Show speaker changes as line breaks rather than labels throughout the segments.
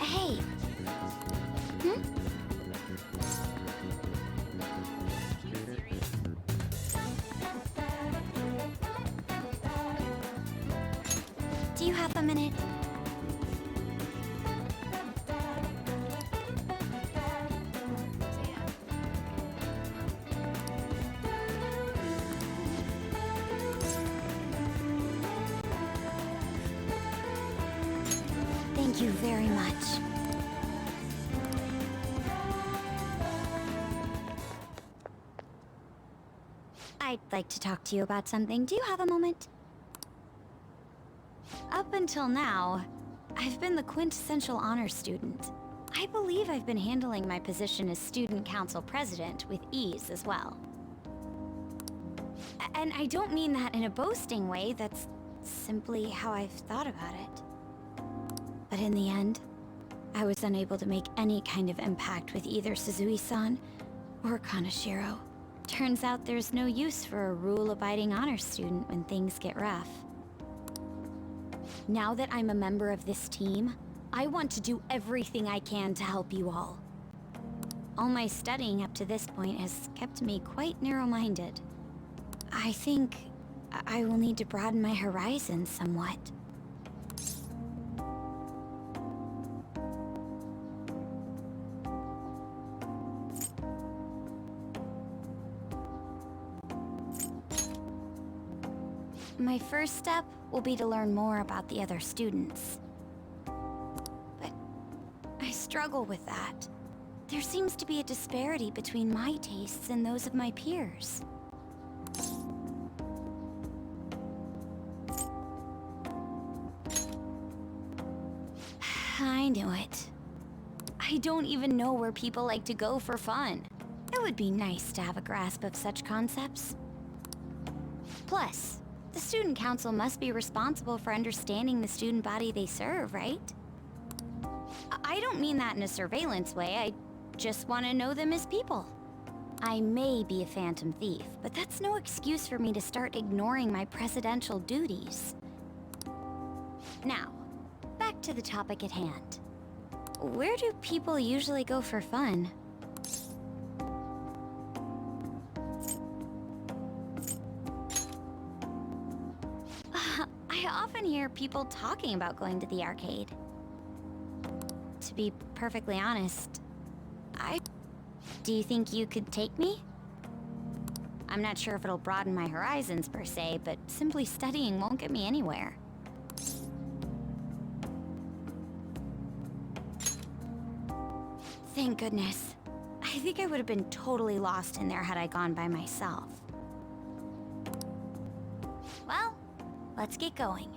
Hey. Hmm? Do you have a minute? Thank you very much. I'd like to talk to you about something. Do you have a moment? Up until now, I've been the quintessential honors student. I believe I've been handling my position as student council president with ease as well. And I don't mean that in a boasting way, that's simply how I've thought about it. But in the end, I was unable to make any kind of impact with either Suzui-san or Kaneshiro. Turns out there's no use for a rule-abiding honors student when things get rough. Now that I'm a member of this team, I want to do everything I can to help you all. All my studying up to this point has kept me quite narrow-minded. I think I will need to broaden my horizons somewhat. My first step will be to learn more about the other students. But I struggle with that. There seems to be a disparity between my tastes and those of my peers. I knew it. I don't even know where people like to go for fun. It would be nice to have a grasp of such concepts. Plus, the student council must be responsible for understanding the student body they serve, right? I don't mean that in a surveillance way, I just want to know them as people. I may be a Phantom Thief, but that's no excuse for me to start ignoring my presidential duties. Now, back to the topic at hand. Where do people usually go for fun? I often hear people talking about going to the arcade. To be perfectly honest, do you think you could take me? I'm not sure if it'll broaden my horizons per se, but simply studying won't get me anywhere. Thank goodness. I think I would have been totally lost in there had I gone by myself. Well, let's get going.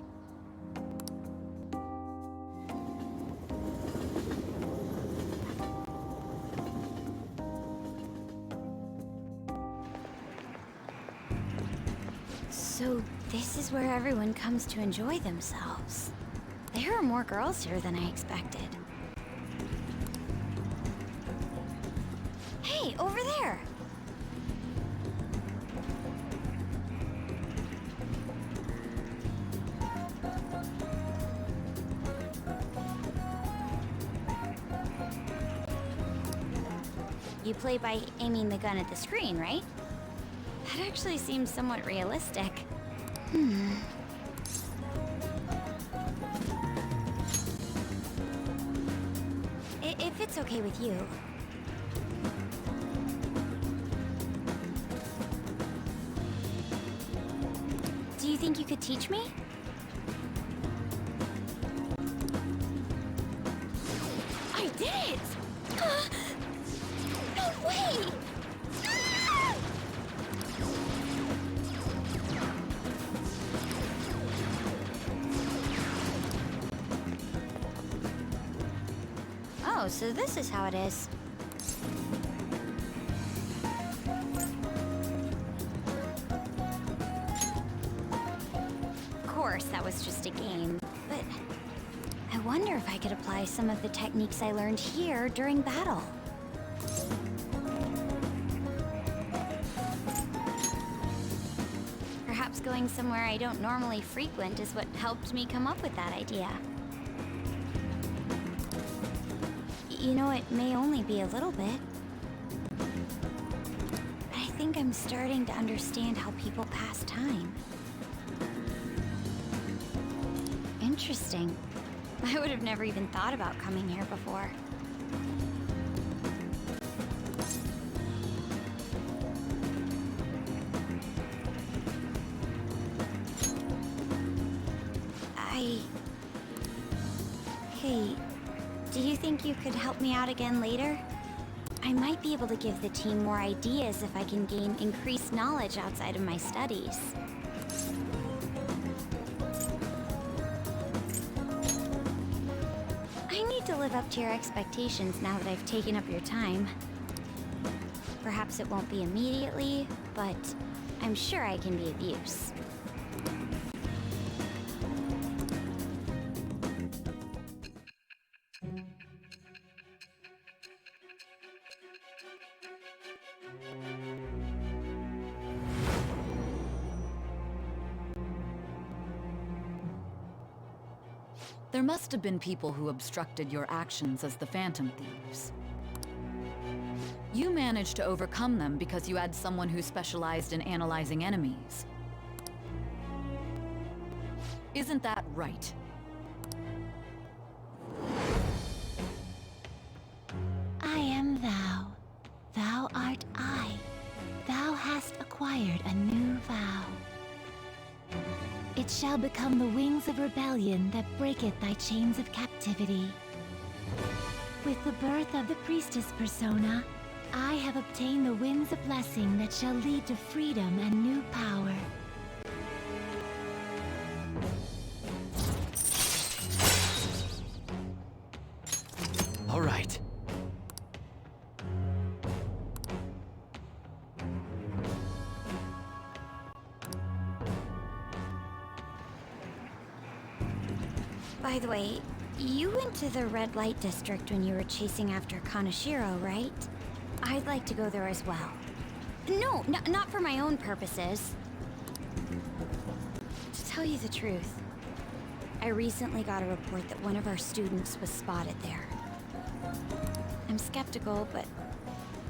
So this is where everyone comes to enjoy themselves. There are more girls here than I expected. Hey, over there! You play by aiming the gun at the screen, right? That actually seems somewhat realistic. If it's okay with you. Do you think you could teach me? I did it! Oh, so this is how it is. Of course, that was just a game, but I wonder if I could apply some of the techniques I learned here during battle. Perhaps going somewhere I don't normally frequent is what helped me come up with that idea. You know, it may only be a little bit. I think I'm starting to understand how people pass time. Interesting. I would have never even thought about coming here before. Hey, do you think you could help me out again later? I might be able to give the team more ideas if I can gain increased knowledge outside of my studies. I need to live up to your expectations now that I've taken up your time. Perhaps it won't be immediately, but I'm sure I can be of use.
There must have been people who obstructed your actions as the Phantom Thieves. You managed to overcome them because you had someone who specialized in analyzing enemies. Isn't that right?
I am thou. Thou art I. Thou hast acquired a new vow. It shall become the wings of rebellion that breaketh thy chains of captivity. With the birth of the priestess persona, I have obtained the winds of blessing that shall lead to freedom and new power.
All right.
By the way, you went to the red light district when you were chasing after Kaneshiro, right? I'd like to go there as well. No, not for my own purposes. To tell you the truth, I recently got a report that one of our students was spotted there. I'm skeptical, but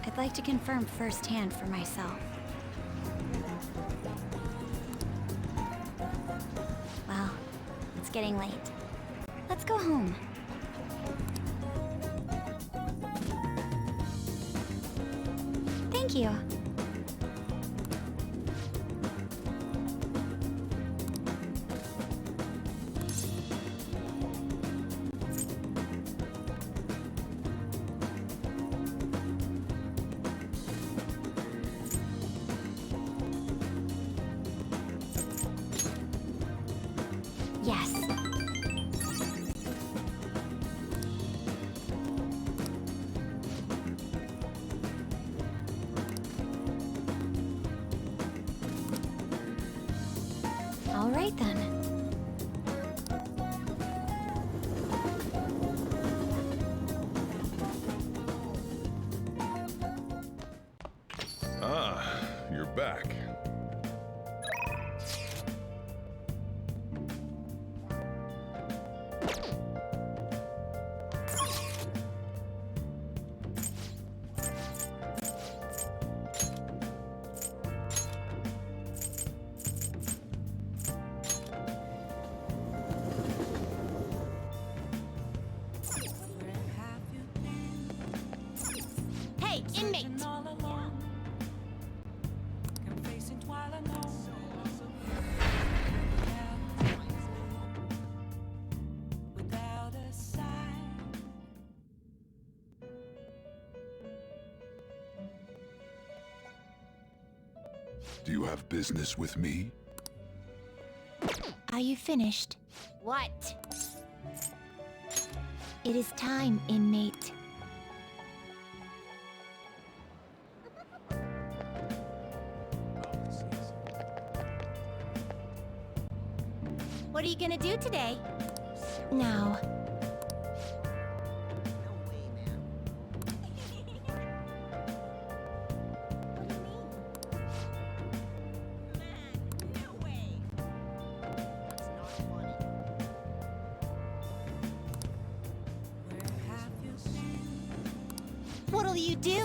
I'd like to confirm firsthand for myself. Well, it's getting late. Let's go home. Thank you. Yes. All right then.
Ah, you're back.
Hey, inmate!
Do you have business with me?
Are you finished?
What?
It is time, inmate.
are you gonna do today?
Now,
What'll you do?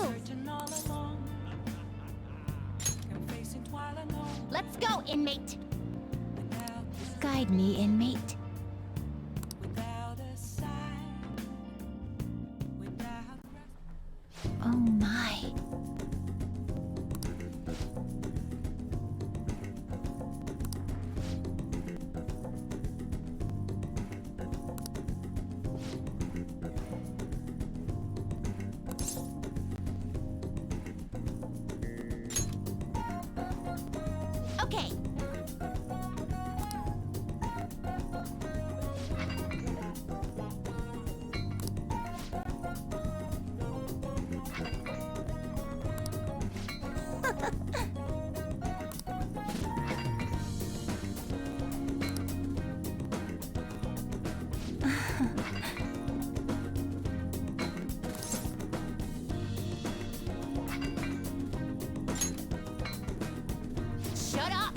Let's go, inmate.
guide me, inmate. Oh my.
Okay. Shut up.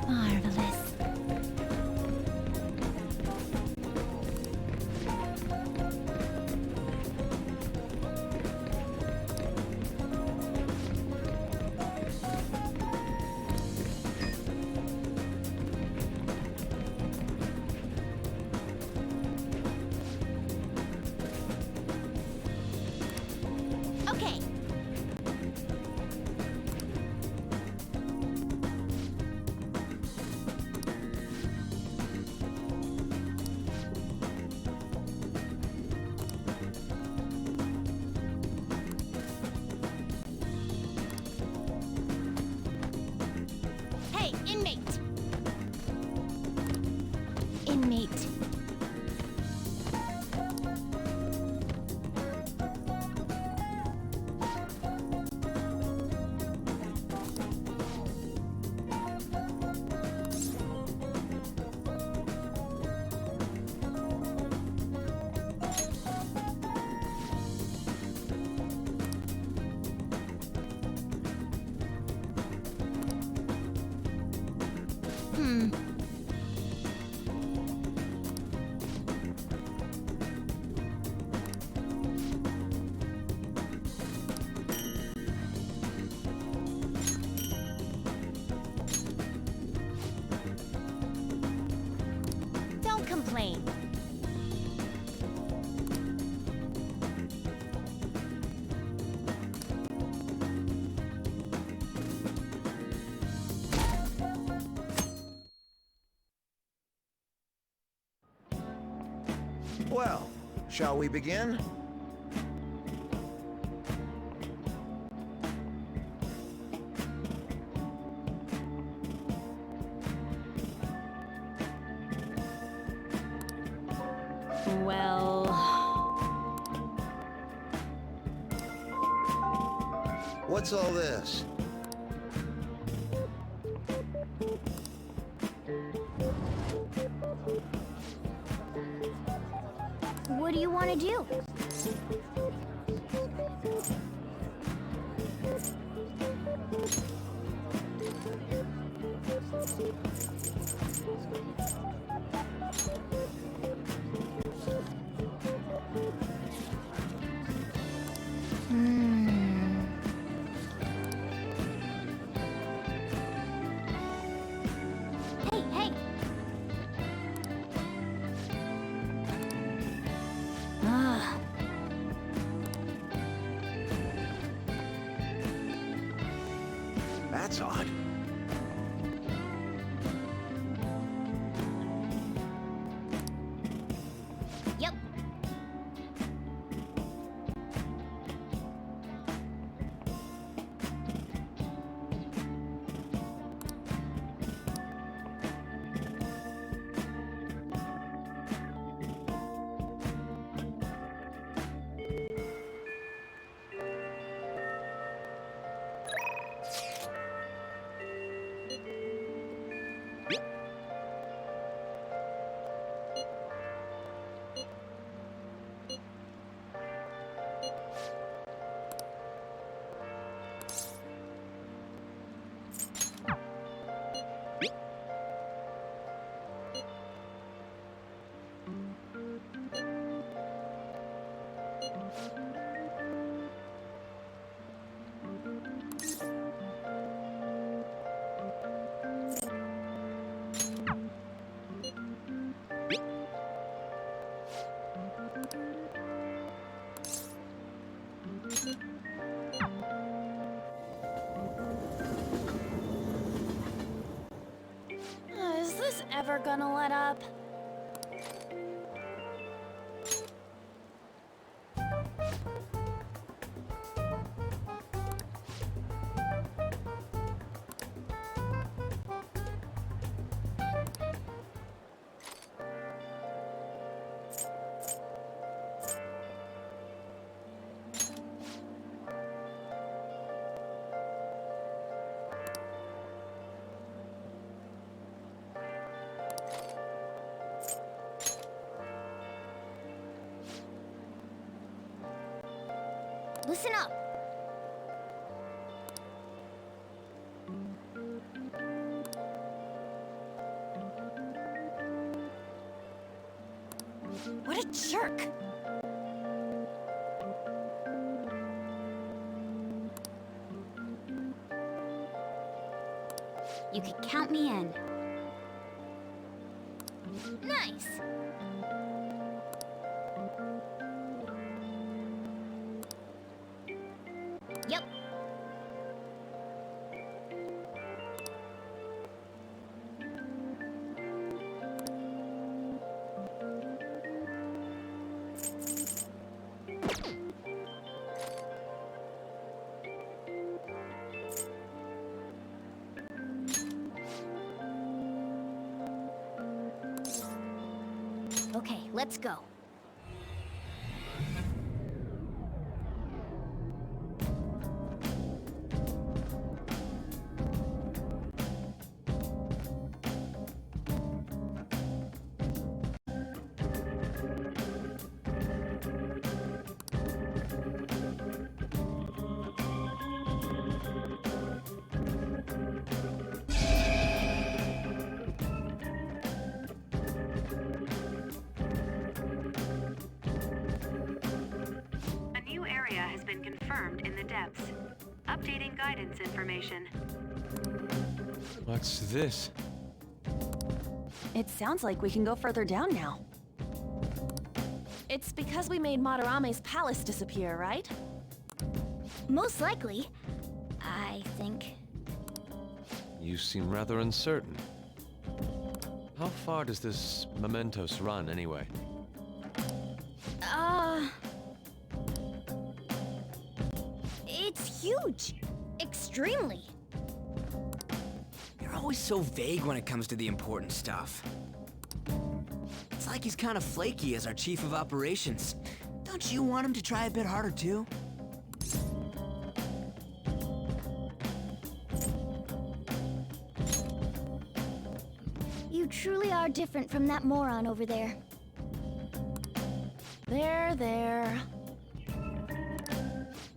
Marvelous.
Okay. Hey, inmate.
Inmate.
Hmm. Don't complain.
Well, shall we begin?
Well...
What's all this?
What do you want to do? Hey, hey! Ah.
That's odd.
Yep.
gonna let up.
Listen up. What a jerk. You could count me in. Nice. Yep. Okay, let's go.
Has been confirmed in the depths. Updating guidance information.
What's this?
It sounds like we can go further down now. It's because we made Madarame's palace disappear, right?
Most likely. I think.
You seem rather uncertain. How far does this mementos run, anyway?
It's huge. Extremely.
You're always so vague when it comes to the important stuff. It's like he's kind of flaky as our chief of operations. Don't you want him to try a bit harder, too?
You truly are different from that moron over there.
There.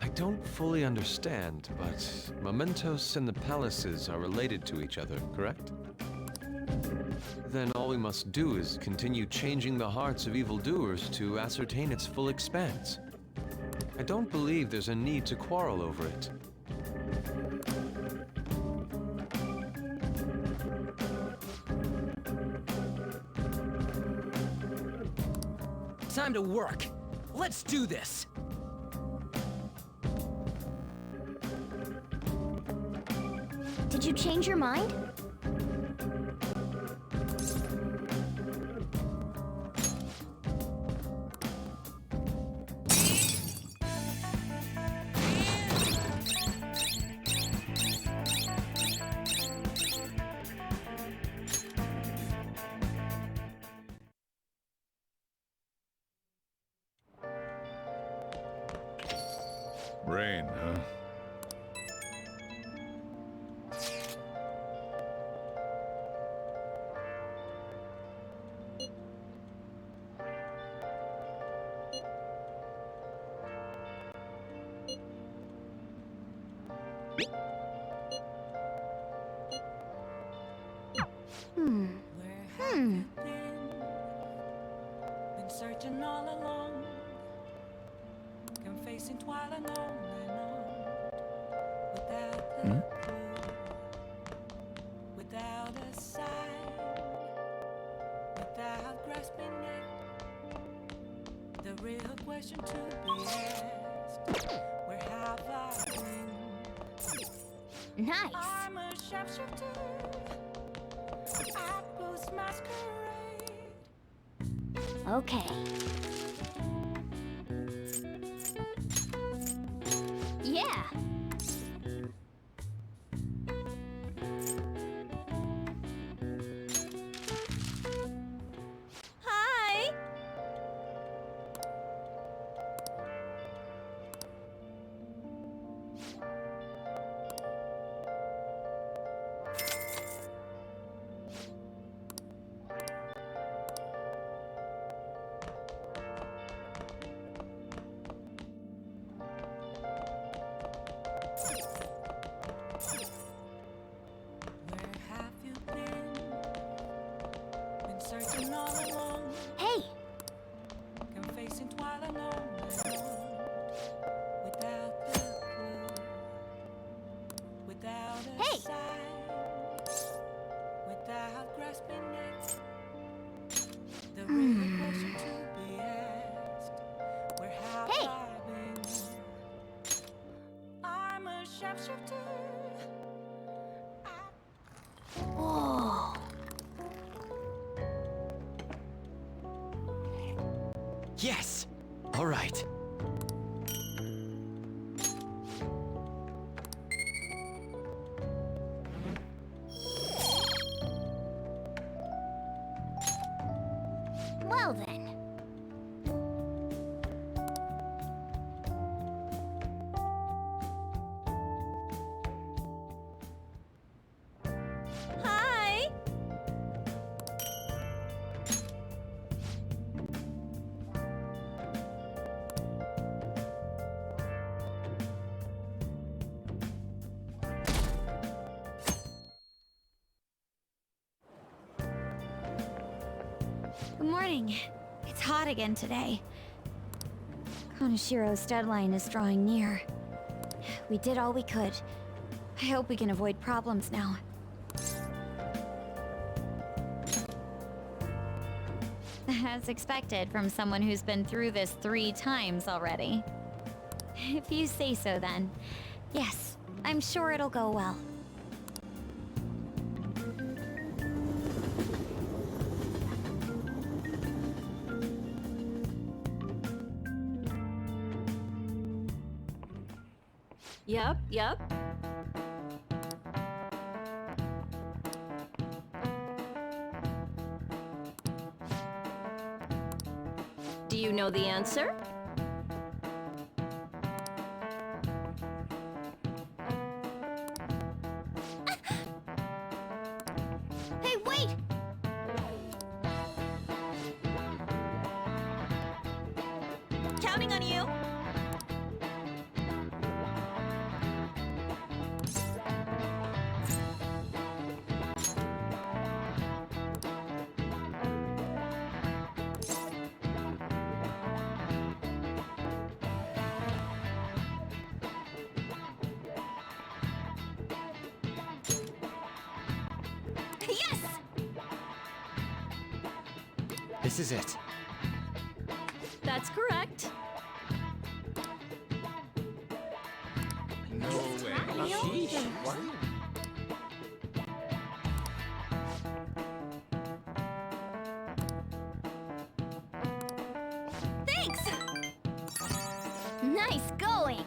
I don't fully understand, but mementos and the palaces are related to each other, correct? Then all we must do is continue changing the hearts of evildoers to ascertain its full expanse. I don't believe there's a need to quarrel over it.
Time to work. Let's do this.
Did you change your mind?
Rain, huh?
Been searching all along, confessing while and on, without a clue, without a sign, without grasping it. The real question to be asked: where have I been?
Nice.
I'm a sharpshooter. Atlus masquerade.
Okay. Yeah. Hi.
Where have you been? Been searching all along,
Hey.
confessing while alone, without the clue, without a
Hey.
sign, without grasping it. The real question to be asked: where have
Hey.
I been? I'm a sharpshooter.
Whoa.
Yes! All right.
Well then. Hi. Good morning. It's hot again today. Konoshiro's deadline is drawing near. We did all we could. I hope we can avoid problems now. As expected from someone who's been through this 3 times already. If you say so then. Yes, I'm sure it'll go well.
Yep. Do you know the answer?
Hey, wait!
Counting on you.
Yes!
This is it.
That's correct.
No way.
Thanks! Nice going!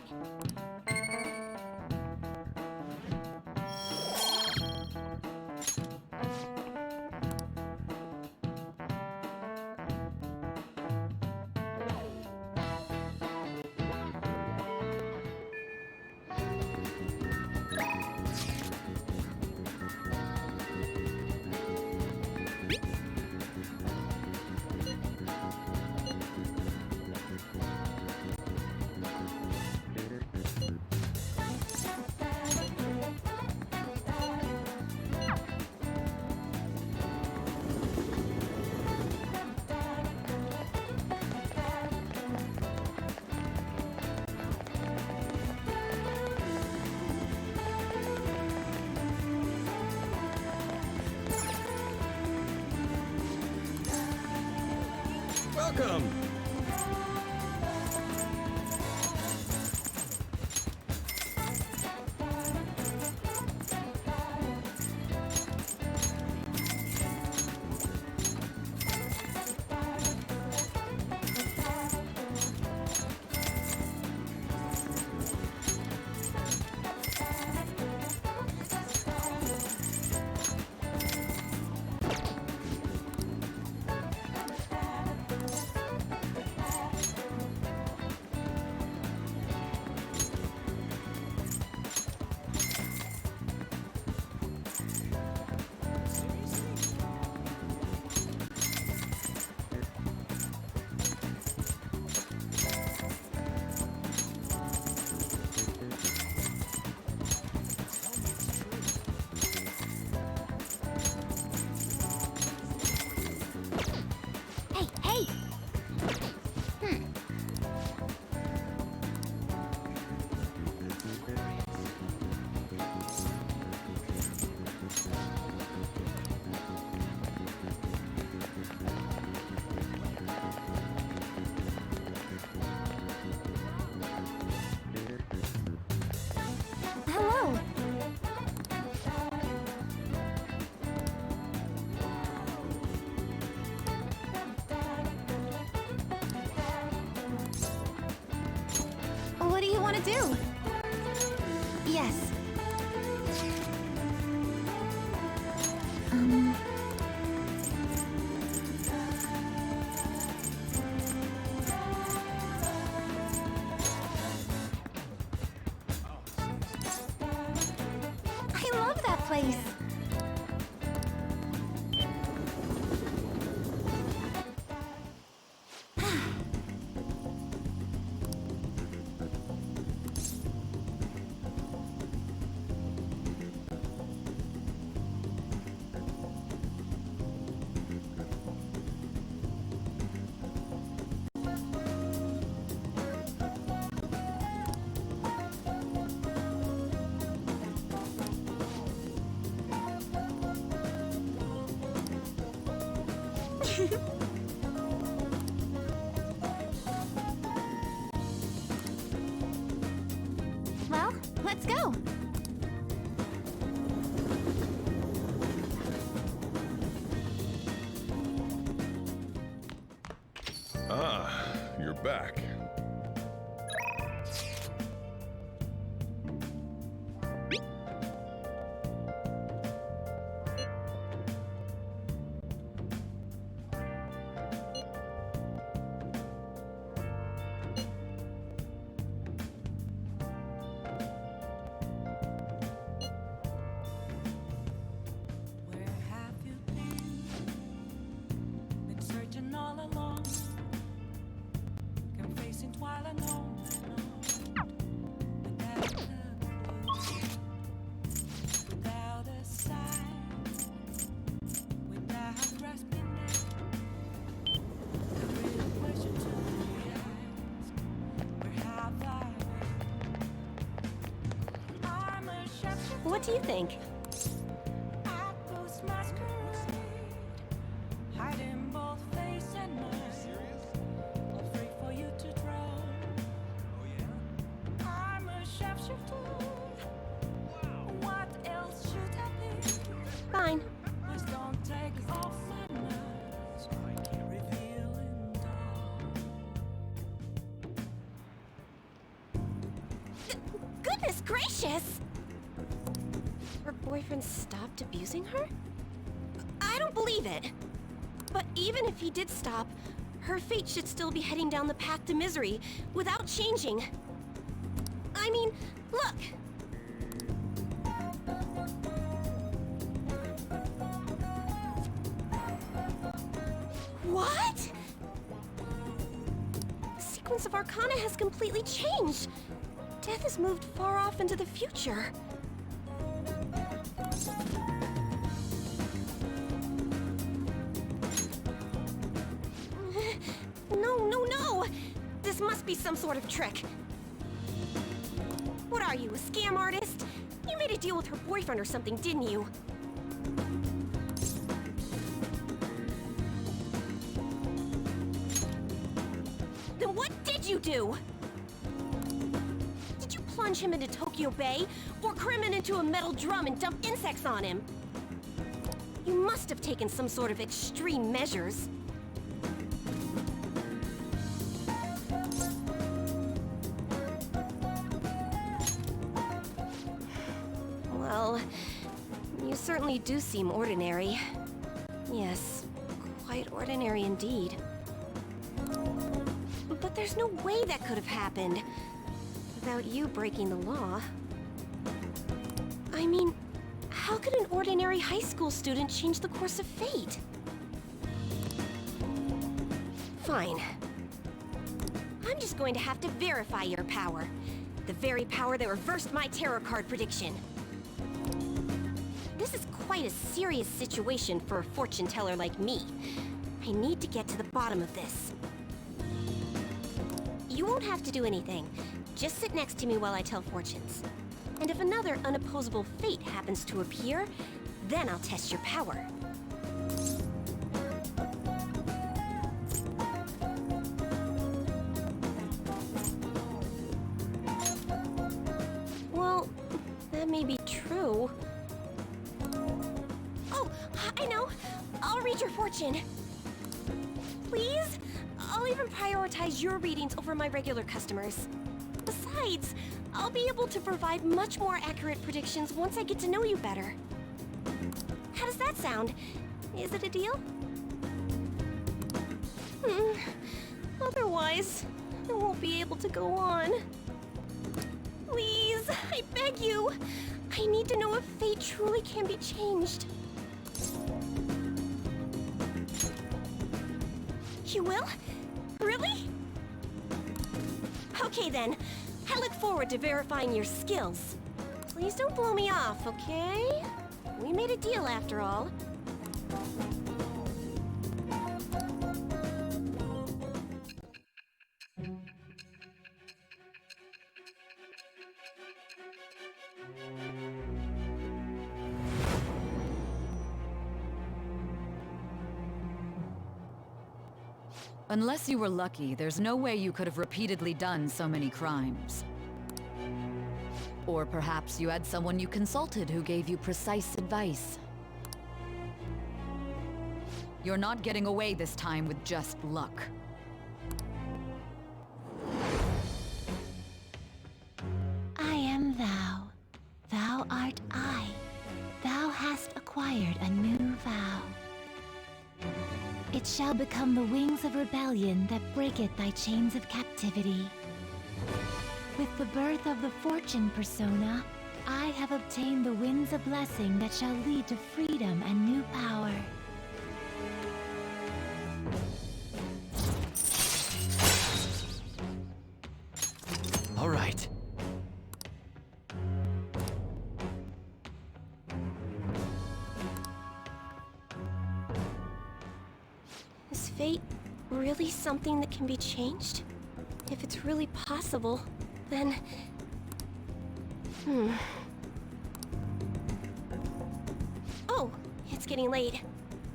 Welcome!
want to do? Yes. I love that place. Well, let's go.
Ah, you're back.
Where have you been? Been searching all along, confessing while alone, without a clue, without a sign, without grasping it. The real question to be asked: where have I been? I'm a shepherd.
What do you think?
I post masquerade, hiding both face and mind, afraid for you to drown. I'm a sharpshooter. What else should I be?
Fine.
Please don't take off my mask, revealing dark.
Goodness gracious! Her boyfriend stopped abusing her? I don't believe it. But even if he did stop, her fate should still be heading down the path to misery without changing. I mean, look! What? The sequence of Arcana has completely changed. Death has moved far off into the future. No! This must be some sort of trick. What are you, a scam artist? You made a deal with her boyfriend or something, didn't you? Then what did you do? Did you plunge him into Tokyo Bay, or cram him into a metal drum and dump insects on him? You must have taken some sort of extreme measures. Well, you certainly do seem ordinary. Yes, quite ordinary indeed. But there's no way that could have happened without you breaking the law. I mean, how could an ordinary high school student change the course of fate? Fine. I'm just going to have to verify your power. The very power that reversed my tarot card prediction. This is quite a serious situation for a fortune teller like me. I need to get to the bottom of this. You won't have to do anything. Just sit next to me while I tell fortunes. And if another unopposable fate happens to appear, then I'll test your power. Well, that may be true. Oh, I know. I'll read your fortune. Please? I'll even prioritize your readings over my regular customers. Besides, Besides, I'll be able to provide much more accurate predictions once I get to know you better. How does that sound? Is it a deal? Otherwise, I won't be able to go on. Please, I beg you. I need to know if fate truly can be changed. You will? Really? Okay then. I look forward to verifying your skills. Please don't blow me off, okay? We made a deal after all.
Unless you were lucky, there's no way you could have repeatedly done so many crimes. Or perhaps you had someone you consulted who gave you precise advice. You're not getting away this time with just luck.
I am thou. Thou art I. Thou hast acquired a new vow. It shall become the wings of rebellion that breaketh thy chains of captivity. With the birth of the fortune persona, I have obtained the winds of blessing that shall lead to freedom and new power.
All right.
Is fate really something that can be changed? If it's really possible, then... Oh, it's getting late.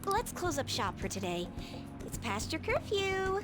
Let's close up shop for today. It's past your curfew.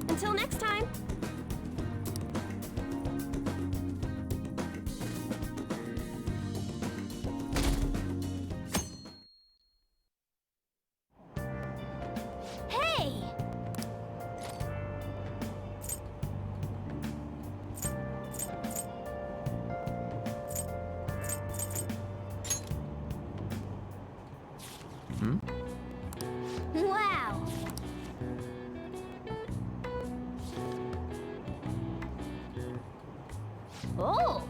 Until next time! Hey! Wow! Oh!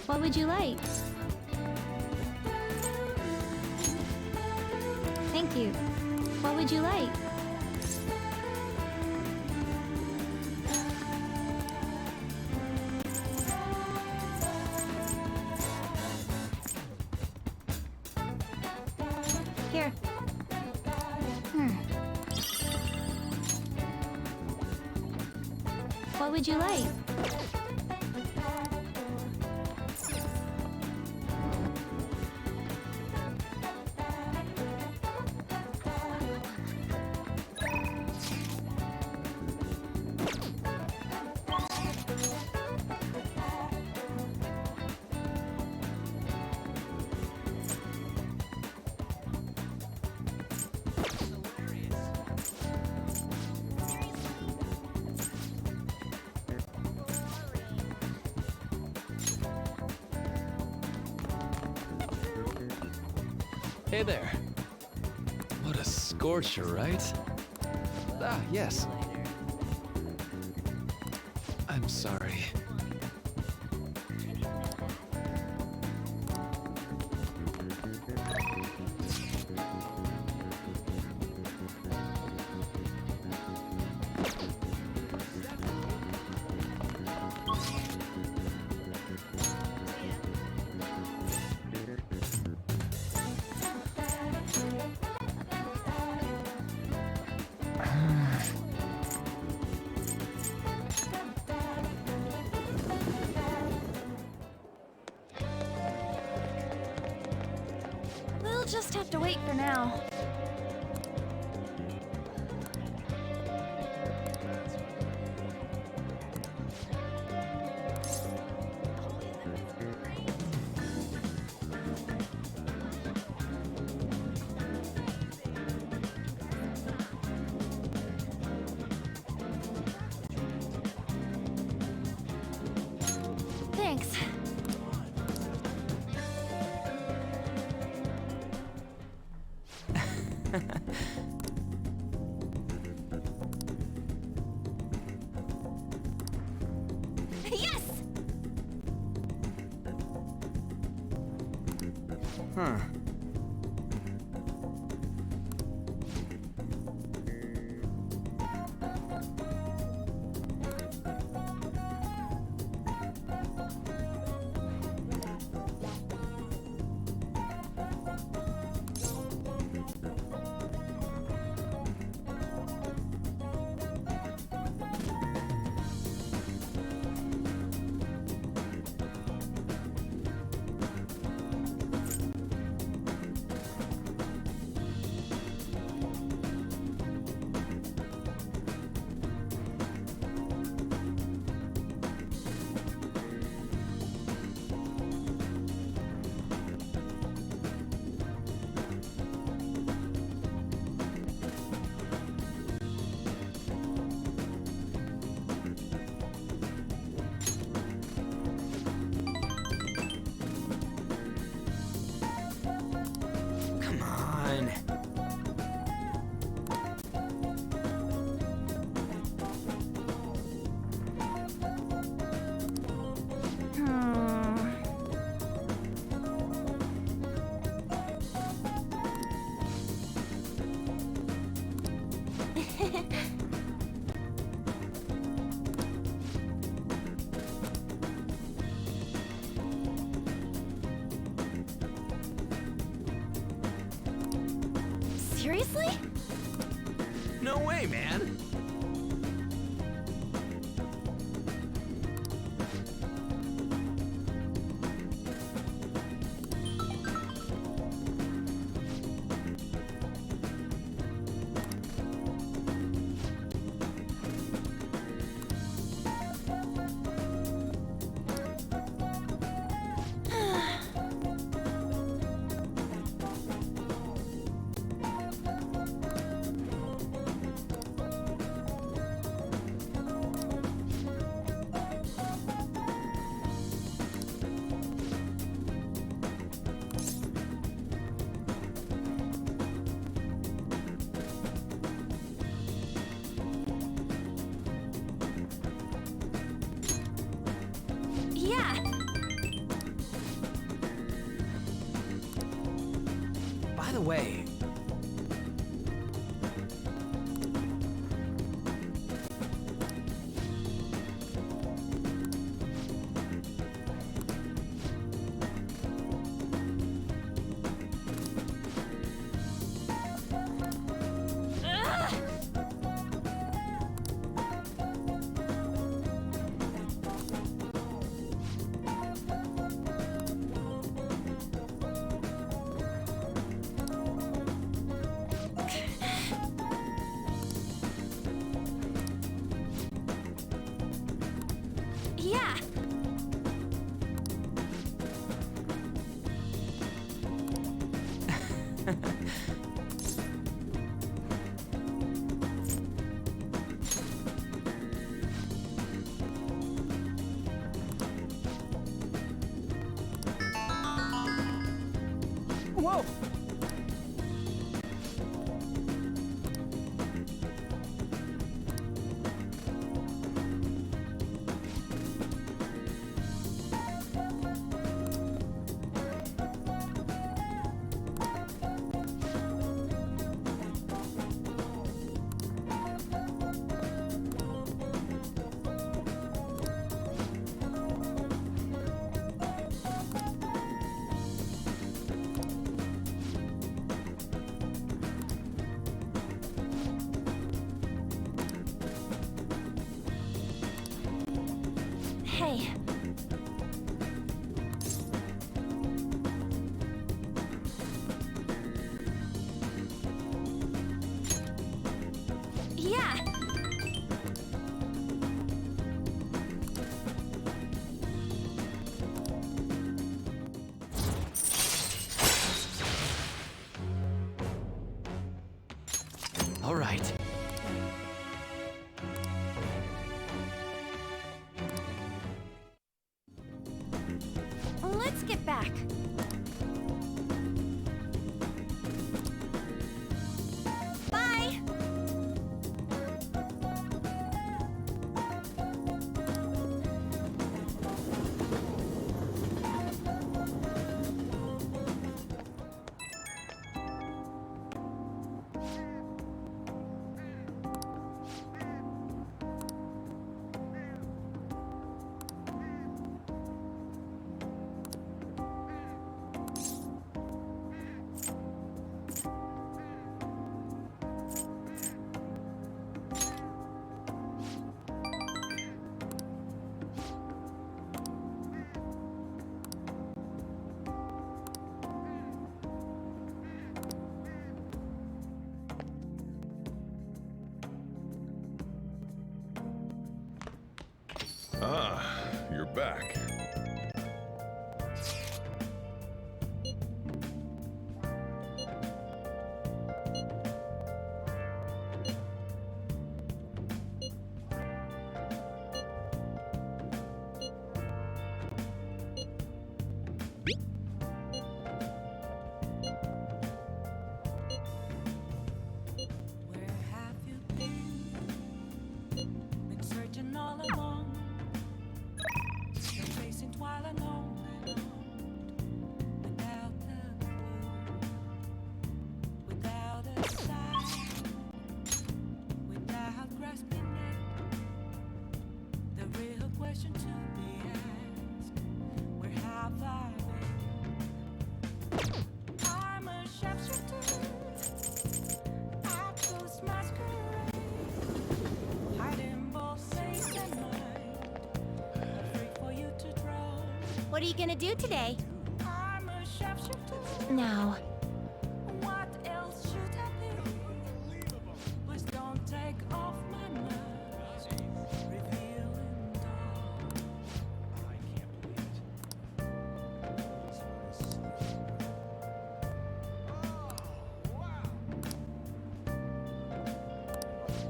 What would you like? Thank you. What would you like? Here. What would you like?
Hey there. What a scorcher, right? Ah, yes. I'm sorry.
We'll just have to wait for now. Thanks. Yes!
Huh. Come on.
Seriously?
No way, man.
Yeah.
By the way,
Yeah.
whoa!
All right.
Let's get back. Bye!
Ah, you're back.
Where have you been? Been searching all along. Been facing twilight alone. Without a clue. Without a sign. Without grasping it. The real question to be asked. Where have I been? I'm a sharpshooter. Atlus masquerade. Hiding both face and mind. Afraid for you to draw.
What are you gonna do today?
I'm a sharpshooter.
Now,
What else should I be? Please don't take off my mask. Revealing dawn.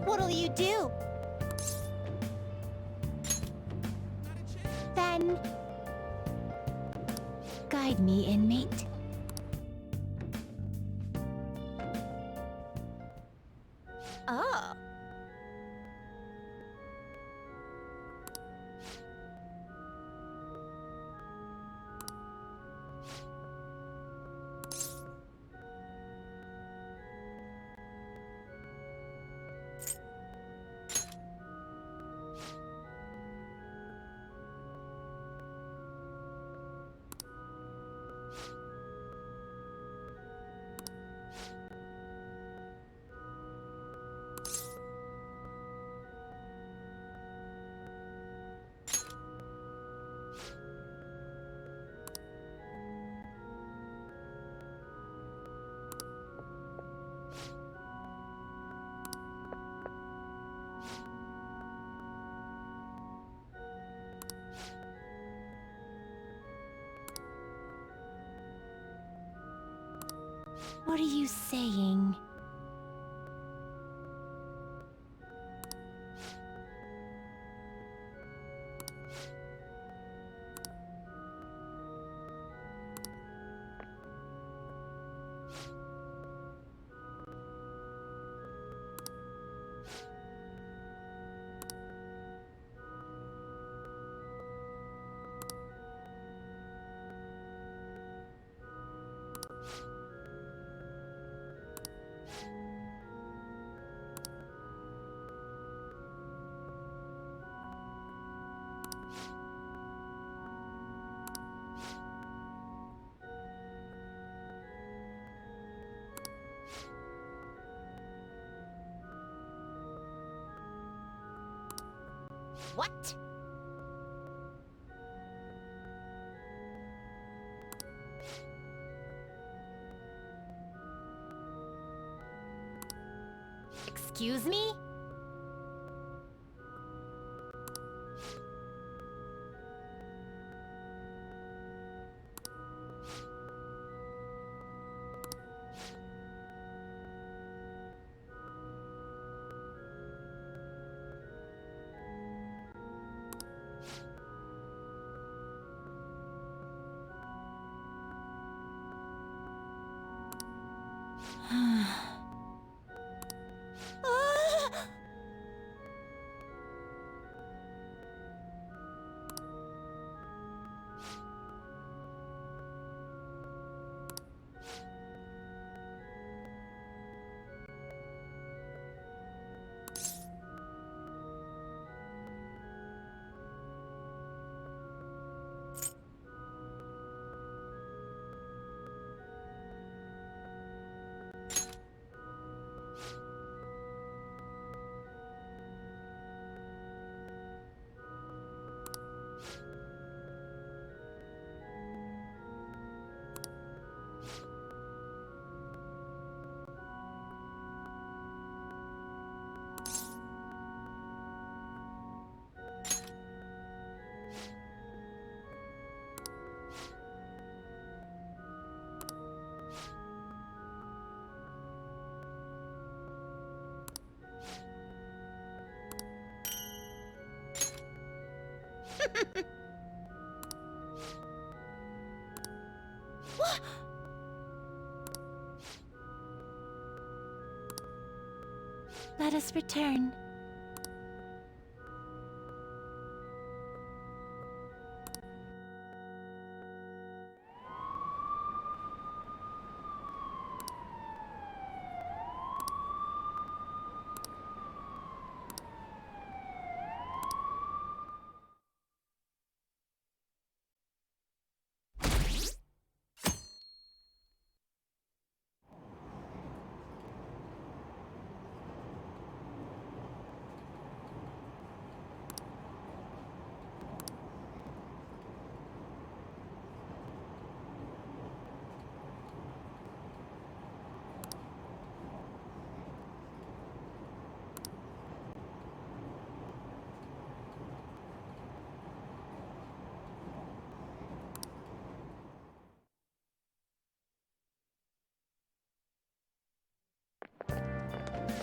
What'll you do?
then... Guide me, inmate.
Oh.
What are you saying?
What? Excuse me?
Let us return.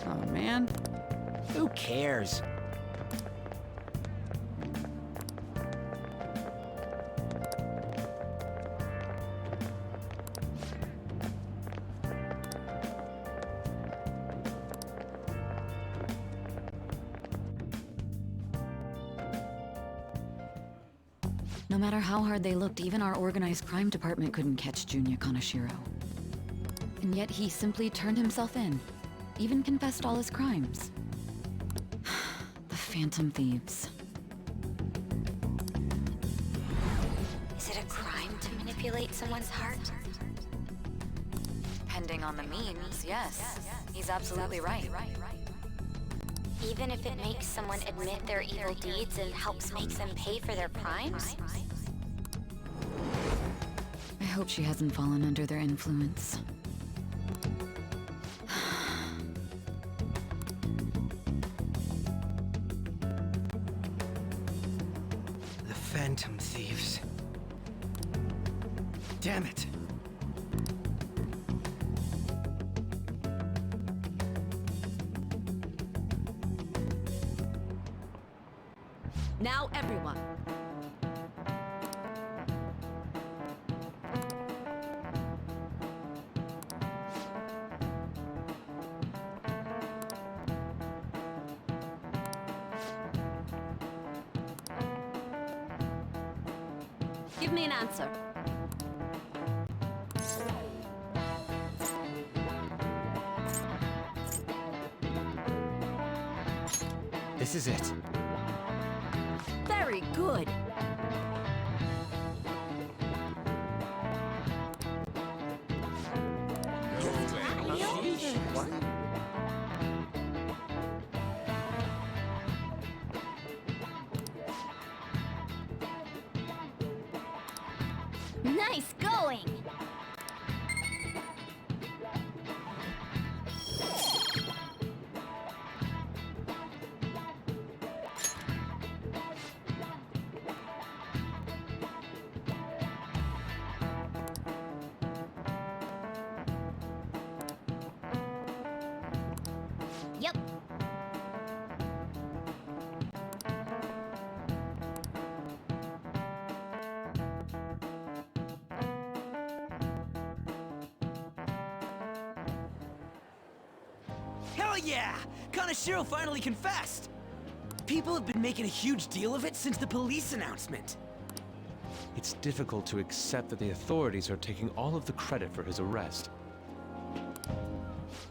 Oh man, who cares?
No matter how hard they looked, even our organized crime department couldn't catch Junya Kaneshiro. And yet he simply turned himself in, even confessed all his crimes. The Phantom Thieves.
Is it a crime to manipulate someone's heart?
Depending on the means, yes. He's absolutely right.
Even if it makes someone admit their evil deeds and helps make them pay for their crimes?
I hope she hasn't fallen under their influence.
The Phantom Thieves. Damn it.
Now everyone. Give me an answer.
This is it.
Very good.
Nice going! Yep.
Hell yeah! Kanashiro finally confessed! People have been making a huge deal of it since the police announcement.
It's difficult to accept that the authorities are taking all of the credit for his arrest.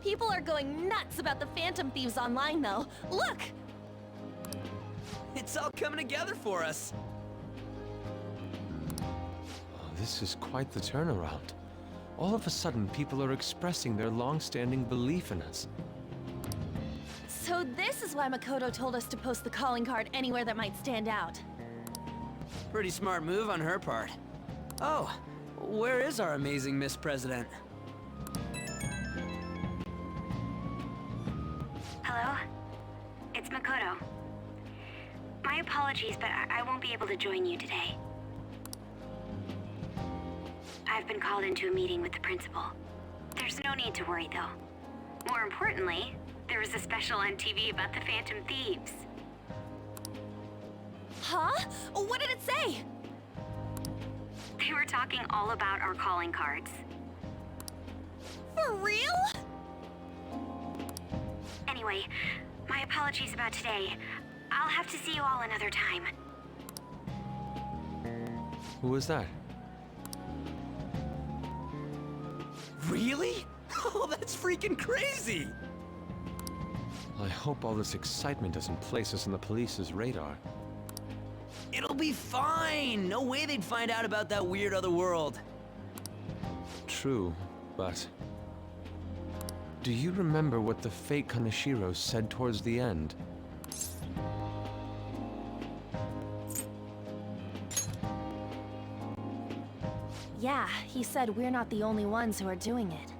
People are going nuts about the Phantom Thieves online, though. Look!
It's all coming together for us.
Oh, this is quite the turnaround. All of a sudden, people are expressing their long-standing belief in us.
So this is why Makoto told us to post the calling card anywhere that might stand out.
Pretty smart move on her part. Oh, where is our amazing Miss President?
Hello? It's Makoto. My apologies, but I won't be able to join you today. I've been called into a meeting with the principal. There's no need to worry, though. More importantly, there was a special on TV about the Phantom Thieves.
Huh? What did it say?
They were talking all about our calling cards.
For real?
Anyway, my apologies about today. I'll have to see you all another time.
Who was that?
Really? Oh, that's freaking crazy!
I hope all this excitement doesn't place us on the police's radar.
It'll be fine! No way they'd find out about that weird other world.
True, but... do you remember what the fake Kanashiro said towards the end?
Yeah, he said we're not the only ones who are doing it.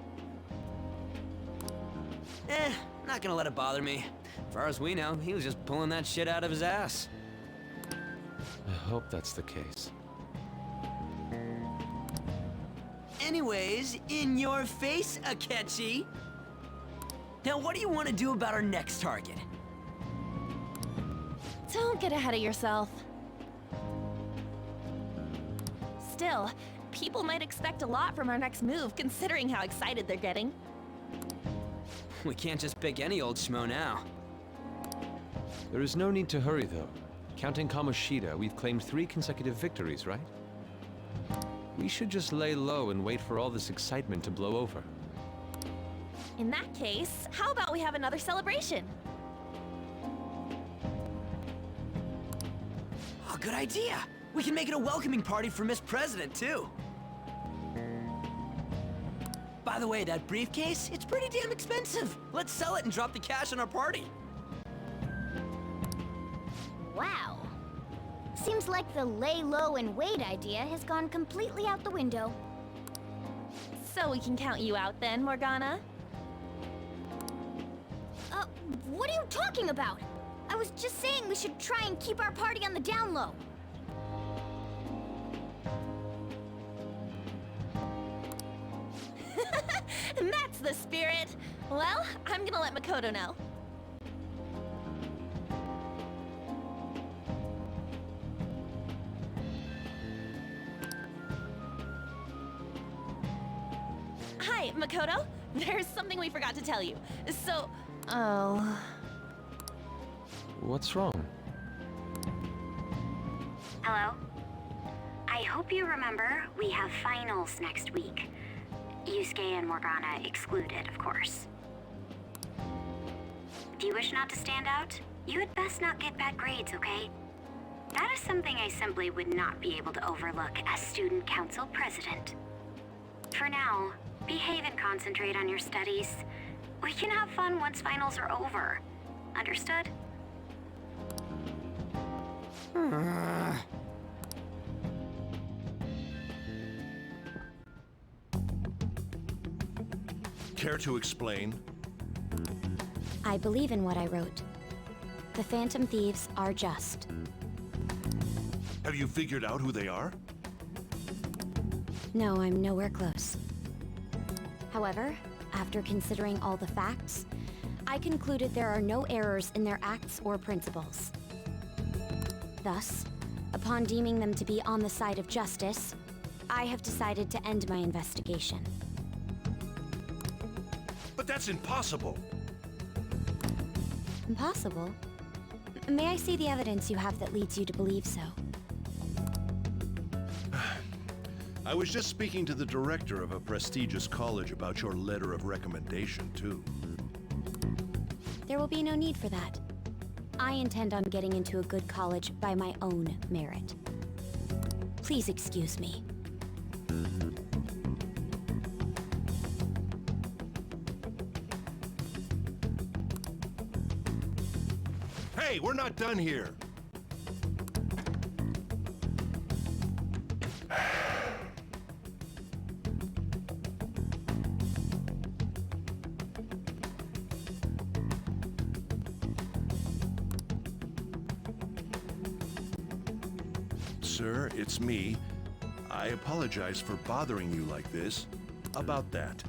Not gonna let it bother me. As far as we know, he was just pulling that shit out of his ass.
I hope that's the case.
Anyways, in your face, Akechi! Now what do you want to do about our next target?
Don't get ahead of yourself. Still, people might expect a lot from our next move, considering how excited they're getting.
We can't just pick any old schmo now.
There is no need to hurry, though. Counting Kamoshida, we've claimed 3 consecutive victories, right? We should just lay low and wait for all this excitement to blow over.
In that case, how about we have another celebration?
Oh, good idea! We can make it a welcoming party for Miss President, too. By the way, that briefcase, it's pretty damn expensive. Let's sell it and drop the cash on our party.
Wow. Seems like the lay low and wait idea has gone completely out the window.
So we can count you out then, Morgana?
What are you talking about? I was just saying we should try and keep our party on the down low.
That's the spirit! Well, I'm gonna let Makoto know. Hi, Makoto. There's something we forgot to tell you. So, oh...
What's wrong?
Hello? I hope you remember we have finals next week. Yusuke and Morgana excluded, of course. If you wish not to stand out, you had best not get bad grades, okay? That is something I simply would not be able to overlook as student council president. For now, behave and concentrate on your studies. We can have fun once finals are over. Understood?
Care to explain?
I believe in what I wrote. The Phantom Thieves are just.
Have you figured out who they are?
No, I'm nowhere close. However, after considering all the facts, I concluded there are no errors in their acts or principles. Thus, upon deeming them to be on the side of justice, I have decided to end my investigation.
But that's impossible.
Impossible? May I see the evidence you have that leads you to believe so?
I was just speaking to the director of a prestigious college about your letter of recommendation, too.
There will be no need for that. I intend on getting into a good college by my own merit. Please excuse me.
Hey, we're not done here. Sir, it's me. I apologize for bothering you like this. About that.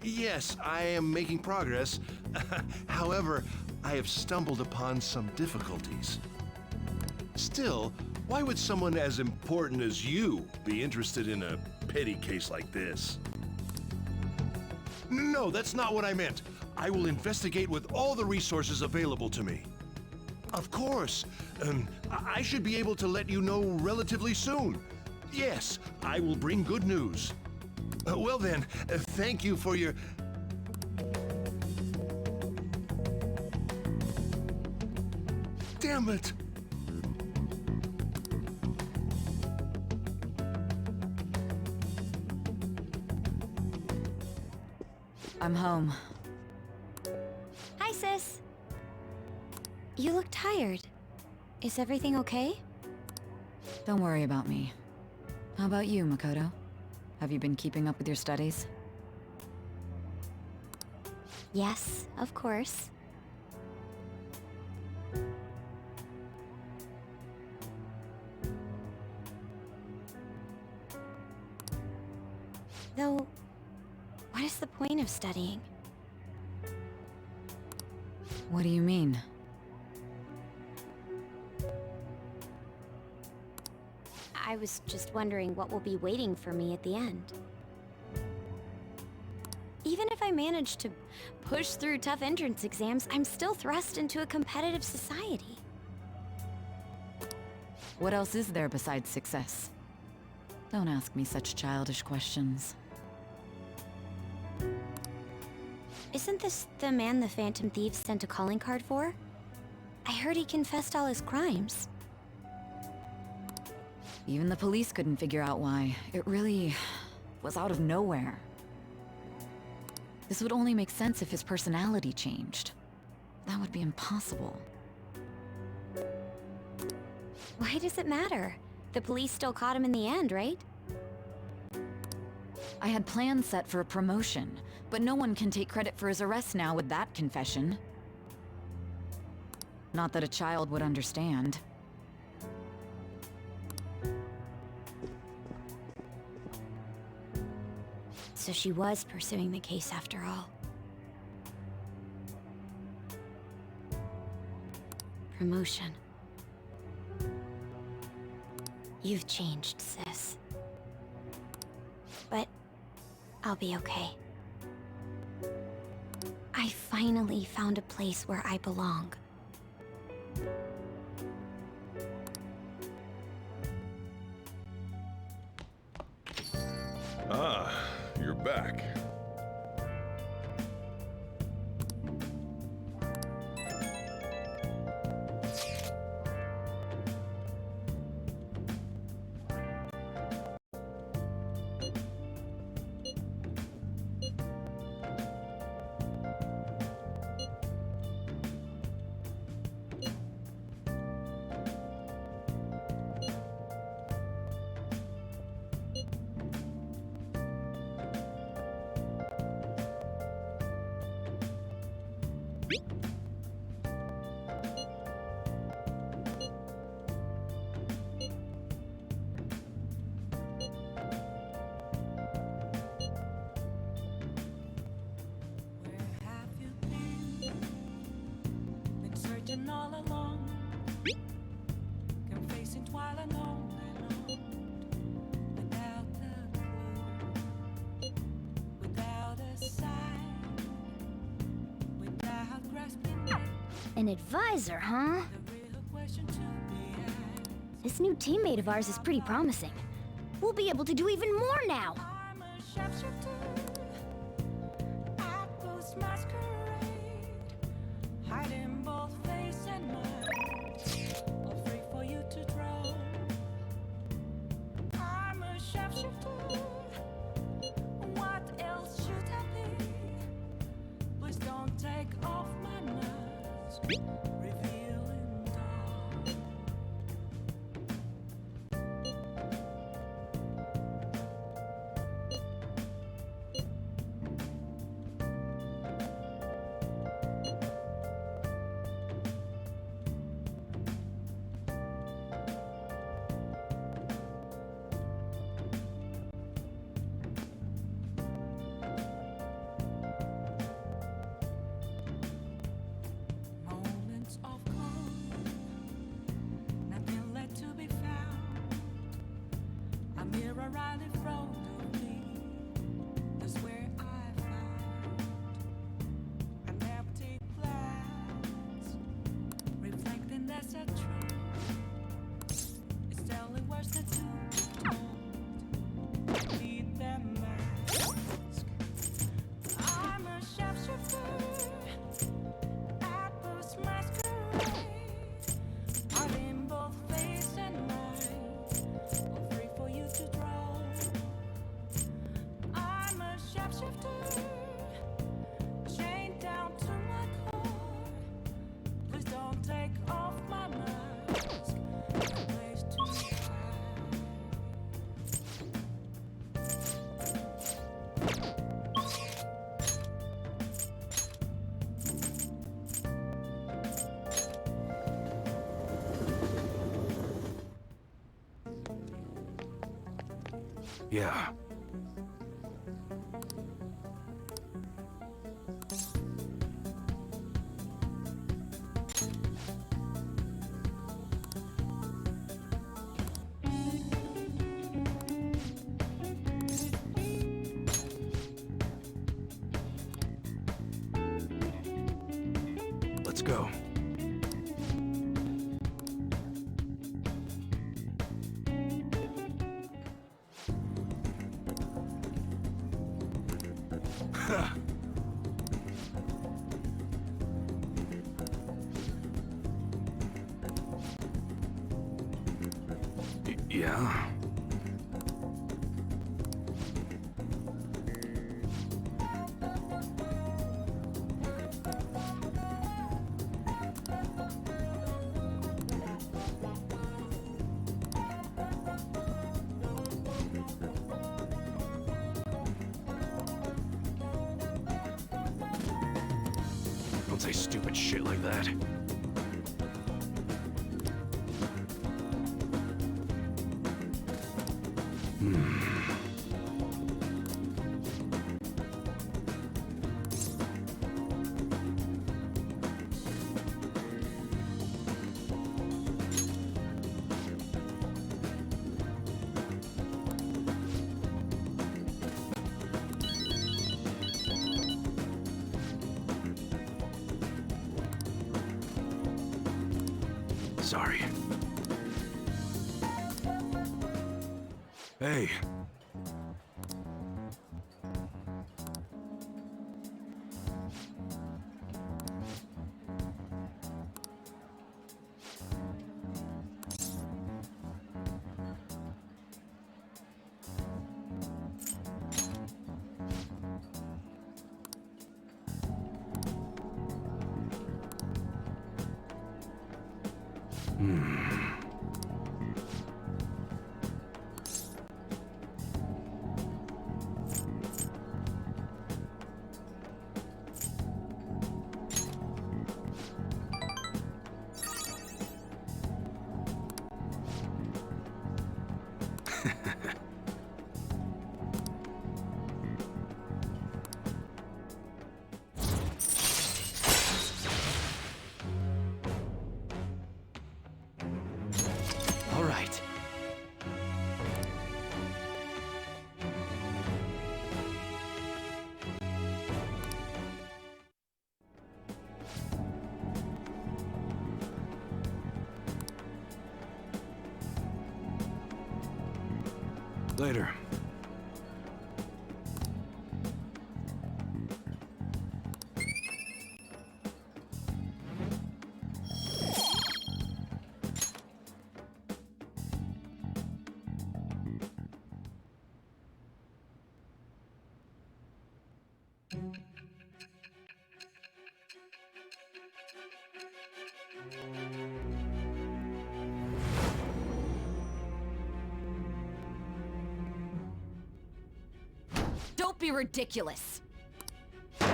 Yes, I am making progress. However, I have stumbled upon some difficulties. Still, why would someone as important as you be interested in a petty case like this? No, that's not what I meant. I will investigate with all the resources available to me. Of course. I should be able to let you know relatively soon. Yes, I will bring good news. Well then, thank you for your... Damn it!
I'm home.
Hi, sis. You look tired. Is everything okay?
Don't worry about me. How about you, Makoto? Have you been keeping up with your studies?
Yes, of course. Though, what is the point of studying?
What do you mean?
I was just wondering what will be waiting for me at the end. Even if I manage to push through tough entrance exams, I'm still thrust into a competitive society.
What else is there besides success? Don't ask me such childish questions.
Isn't this the man the Phantom Thieves sent a calling card for? I heard he confessed all his crimes.
Even the police couldn't figure out why. It really was out of nowhere. This would only make sense if his personality changed. That would be impossible.
Why does it matter? The police still caught him in the end, right?
I had plans set for a promotion, but no one can take credit for his arrest now with that confession. Not that a child would understand.
So she was pursuing the case after all. Promotion. You've changed, sis. But I'll be okay. I finally found a place where I belong.
Ah, you're back.
Searching all along, confessing while alone and on, without a clue, without a sign, without
An advisor, huh? This new teammate of ours is pretty promising. We'll be able to do even more now!
Hiding both face and mind, afraid for you to drown. I'm a shapeshifter. What else should I be? Please don't take off my mask, revealing dark. Moments of calm, nothing left to be found. A mirror right in front of me, that's where I found an empty glass, reflecting that's a truth. It's telling words that to be told. Need them mask. I'm a shapeshifter. Atlus masquerade, hiding both face and mind, afraid for you to draw. I'm a shapeshifter, chained down to my core. Please don't take off my mask, no place to hide.
Yeah. Let's go. Yeah. Don't say stupid shit like that. Sorry. Hey.
Later.
Don't be ridiculous!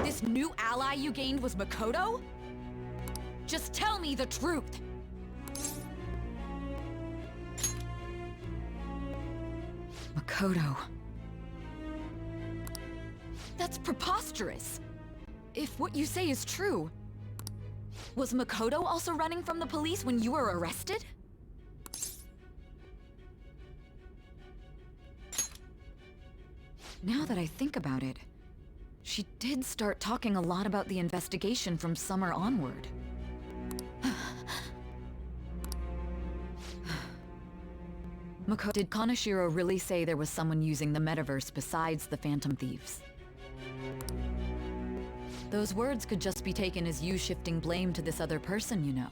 This new ally you gained was Makoto? Just tell me the truth! Makoto... That's preposterous! If what you say is true... Was Makoto also running from the police when you were arrested? Now that I think about it, she did start talking a lot about the investigation from summer onward. Did Kaneshiro really say there was someone using the metaverse besides the Phantom Thieves? Those words could just be taken as you shifting blame to this other person, you know.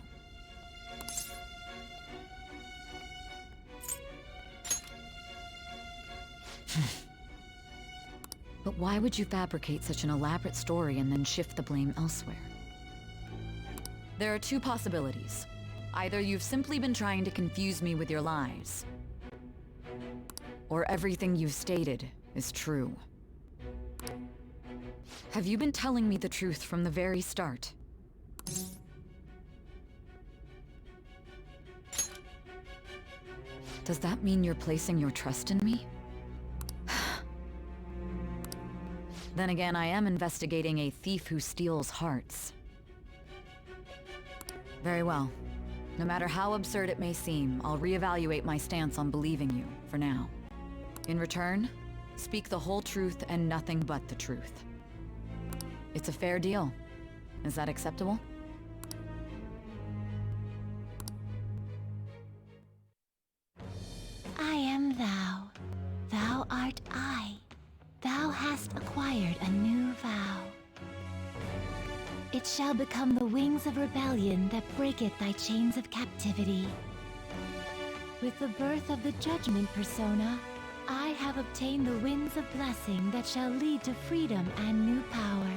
But why would you fabricate such an elaborate story and then shift the blame elsewhere? There are two possibilities. Either you've simply been trying to confuse me with your lies, or everything you've stated is true. Have you been telling me the truth from the very start? Does that mean you're placing your trust in me? Then again, I am investigating a thief who steals hearts. Very well. No matter how absurd it may seem, I'll reevaluate my stance on believing you, for now. In return, speak the whole truth and nothing but the truth. It's a fair deal. Is that acceptable?
I am thou. Thou art I. Thou hast acquired a new vow. It shall become the wings of rebellion that breaketh thy chains of captivity. With the birth of the judgment persona, I have obtained the winds of blessing that shall lead to freedom and new power.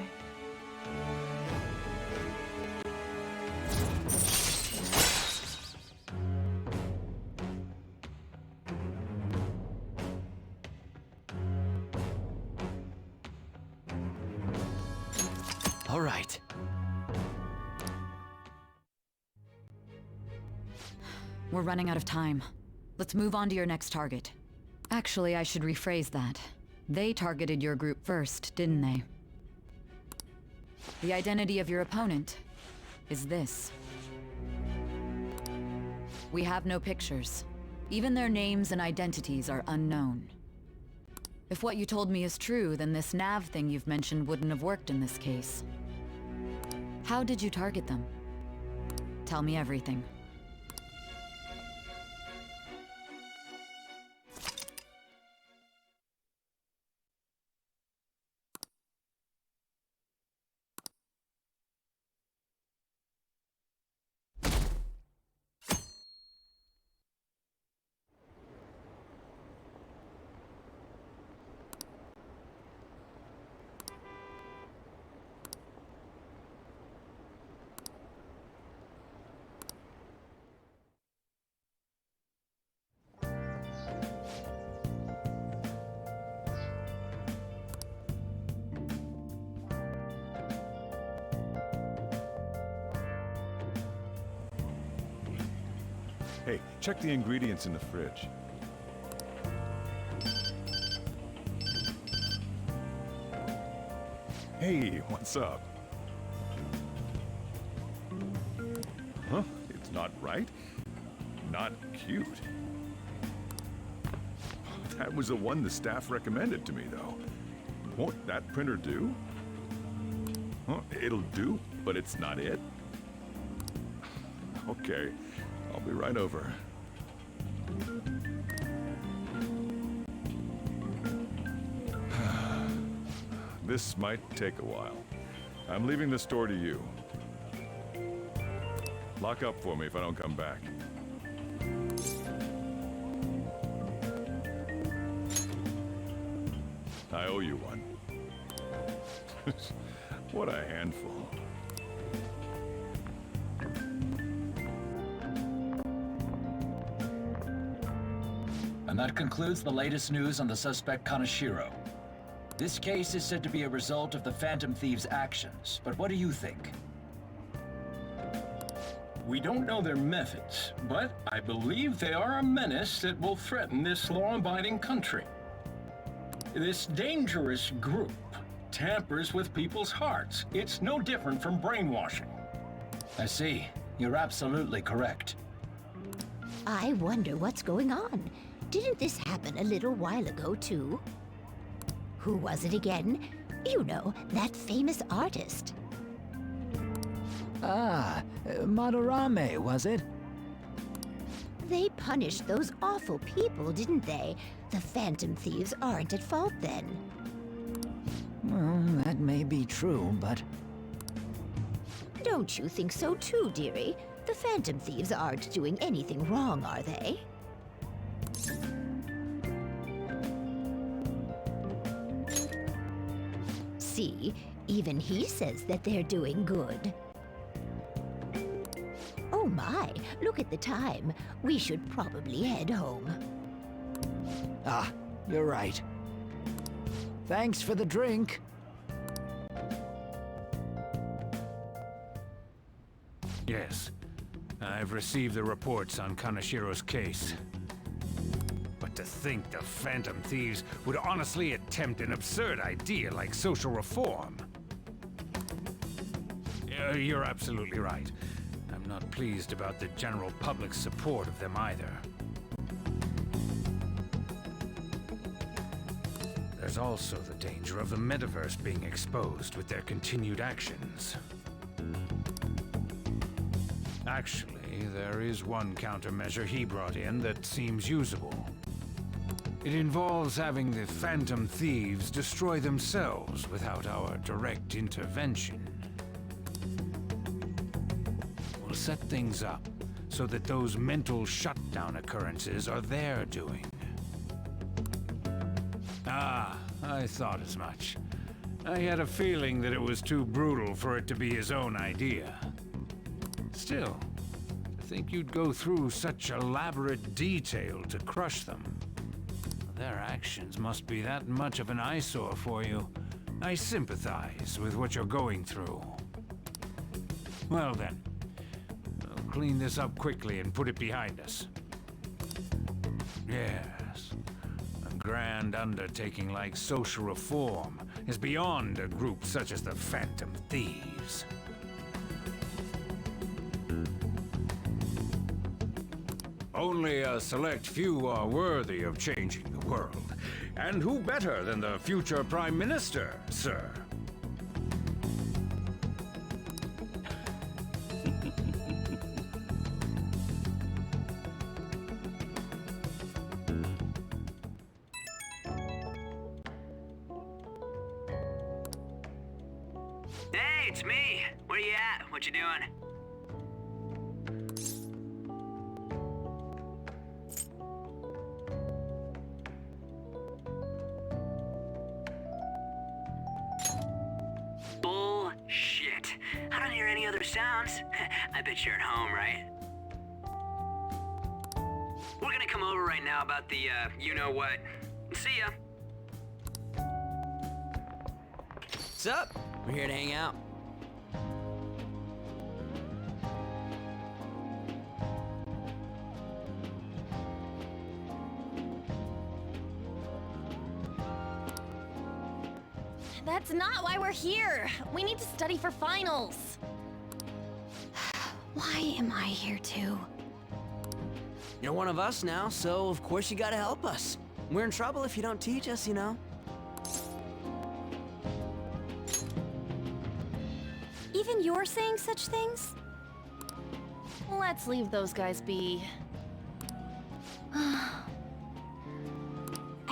All right.
We're running out of time. Let's move on to your next target. Actually, I should rephrase that. They targeted your group first, didn't they? The identity of your opponent is this. We have no pictures. Even their names and identities are unknown. If what you told me is true, then this nav thing you've mentioned wouldn't have worked in this case. How did you target them? Tell me everything.
Hey, check the ingredients in the fridge. Hey, what's up? Huh? It's not right? Not cute. That was the one the staff recommended to me, though. Won't that printer do? Huh? It'll do, but it's not it? Okay. I'll be right over. This might take a while. I'm leaving the store to you. Lock up for me if I don't come back. I owe you one. What a handful.
And that concludes the latest news on the suspect Kaneshiro. This case is said to be a result of the Phantom Thieves' actions, but what do you think?
We don't know their methods, but I believe they are a menace that will threaten this law-abiding country. This dangerous group tampers with people's hearts. It's no different from brainwashing.
I see. You're absolutely correct.
I wonder what's going on. Didn't this happen a little while ago, too? Who was it again? You know, that famous artist.
Ah, Madarame, was it?
They punished those awful people, didn't they? The Phantom Thieves aren't at fault then.
Well, that may be true, but...
Don't you think so too, dearie? The Phantom Thieves aren't doing anything wrong, are they? See, even he says that they're doing good. Oh my, look at the time. We should probably head home.
Ah, you're right. Thanks for the drink.
Yes, I've received the reports on Kaneshiro's case. But to think the Phantom Thieves would honestly attempt an absurd idea like social reform. You're absolutely right. I'm not pleased about the general public's support of them either. There's also the danger of the metaverse being exposed with their continued actions. Actually, there is one countermeasure he brought in that seems usable. It involves having the Phantom Thieves destroy themselves without our direct intervention. We'll set things up so that those mental shutdown occurrences are their doing. Ah, I thought as much. I had a feeling that it was too brutal for it to be his own idea. Still, to think you'd go through such elaborate detail to crush them. Their actions must be that much of an eyesore for you. I sympathize with what you're going through. Well then, I'll clean this up quickly and put it behind us. Yes, a grand undertaking like social reform is beyond a group such as the Phantom Thieves. Only a select few are worthy of changing the world. And who better than the future Prime Minister, sir?
Hey, it's me. Where you at? What you doing? Bullshit. I don't hear any other sounds. I bet you're at home, right? We're gonna come over right now about the, you-know-what. See ya. What's up? We're here to hang out.
That's not why we're here. We need to study for finals.
Why am I here too?
You're one of us now, so of course you gotta help us. We're in trouble if you don't teach us, you know.
Even you're saying such things? Let's leave those guys be.
I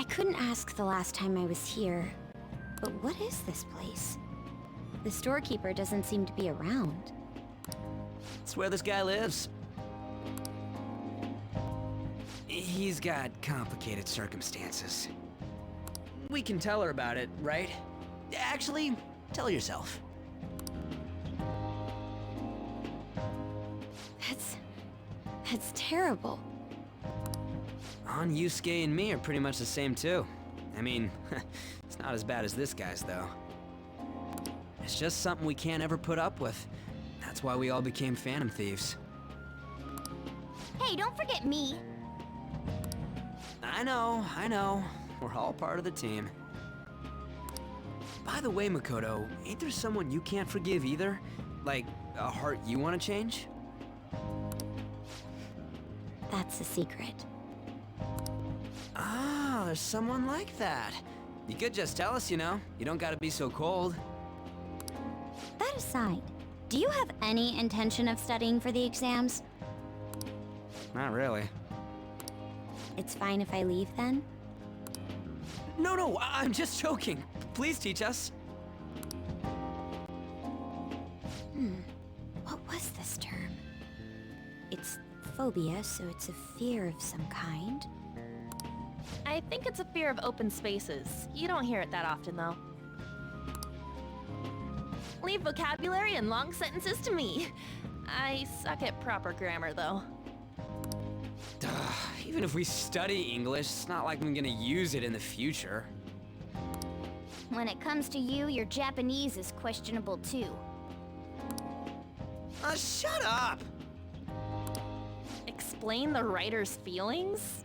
couldn't ask the last time I was here. But what is this place? The storekeeper doesn't seem to be around.
It's where this guy lives. He's got complicated circumstances. We can tell her about it, right? Actually, tell yourself.
That's terrible.
On Yusuke and me are pretty much the same too. I mean, it's not as bad as this guy's though. It's just something we can't ever put up with. That's why we all became Phantom Thieves.
Hey, don't forget me.
I know. We're all part of the team. By the way, Makoto, ain't there someone you can't forgive either? Like, a heart you want to change?
That's a secret.
Ah, there's someone like that. You could just tell us, you know. You don't gotta be so cold.
That aside, do you have any intention of studying for the exams?
Not really.
It's fine if I leave then?
No, I'm just joking. Please teach us.
What was this term? It's phobia, so it's a fear of some kind.
I think it's a fear of open spaces. You don't hear it that often, though. Leave vocabulary and long sentences to me. I suck at proper grammar, though.
Even if we study English, it's not like I'm gonna use it in the future.
When it comes to you, your Japanese is questionable too.
Shut up!
Explain the writer's feelings?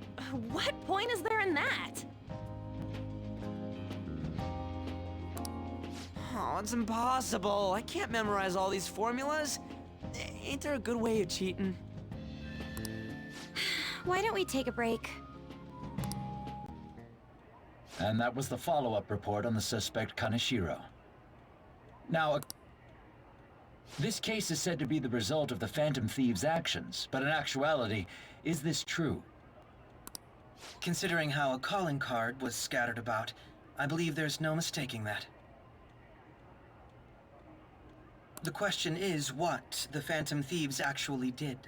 What point is there in that?
Oh, it's impossible. I can't memorize all these formulas. Ain't there a good way of cheating?
Why don't we take a break?
And that was the follow-up report on the suspect Kaneshiro. Now, this case is said to be the result of the Phantom Thieves' actions, but in actuality, is this true?
Considering how a calling card was scattered about, I believe there's no mistaking that. The question is what the Phantom Thieves actually did.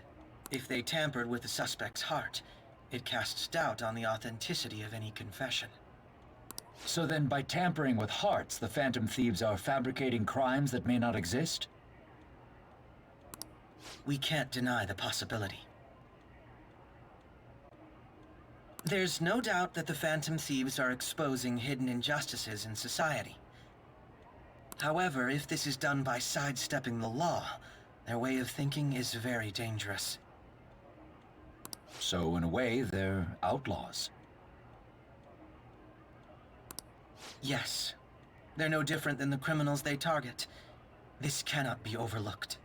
If they tampered with the suspect's heart, it casts doubt on the authenticity of any confession.
So then, by tampering with hearts, the Phantom Thieves are fabricating crimes that may not exist?
We can't deny the possibility. There's no doubt that the Phantom Thieves are exposing hidden injustices in society. However, if this is done by sidestepping the law, their way of thinking is very dangerous.
So, in a way, they're outlaws.
Yes. They're no different than the criminals they target. This cannot be overlooked.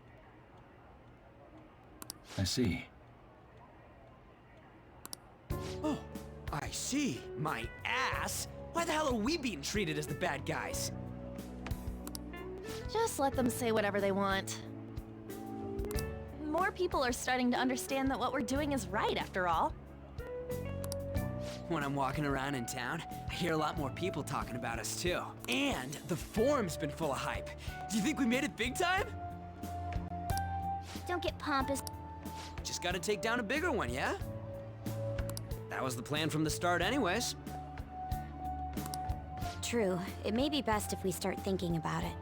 I see.
Oh, I see. My ass? Why the hell are we being treated as the bad guys?
Just let them say whatever they want. More people are starting to understand that what we're doing is right, after all.
When I'm walking around in town, I hear a lot more people talking about us too. And the forum's been full of hype. Do you think we made it big time?
Don't get pompous.
Just gotta take down a bigger one, yeah? That was the plan from the start anyways.
True. It may be best if we start thinking about it.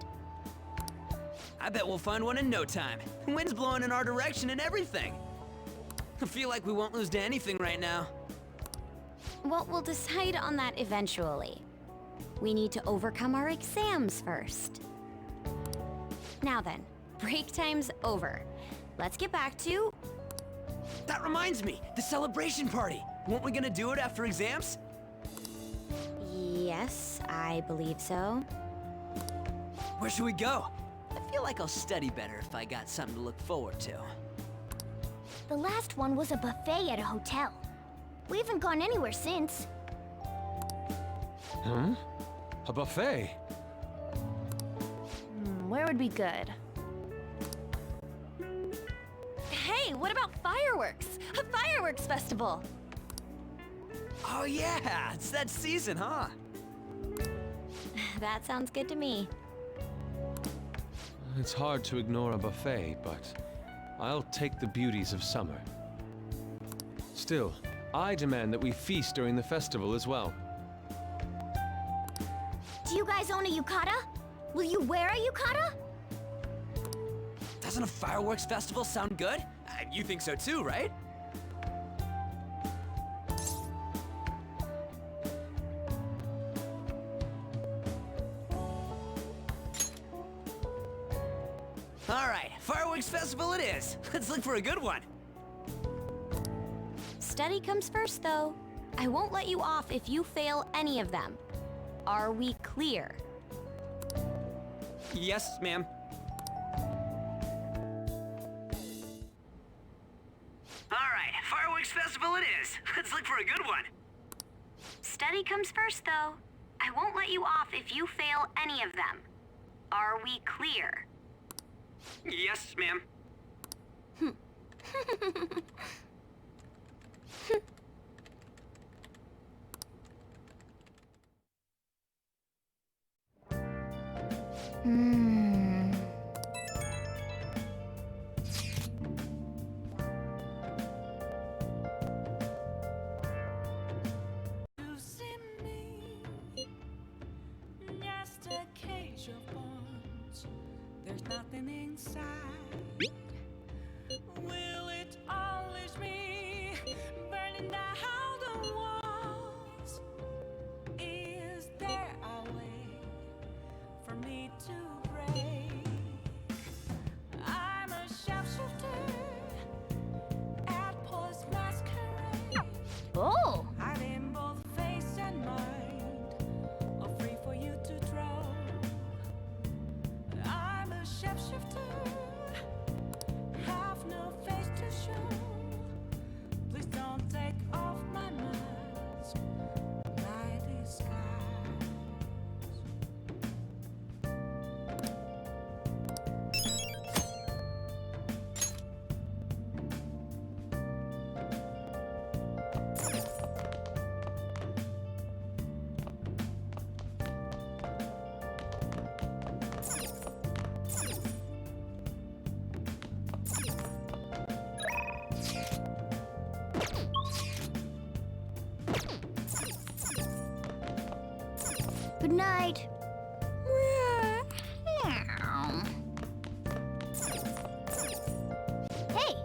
I bet we'll find one in no time. The wind's blowing in our direction and everything. I feel like we won't lose to anything right now.
Well, we'll decide on that eventually. We need to overcome our exams first. Now then, break time's over. Let's get back to...
That reminds me, the celebration party. Weren't we gonna do it after exams?
Yes, I believe so.
Where should we go? I feel like I'll study better if I got something to look forward to.
The last one was a buffet at a hotel. We haven't gone anywhere since.
A buffet?
Where would be good? Hey, what about fireworks? A fireworks festival!
Oh yeah, it's that season, huh?
That sounds good to me.
It's hard to ignore a buffet, but I'll take the beauties of summer. Still, I demand that we feast during the festival as well.
Do you guys own a yukata? Will you wear a yukata?
Doesn't a fireworks festival sound good? You think so too, right? All right, fireworks festival it is. Let's look for a good one.
Study comes first, though. I won't let you off if you fail any of them. Are we clear?
Yes, ma'am. All right, fireworks festival it is. Let's look for a good one.
Study comes first, though. I won't let you off if you fail any of them. Are we clear?
Yes, ma'am.
You see me, just a cage of bones. There's nothing inside. Will it unleash me, burning down the walls? Is there a way for me to break? I'm a sharpshooter at Post Masquerade.
Oh!
Hiding both face and mind, all free for you to draw. I'm a shapeshifter, have no face to show. Please don't take off my mask, my disguise.
Good night. Hey!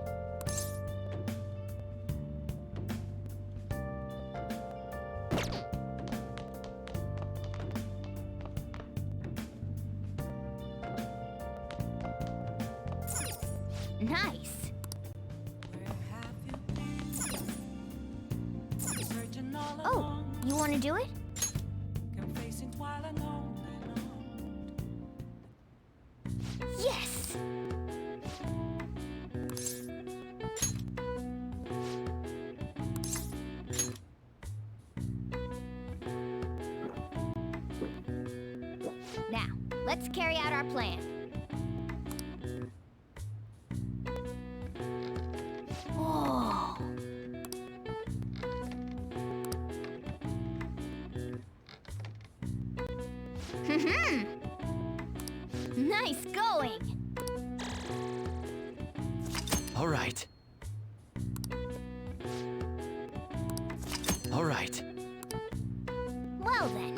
Nice.
Searching all
Oh,
along,
you want to do it?
confessing while alone.
Yes! Now, let's carry out our plan. Oh. Nice going!
All right. All right.
Well then.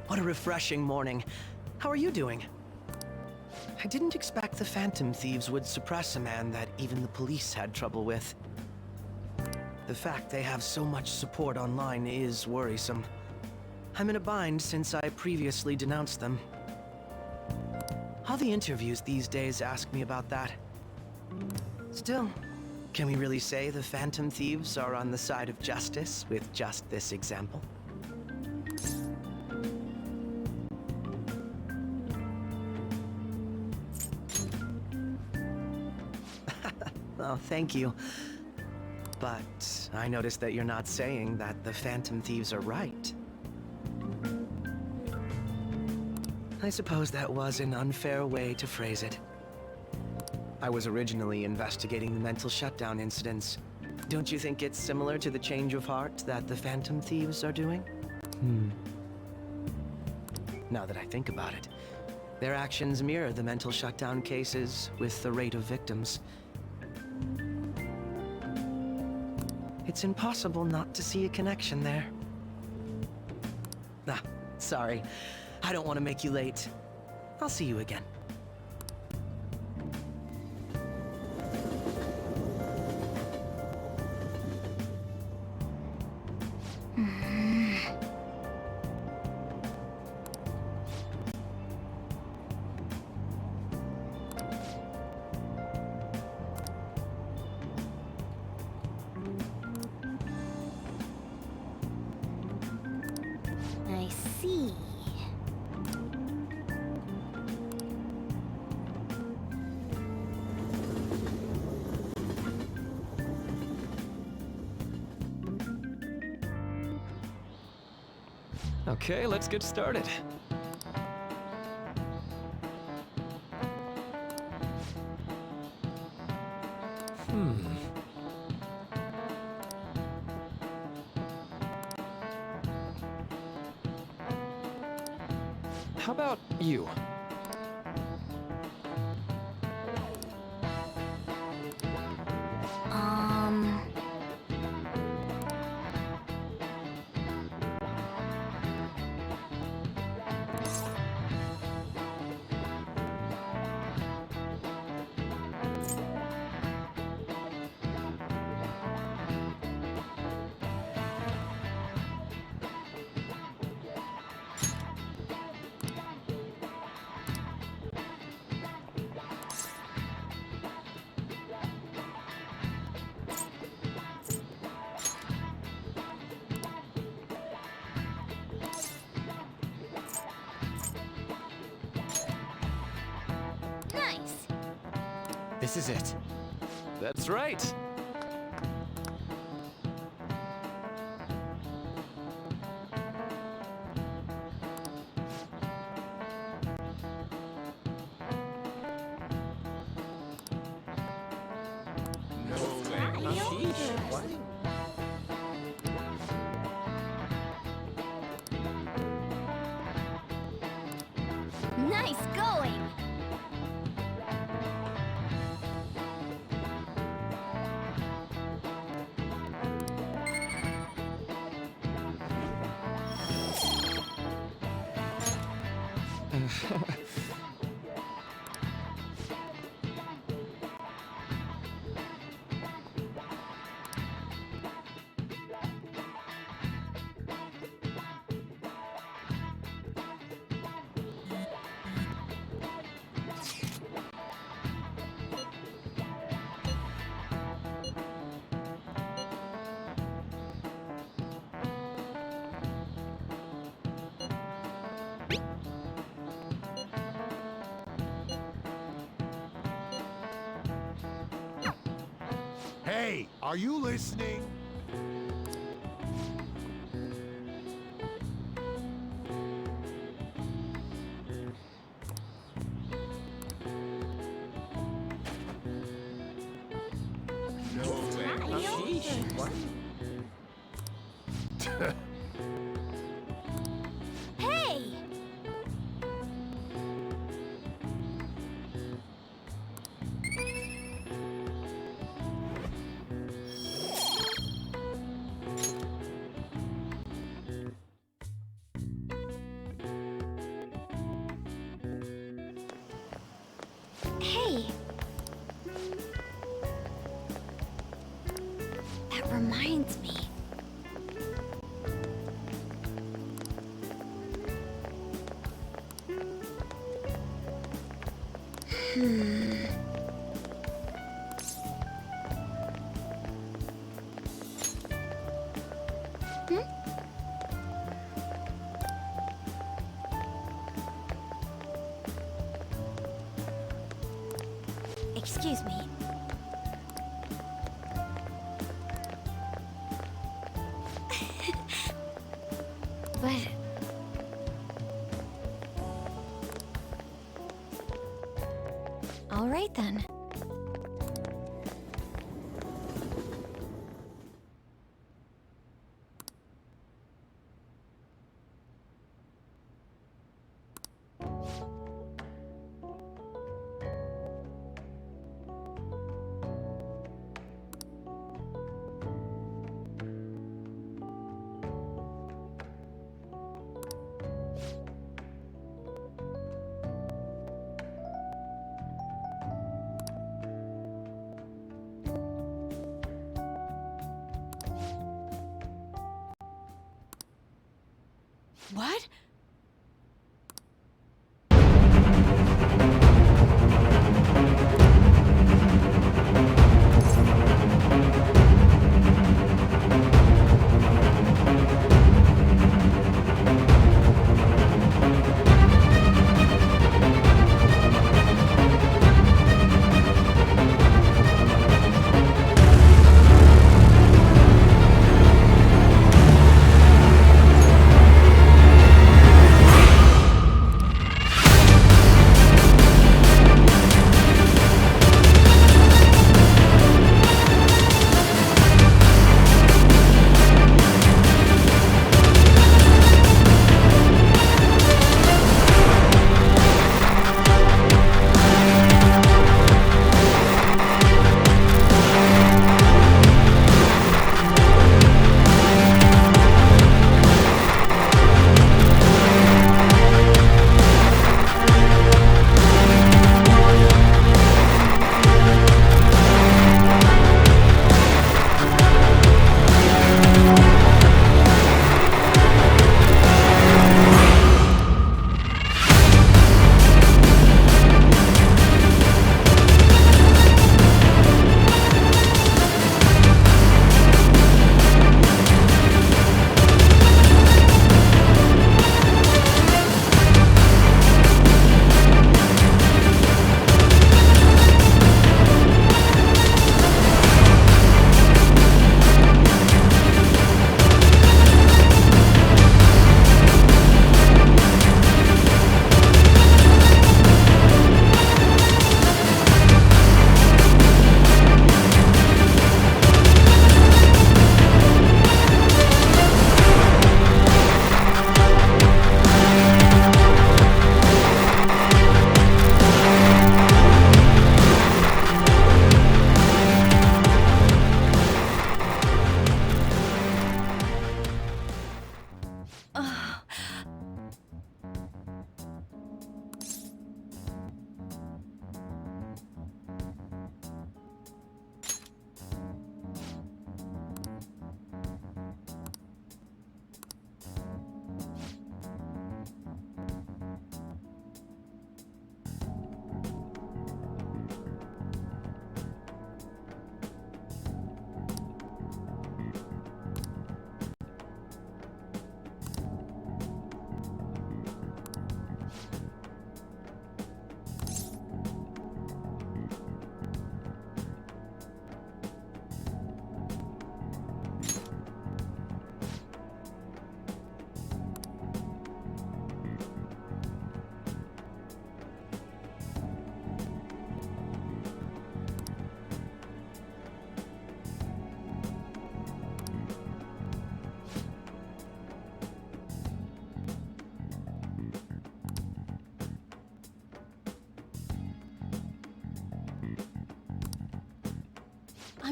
What a refreshing morning. How are you doing? I didn't expect the Phantom Thieves would suppress a man that even the police had trouble with. The fact they have so much support online is worrisome. I'm in a bind since I previously denounced them. All the interviews these days ask me about that. Still, can we really say the Phantom Thieves are on the side of justice with just this example? Oh, thank you. But I noticed that you're not saying that the Phantom Thieves are right. I suppose that was an unfair way to phrase it. I was originally investigating the mental shutdown incidents. Don't you think it's similar to the change of heart that the Phantom Thieves are doing? Now that I think about it, their actions mirror the mental shutdown cases with the rate of victims. It's impossible not to see a connection there. Ah, sorry. I don't want to make you late. I'll see you again.
I see.
Okay, let's get started. How about you?
Nice.
This is it. That's right.
Nice going.
Hey, are you listening?
Hey! Hey! That reminds me. Excuse me. All right then.
What?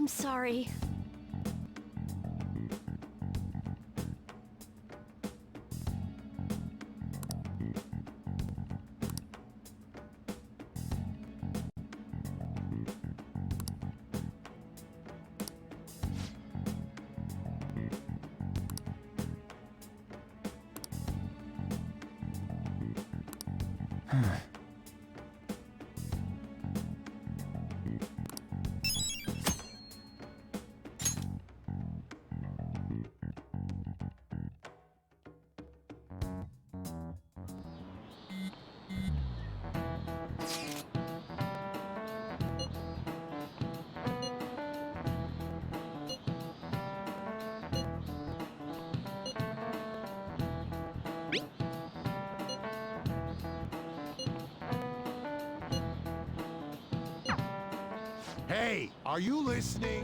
I'm sorry.
Hey, are you listening?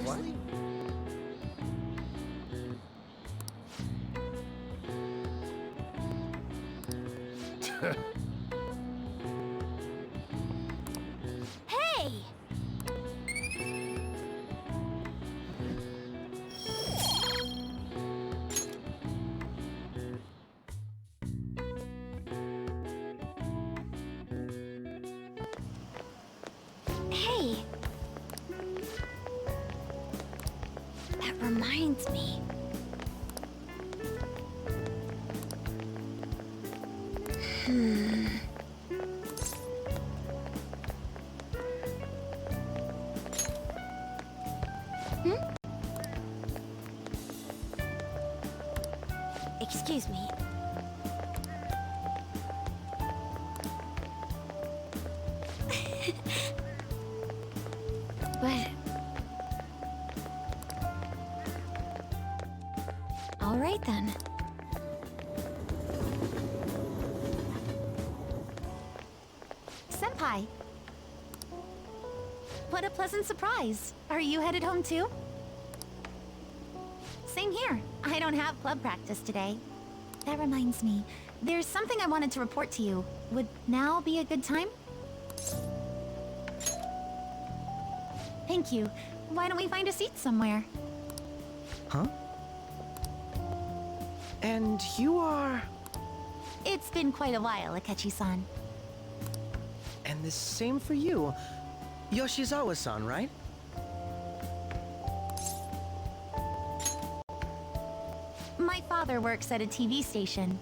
What?
Hey! Hey! That reminds me. Hmm. Excuse me. But... all right then. Senpai! What a pleasant surprise. Are you headed home too? Same here. I don't have club practice today. That reminds me, there's something I wanted to report to you. Would now be a good time? Thank you. Why don't we find a seat somewhere?
Huh? And you are...
It's been quite a while, Akechi-san.
And the same for you. Yoshizawa-san, right?
My father works at a TV station.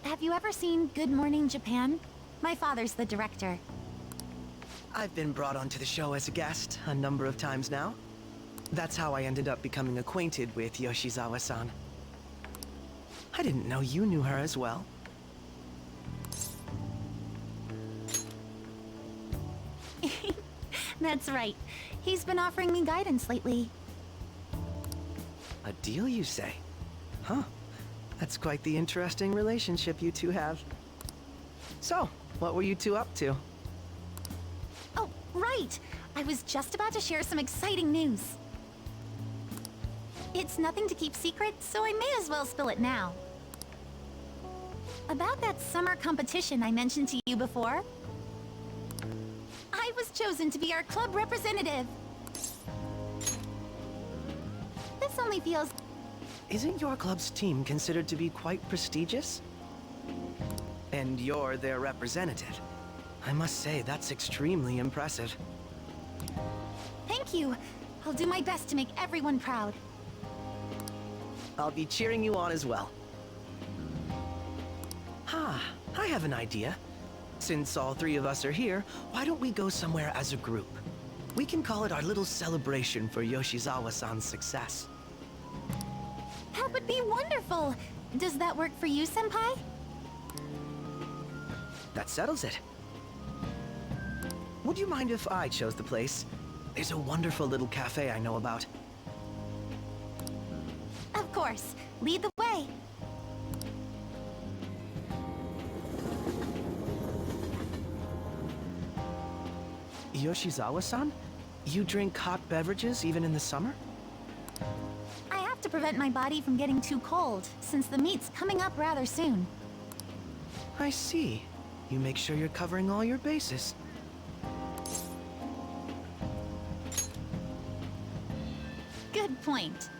Have you ever seen Good Morning Japan? My father's the director.
I've been brought onto the show as a guest a number of times now. That's how I ended up becoming acquainted with Yoshizawa-san. I didn't know you knew her as well.
That's right. He's been offering me guidance lately.
A deal, you say? Huh. That's quite the interesting relationship you two have. So, what were you two up to?
Oh, right! I was just about to share some exciting news. It's nothing to keep secret, so I may as well spill it now. About that summer competition I mentioned to you before, I was chosen to be our club representative. This only feels...
Isn't your club's team considered to be quite prestigious? And you're their representative. I must say, that's extremely impressive.
Thank you. I'll do my best to make everyone proud.
I'll be cheering you on as well. I have an idea. Since all three of us are here, why don't we go somewhere as a group? We can call it our little celebration for Yoshizawa-san's success.
That would be wonderful! Does that work for you, Senpai?
That settles it. Would you mind if I chose the place? There's a wonderful little cafe I know about.
Of course. Lead the way.
Yoshizawa-san? You drink hot beverages even in the summer?
I have to prevent my body from getting too cold, since the meet's coming up rather soon.
I see. You make sure you're covering all your bases.
Good point.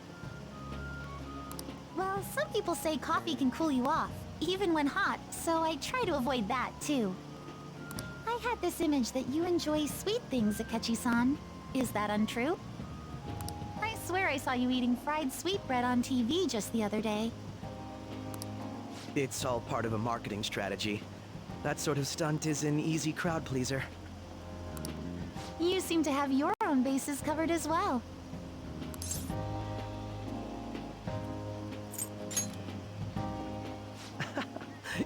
Well, some people say coffee can cool you off, even when hot, so I try to avoid that, too. I had this image that you enjoy sweet things, Akechi-san. Is that untrue? I swear I saw you eating fried sweetbread on TV just the other day.
It's all part of a marketing strategy. That sort of stunt is an easy crowd pleaser.
You seem to have your own bases covered as well.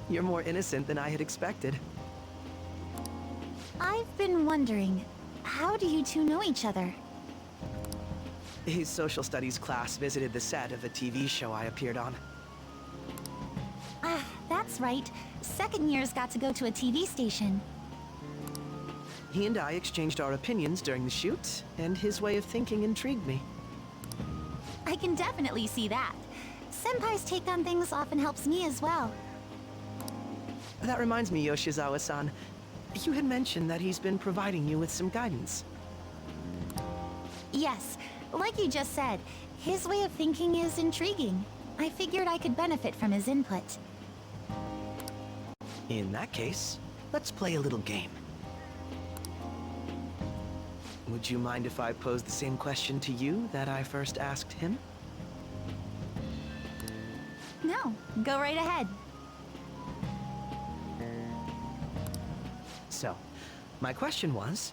You're more innocent than I had expected.
I've been wondering,
how do you two know each other?
His social studies class visited the set of a TV show I appeared on.
Ah, that's right. Second years got to go to a TV station.
He and I exchanged our opinions during the shoot, and his way of thinking intrigued me.
I can definitely see that. Senpai's take on things often helps me as well.
That reminds me, Yoshizawa-san. You had mentioned that he's been providing you with some guidance.
Yes, like you just said, his way of thinking is intriguing. I figured I could benefit from his input.
In that case, let's play a little game. Would you mind if I posed the same question to you that I first asked him?
No, go right ahead.
So, my question was,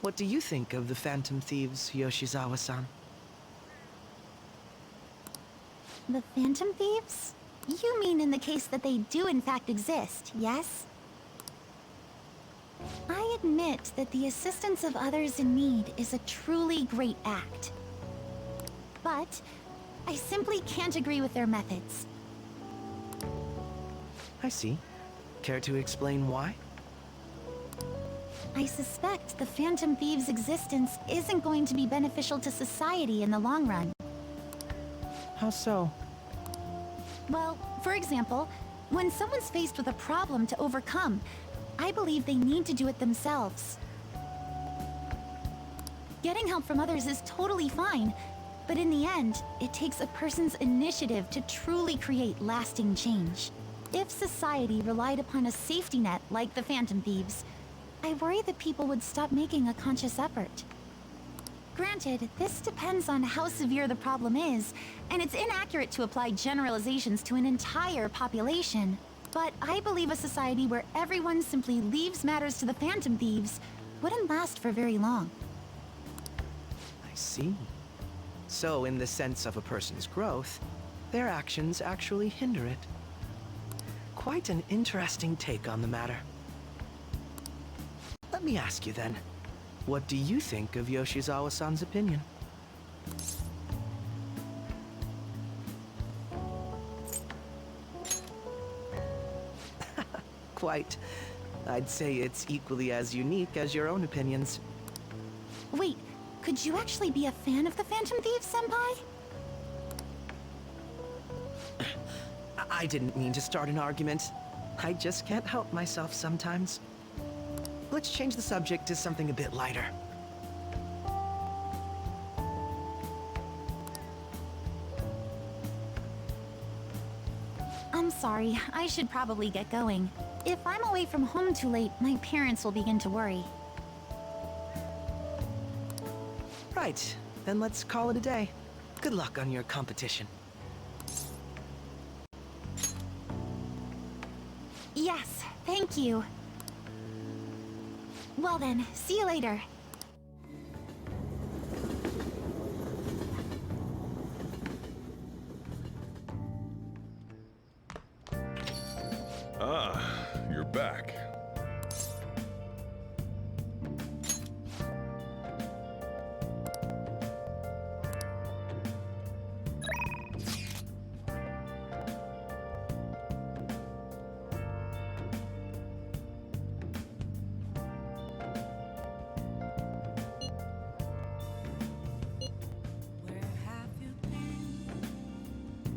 what do you think of the Phantom Thieves, Yoshizawa-san?
The Phantom Thieves? You mean in the case that they do in fact exist, yes? I admit that the assistance of others in need is a truly great act. But I simply can't agree with their methods.
I see. Care to explain why?
I suspect the Phantom Thieves' existence isn't going to be beneficial to society in the long run.
How so?
Well, for example, when someone's faced with a problem to overcome, I believe they need to do it themselves. Getting help from others is totally fine, but in the end, it takes a person's initiative to truly create lasting change. If society relied upon a safety net like the Phantom Thieves, I worry that people would stop making a conscious effort. Granted, this depends on how severe the problem is, and it's inaccurate to apply generalizations to an entire population. But I believe a society where everyone simply leaves matters to the Phantom Thieves wouldn't last for very long.
I see. So, in the sense of a person's growth, their actions actually hinder it. Quite an interesting take on the matter. Let me ask you then, what do you think of Yoshizawa-san's opinion? Quite. I'd say it's equally as unique as your own opinions.
Wait, could you actually be a fan of the Phantom Thieves, Senpai?
I didn't mean to start an argument. I just can't help myself sometimes. Let's change the subject to something a bit lighter.
I'm sorry, I should probably get going. If I'm away from home too late, my parents will begin to worry.
Right, then let's call it a day. Good luck on your competition.
Yes, thank you. Well then, see you later.
Ah, you're back.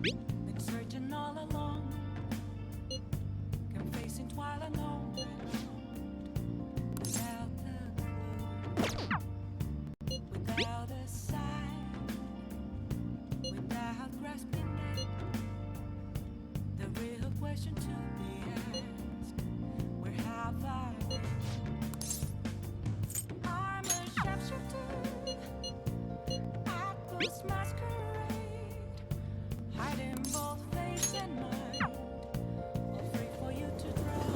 Been searching all along, confessing while alone, without a clue, without a sign, without grasping it. The real question to be asked: where have I been? I'm a sharpshooter, Atlus masquerade, hiding both face and mind, all free for you to draw.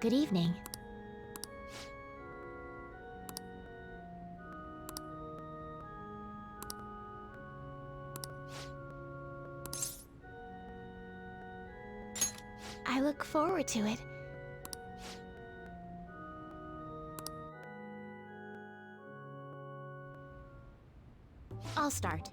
Good evening. I look forward to it. I'll start.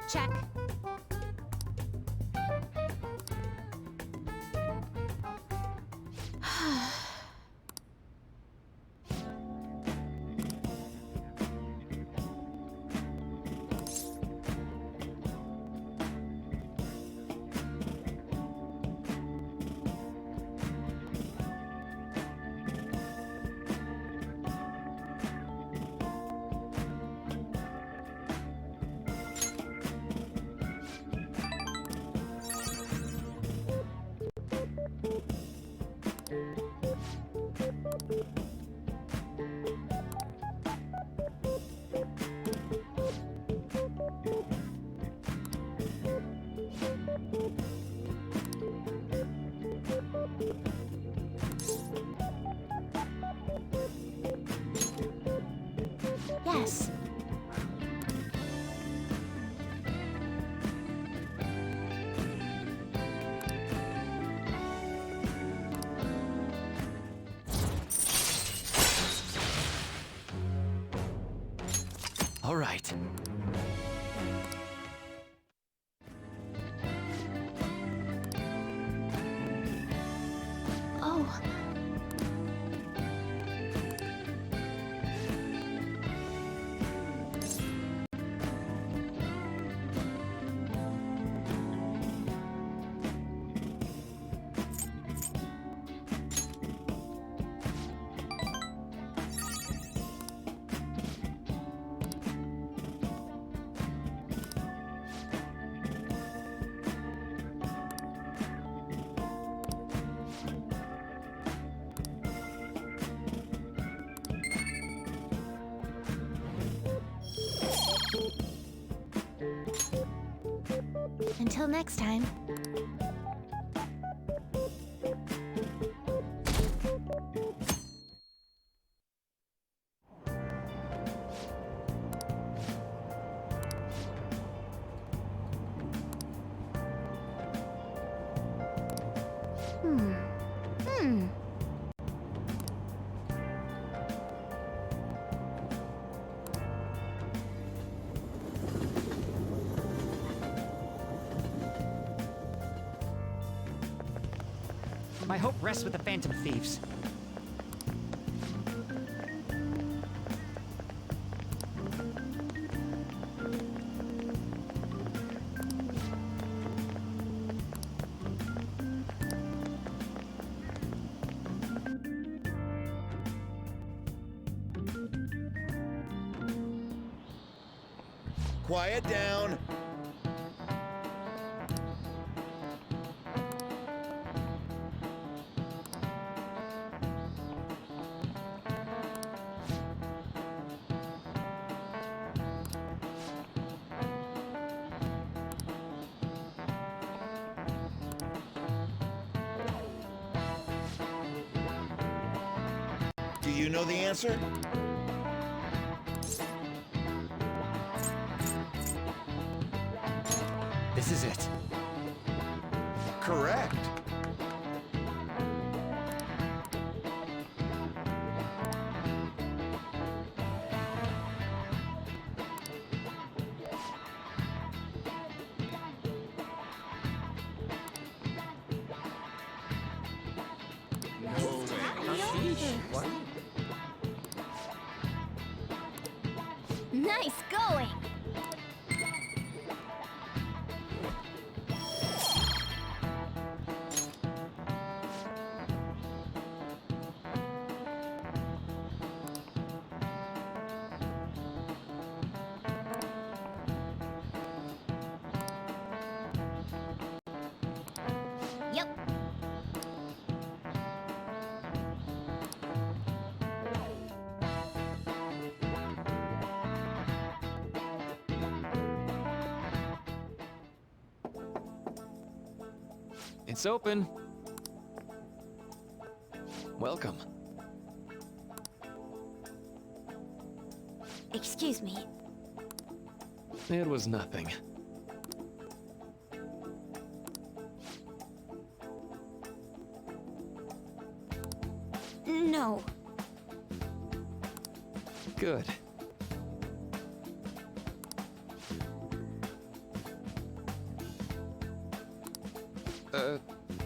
Check. Yes.
All right.
Oh. Until next time.
My hope rests with the Phantom Thieves.
Quiet down. Do you know the answer?
This is it.
Correct.
Nice going! Yep.
It's open. welcome.
Excuse me.
It was nothing.
No.
Good.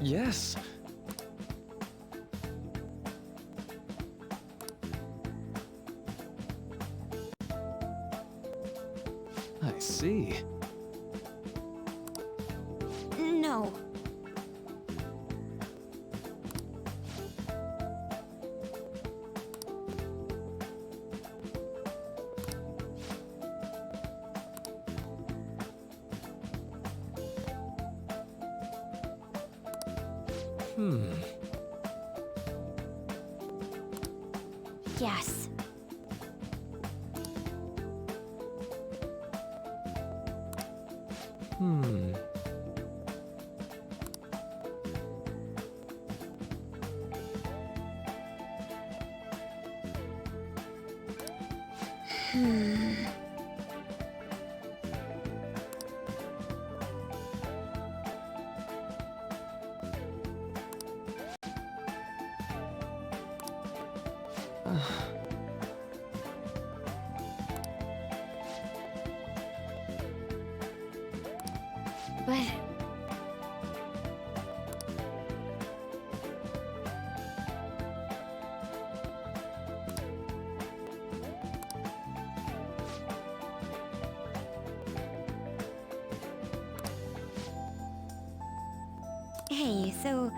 Yes. I see.
No. Yes. But... Hey, so...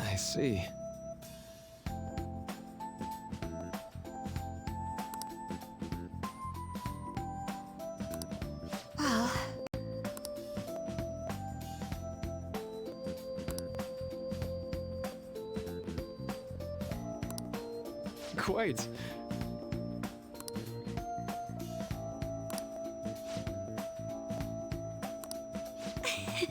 I see.
Well...
Quite.
Hey!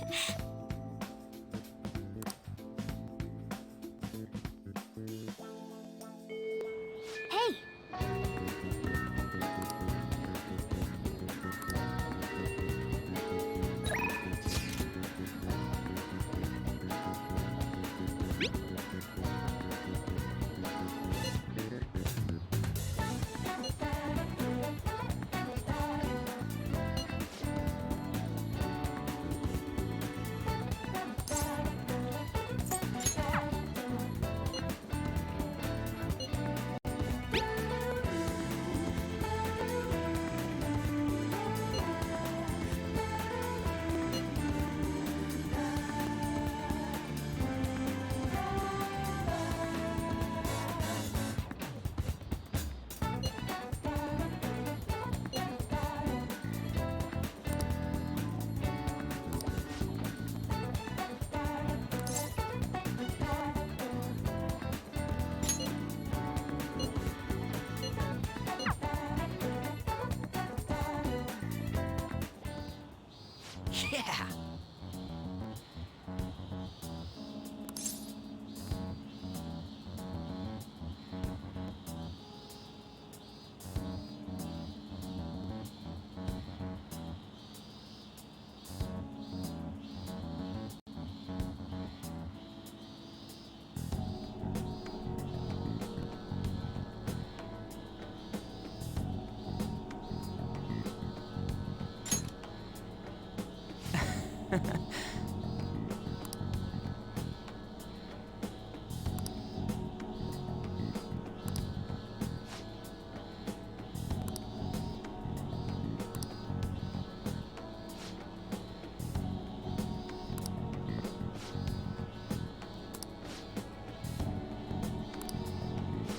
Yeah!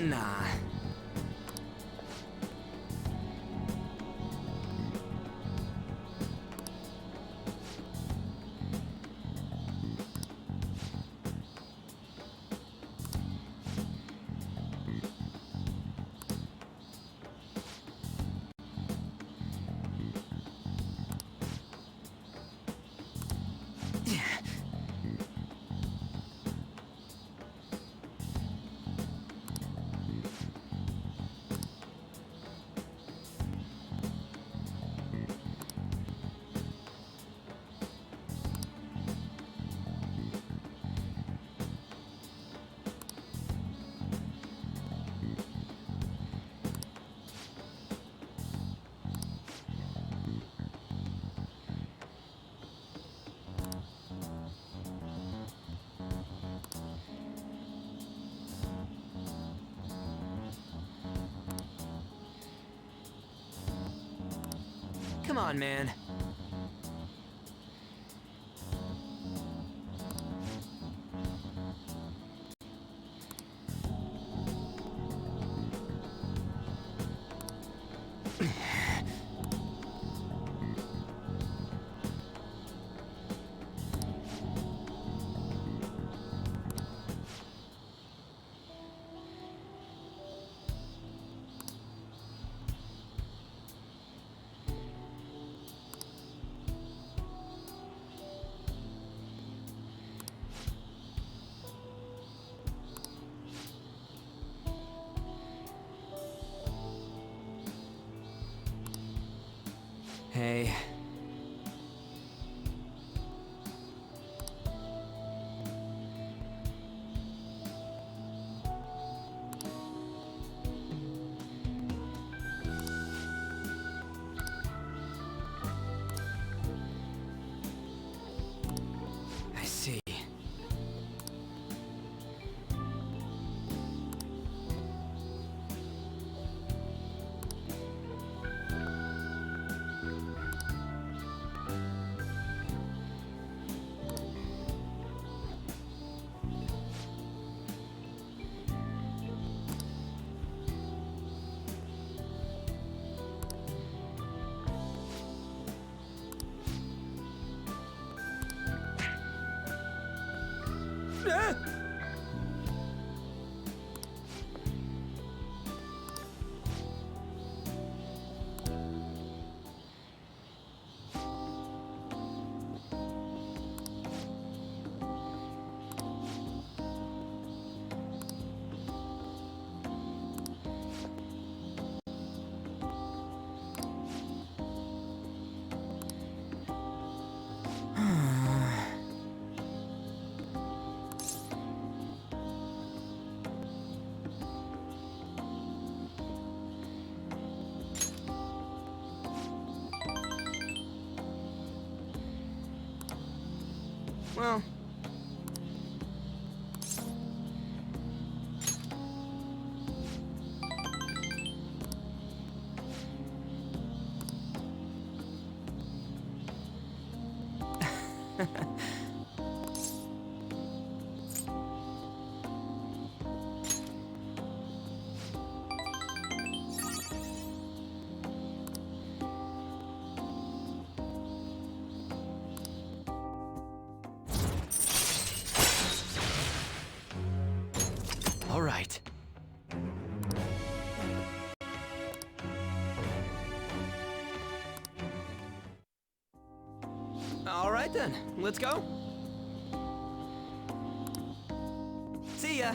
Nah. Come on, man. Hey. I see. Well...
All right.
All right then, let's go. See ya.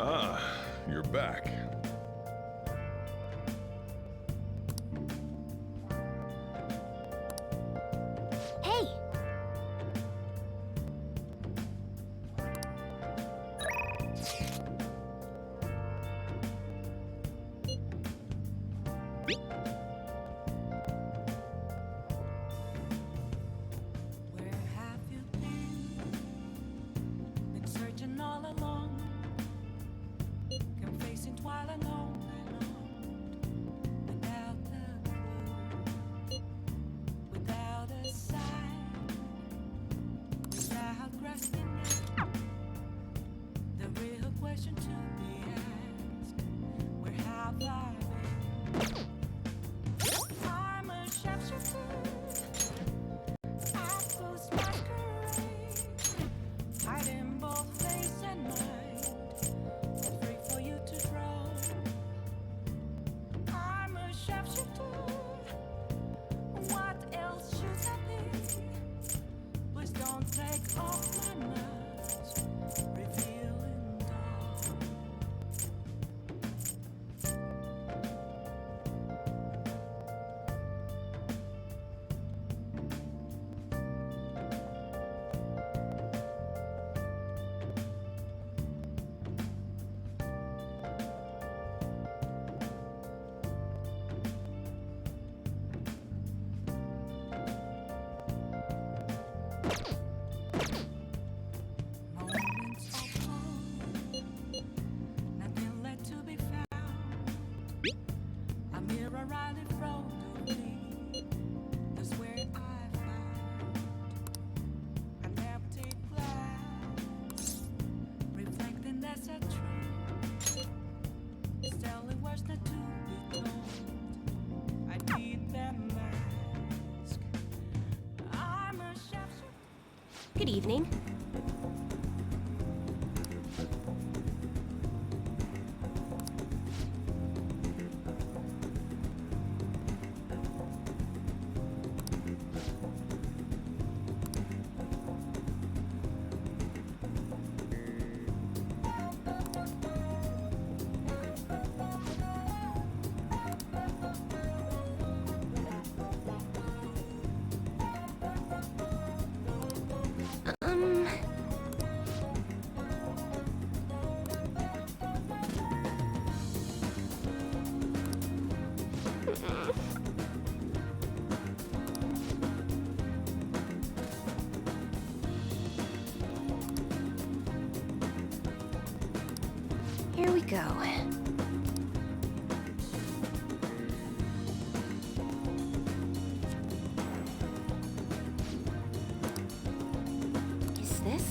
Ah, you're back.
Hey!
Where have you been? Been searching all along, confessing while alone and on, without a clue, without a sign, without grasping it. The real question to be asked: where have I been? I'm a sharpshooter. Hiding both face and mind, free for you to draw. I'm a sharpshooter. What else should I be?
Good evening. Here we go. Is this?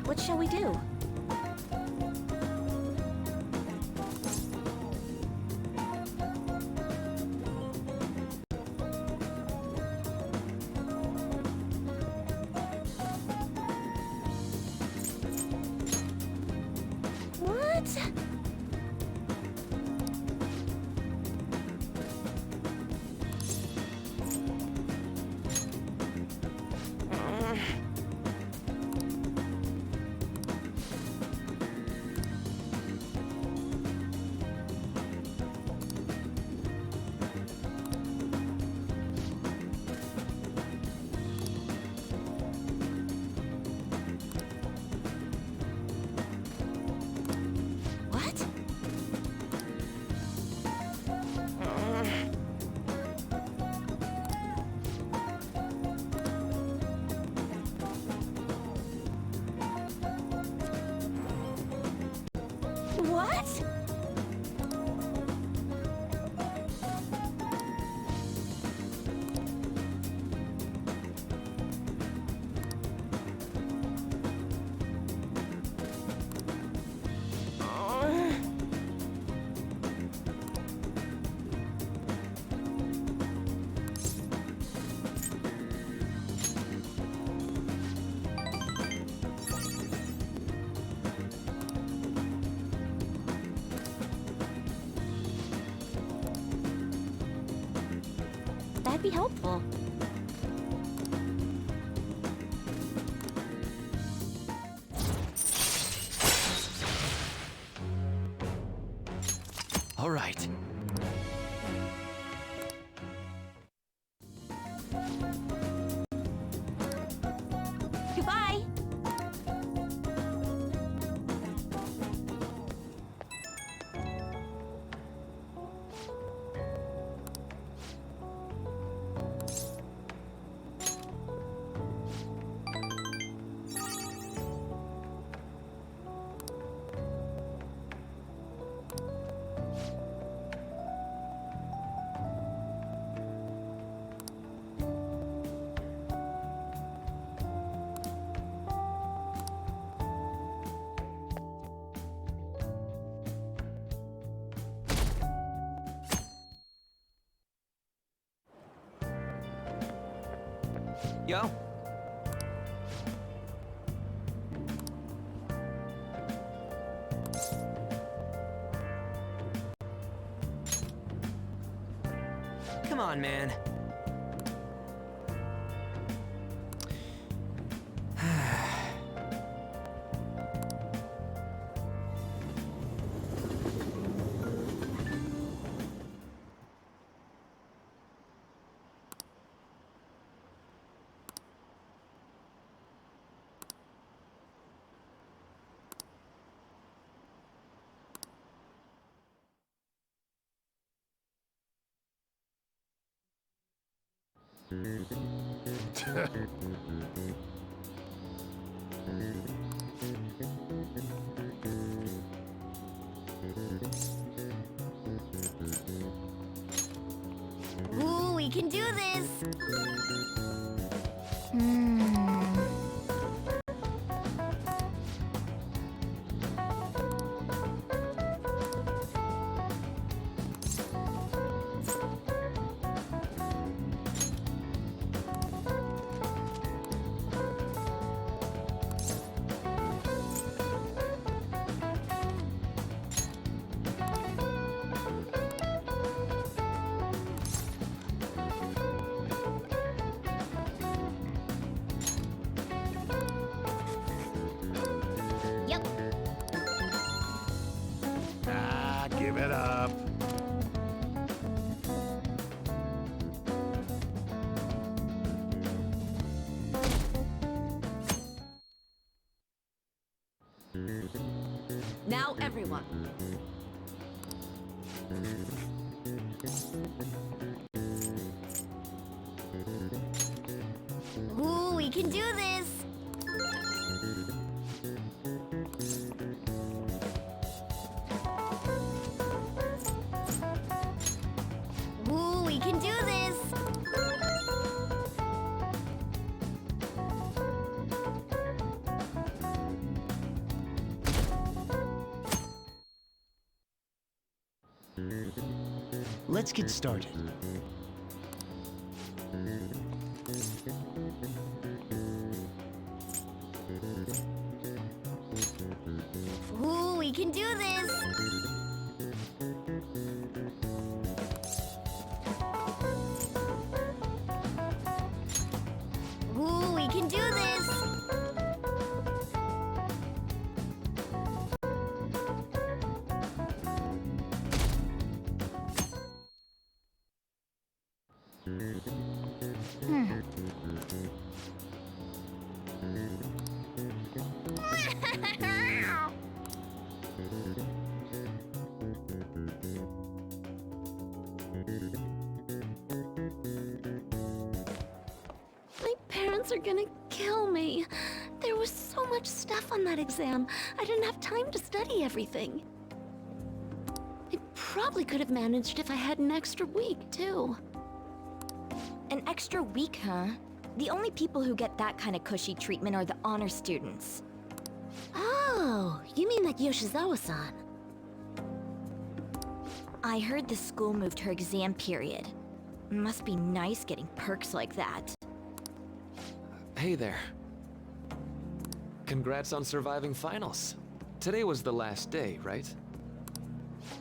What shall we do? What? What? What? That'd be helpful.
All right.
Goodbye.
Yo. Come on, man.
Ooh, we can do this!
Now everyone.
Ooh, we can do this! Ooh, we can do this!
Let's get started.
Ooh, we can do this! Ooh, we can do this!
My parents are gonna kill me. There was so much stuff on that exam. I didn't have time to study everything. I probably could have managed if I had an extra week, too.
An extra week, huh? The only people who get that kind of cushy treatment are the honor students.
Oh, you mean that Yoshizawa-san?
I heard the school moved her exam period. Must be nice getting perks like that.
Hey there. Congrats on surviving finals. Today was the last day, right?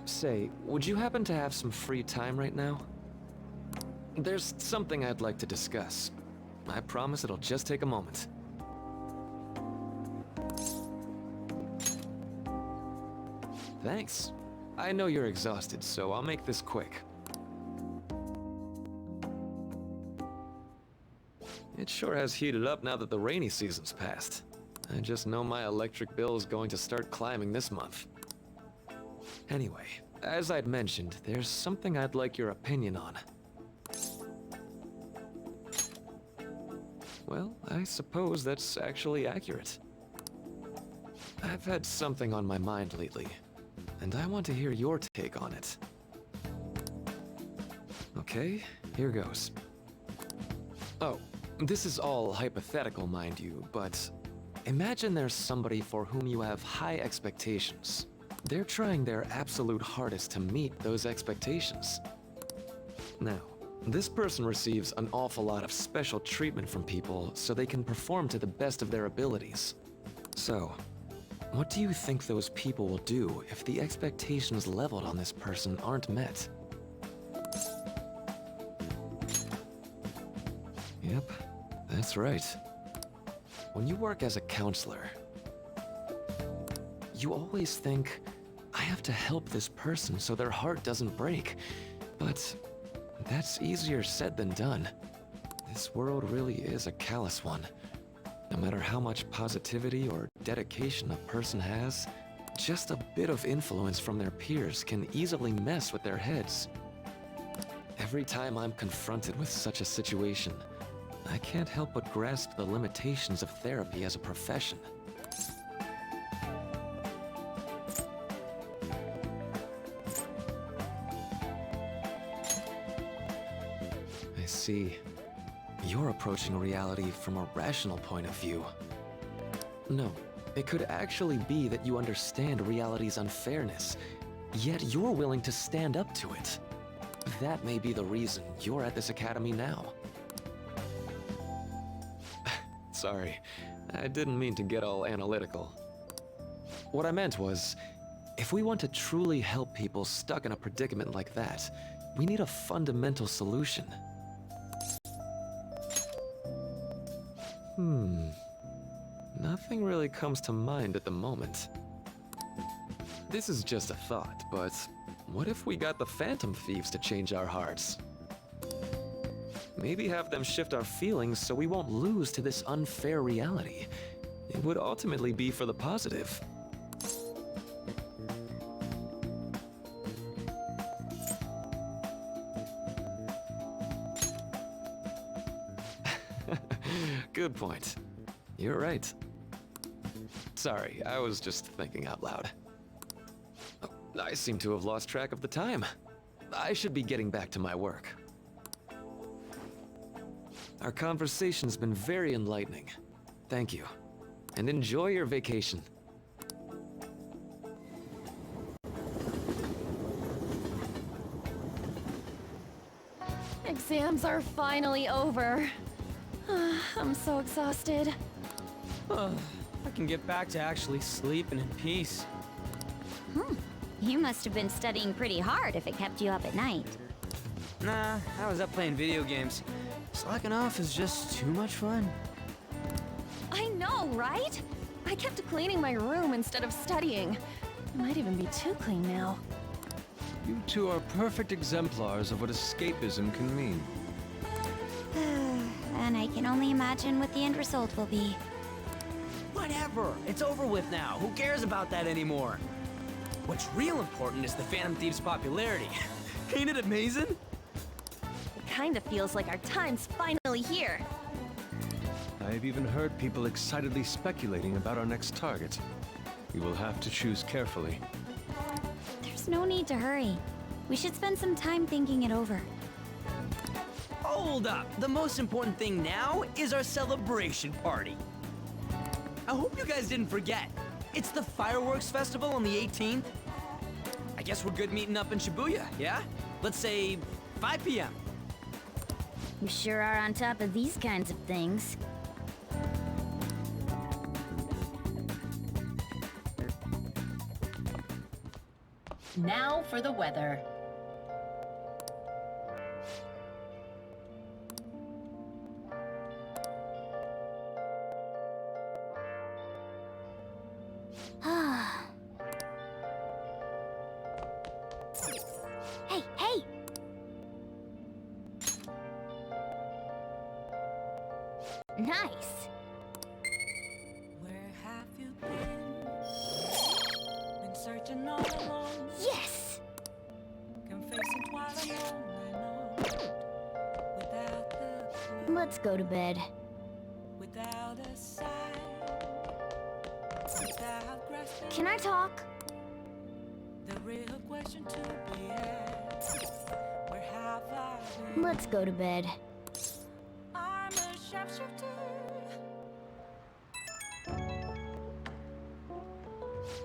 Say, would you happen to have some free time right now? There's something I'd like to discuss. I promise it'll just take a moment. Thanks. I know you're exhausted, so I'll make this quick. It sure has heated up now that the rainy season's passed. I just know my electric bill is going to start climbing this month. Anyway, as I'd mentioned, there's something I'd like your opinion on. Well, I suppose that's actually accurate. I've had something on my mind lately, and I want to hear your take on it. Okay, here goes. Oh, this is all hypothetical, mind you, but imagine there's somebody for whom you have high expectations. They're trying their absolute hardest to meet those expectations. Now, this person receives an awful lot of special treatment from people so they can perform to the best of their abilities. So, what do you think those people will do if the expectations leveled on this person aren't met? Yep, that's right. When you work as a counselor, you always think, I have to help this person so their heart doesn't break. But that's easier said than done. This world really is a callous one. No matter how much positivity or dedication a person has, just a bit of influence from their peers can easily mess with their heads. Every time I'm confronted with such a situation, I can't help but grasp the limitations of therapy as a profession. I see. You're approaching reality from a rational point of view. No, it could actually be that you understand reality's unfairness, yet you're willing to stand up to it. That may be the reason you're at this academy now. Sorry, I didn't mean to get all analytical. What I meant was, if we want to truly help people stuck in a predicament like that, we need a fundamental solution. Nothing really comes to mind at the moment. This is just a thought, but what if we got the Phantom Thieves to change our hearts? Maybe have them shift our feelings so we won't lose to this unfair reality. It would ultimately be for the positive. Good point. You're right. Sorry, I was just thinking out loud. Oh, I seem to have lost track of the time. I should be getting back to my work. Our conversation's been very enlightening. Thank you. And enjoy your vacation.
Exams are finally over. I'm so exhausted.
I can get back to actually sleeping in peace.
You must have been studying pretty hard if it kept you up at night.
Nah, I was up playing video games. Slacking off is just too much fun.
I know, right? I kept cleaning my room instead of studying. It might even be too clean now.
You two are perfect exemplars of what escapism can mean.
And I can only imagine what the end result will be.
Whatever! It's over with now. Who cares about that anymore? What's real important is the Phantom Thieves' popularity. Ain't it amazing?
It kinda feels like our time's finally here.
I've even heard people excitedly speculating about our next target. We will have to choose carefully.
There's no need to hurry. We should spend some time thinking it over.
Hold up! The most important thing now is our celebration party. I hope you guys didn't forget. It's the fireworks festival on the 18th. I guess we're good meeting up in Shibuya, yeah? Let's say 5 p.m.
You sure are on top of these kinds of things.
Now for the weather.
Hey! Nice!
Where have you been? Been searching all along.
Yes!
Confessing twice alone without the clue,
Let's go to bed.
without a sign, without grasping.
Can I talk?
The real question to be asked. Where have I been?
Let's go to bed.
I'm a sharpshooter.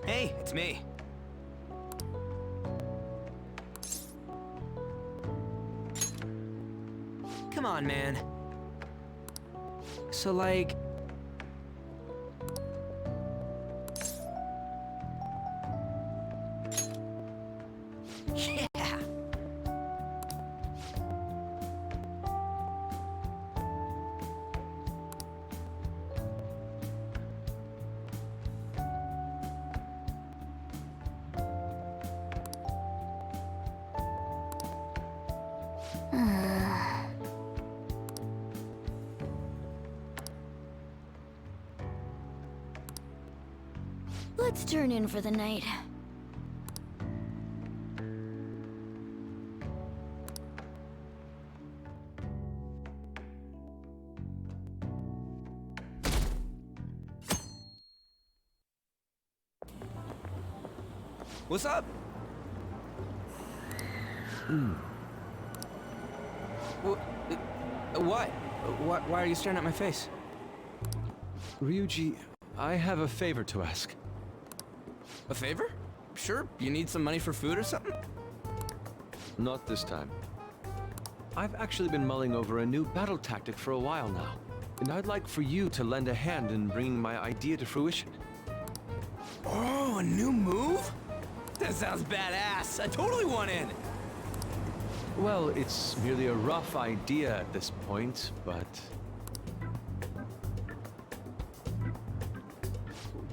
Hey, it's me. Come on, man. So, like... Yeah!
Let's turn in for the night.
What's up? What? Why are you staring at my face?
Ryuji, I have a favor to ask.
A favor? Sure, you need some money for food or something?
Not this time. I've actually been mulling over a new battle tactic for a while now, and I'd like for you to lend a hand in bringing my idea to fruition.
Oh, a new move? That sounds badass. I totally want in.
Well, it's merely a rough idea at this point, but...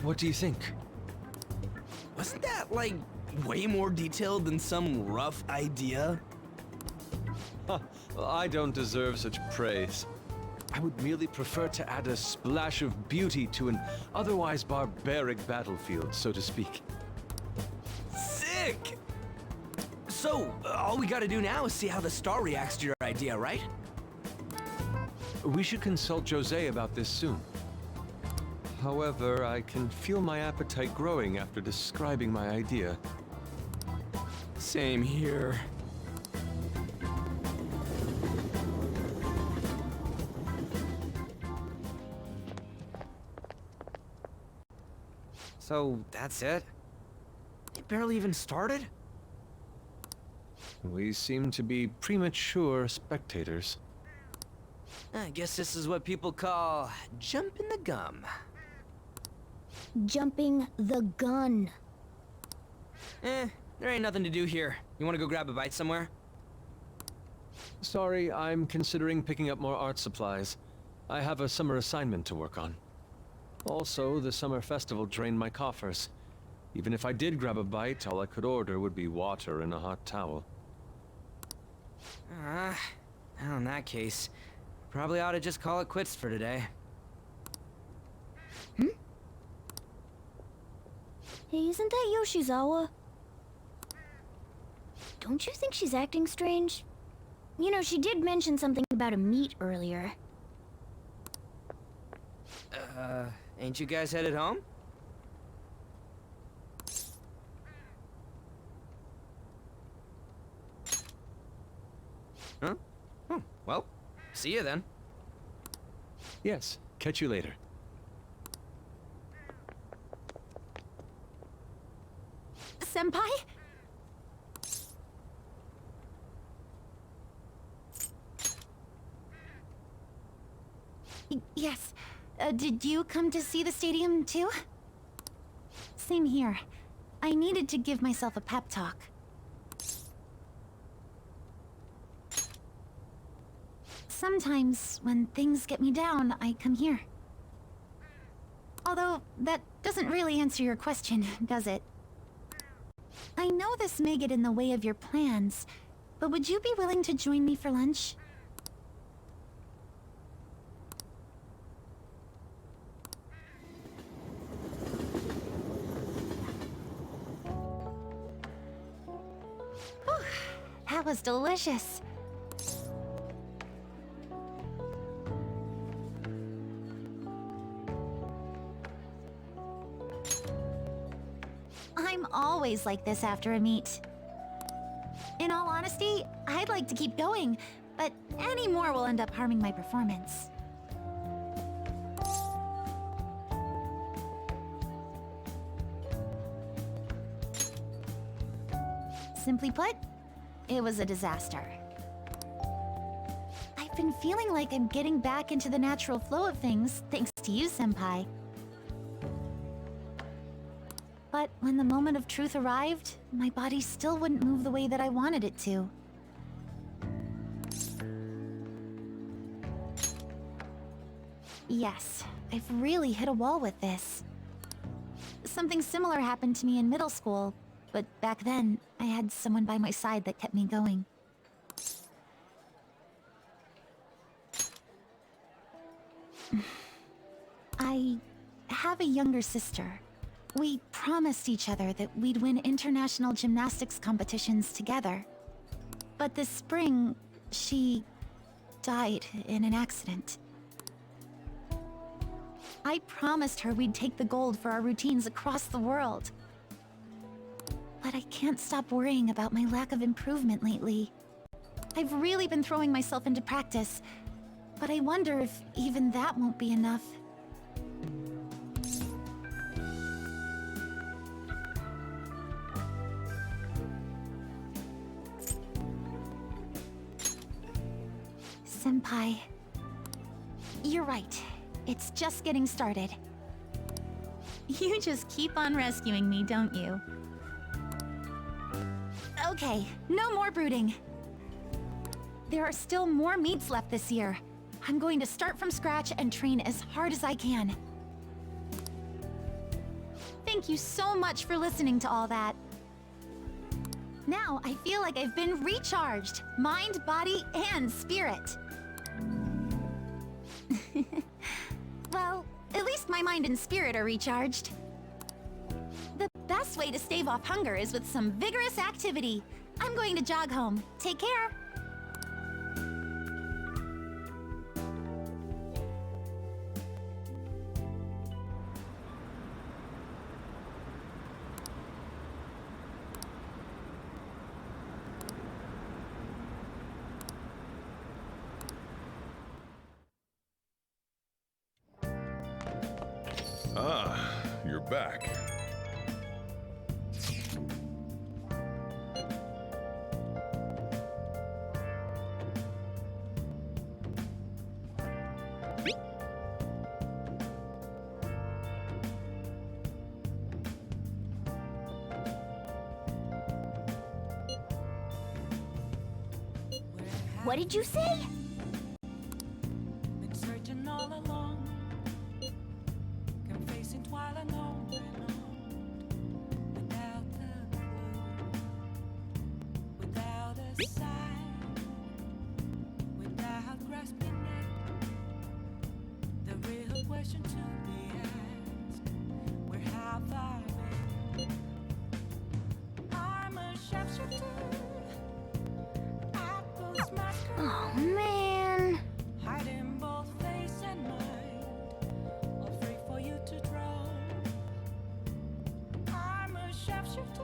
What do you think?
Wasn't that, like, way more detailed than some rough idea?
Huh, well, I don't deserve such praise. I would merely prefer to add a splash of beauty to an otherwise barbaric battlefield, so to speak.
sick! So, all we gotta do now is see how the star reacts to your idea, right?
We should consult Jose about this soon. However, I can feel my appetite growing after describing my idea.
Same here. So, that's it? It barely even started?
We seem to be premature spectators.
I guess this is what people call jumping the gum.
Jumping the gun.
There ain't nothing to do here. You wanna go grab a bite somewhere?
Sorry, I'm considering picking up more art supplies. I have a summer assignment to work on. Also, the summer festival drained my coffers. Even if I did grab a bite, all I could order would be water and a hot towel.
Well, in that case, probably ought to just call it quits for today.
Hey, isn't that Yoshizawa? Don't you think she's acting strange? You know, she did mention something about a meet earlier.
Ain't you guys headed home? Huh? Oh, well, see you then.
Yes, catch you later.
Senpai? Yes. Did you come to see the stadium too? Same here. I needed to give myself a pep talk. Sometimes, when things get me down, I come here. Although, that doesn't really answer your question, does it? I know this may get in the way of your plans, but would you be willing to join me for lunch? Whew, that was delicious. I'm always like this after a meet. In all honesty, I'd like to keep going, but any more will end up harming my performance. Simply put, it was a disaster. I've been feeling like I'm getting back into the natural flow of things thanks to you, Senpai. But when the moment of truth arrived, my body still wouldn't move the way that I wanted it to. Yes, I've really hit a wall with this. Something similar happened to me in middle school, but back then, I had someone by my side that kept me going. I have a younger sister. We promised each other that we'd win international gymnastics competitions together. But this spring, she died in an accident. I promised her we'd take the gold for our routines across the world. But I can't stop worrying about my lack of improvement lately. I've really been throwing myself into practice, but I wonder if even that won't be enough. Senpai, you're right. It's just getting started. You just keep on rescuing me, don't you? Okay, no more brooding. There are still more meets left this year. I'm going to start from scratch and train as hard as I can. Thank you so much for listening to all that. Now I feel like I've been recharged, mind, body, and spirit. Well, at least my mind and spirit are recharged.
The best way to stave off hunger is with some vigorous activity. I'm going to jog home. Take care.
Ah, you're back.
What did you say?
Been searching all along, confessing while alone, without a clue, without a sign, without grasping it. The real question to be asked: where have I been? I'm a sharpshooter.
Oh, man.
Hiding both face and mind, all free for you to draw. I'm a sharpshooter.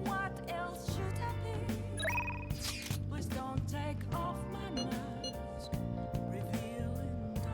What else should I be? Please don't take off my mask, revealing dawn.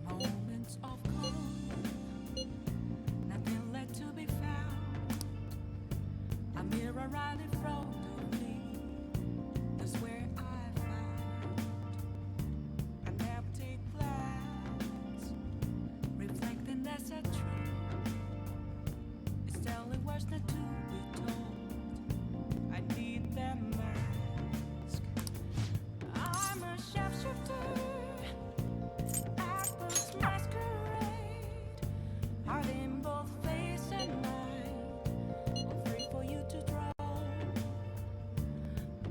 Moments of calm, nothing left to be found. A mirror right in front of me, that's where I found an empty glass, reflecting as a tree. It's telling words not to be told. I need that mask. I'm a sharpshooter. Apples masquerade, heart in both face and mind, all free for you to draw.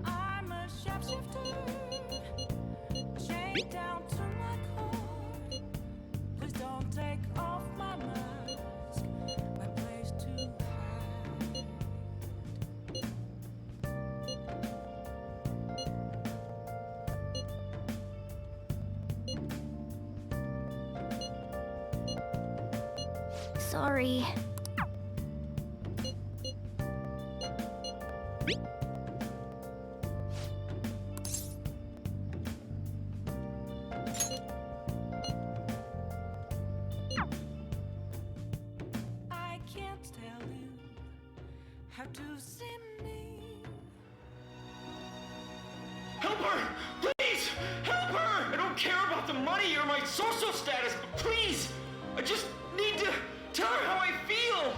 I'm a sharpshooter, chained down to my core. Please don't take off my mask, my place to hide.
Sorry.
I can't tell you how to see me.
Help her! Please! Help her! I don't care about the money or my social status, but please! I just need to tell her how I feel!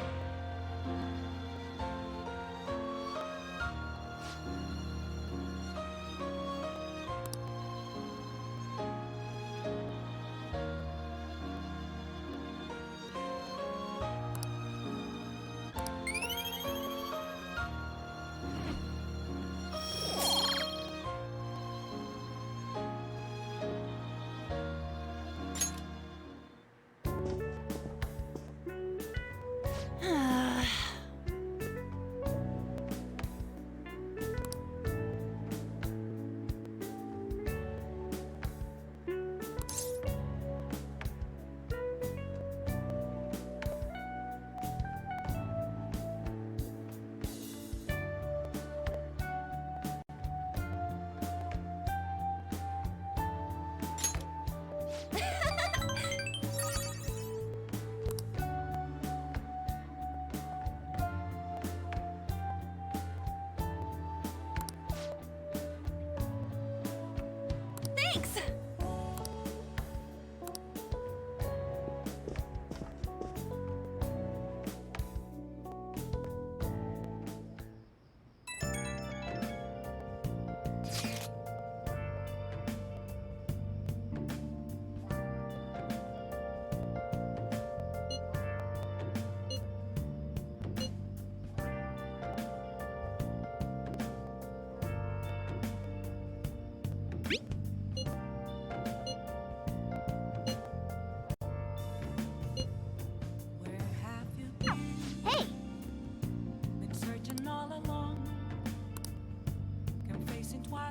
Thanks!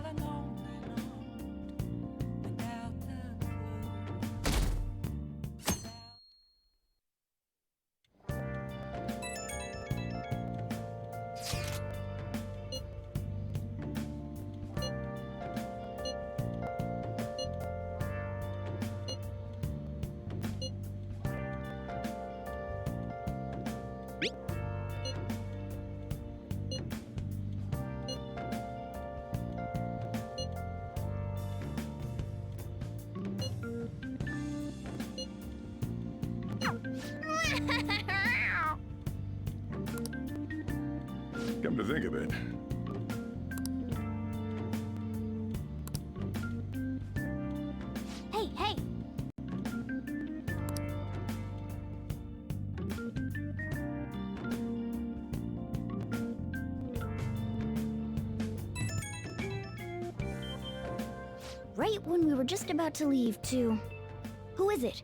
and only known without the clue.
Come to think of it,
Hey, hey! Right when we were just about to leave, too. Who is it?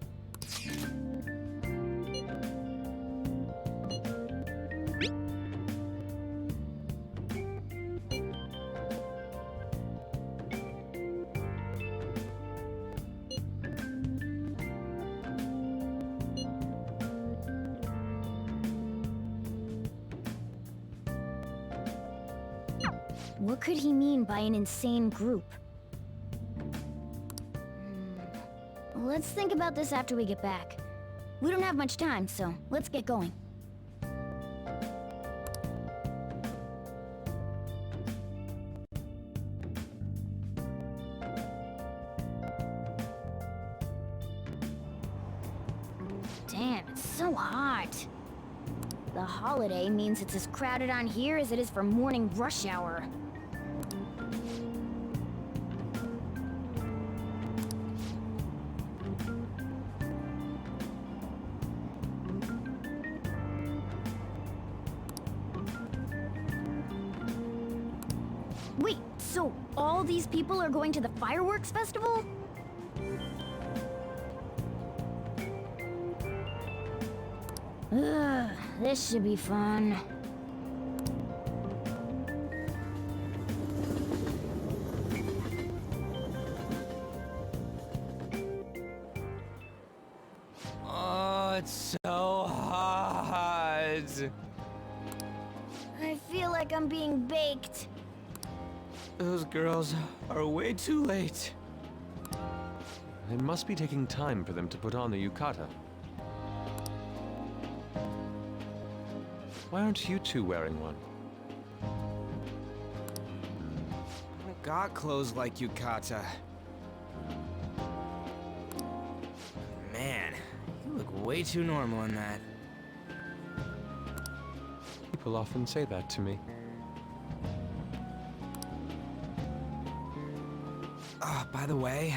What could he mean by an insane group? Let's think about this after we get back. We don't have much time, so let's get going. Damn, it's so hot. The holiday means it's as crowded on here as it is for morning rush hour. Wait, so all these people are going to the fireworks festival? Ugh, this should be fun.
Oh, it's so hot.
I feel like I'm being baked.
Those girls are way too late.
It must be taking time for them to put on the yukata. Why aren't you two wearing one?
I got clothes like yukata. Man, you look way too normal in that.
People often say that to me.
Oh, by the way,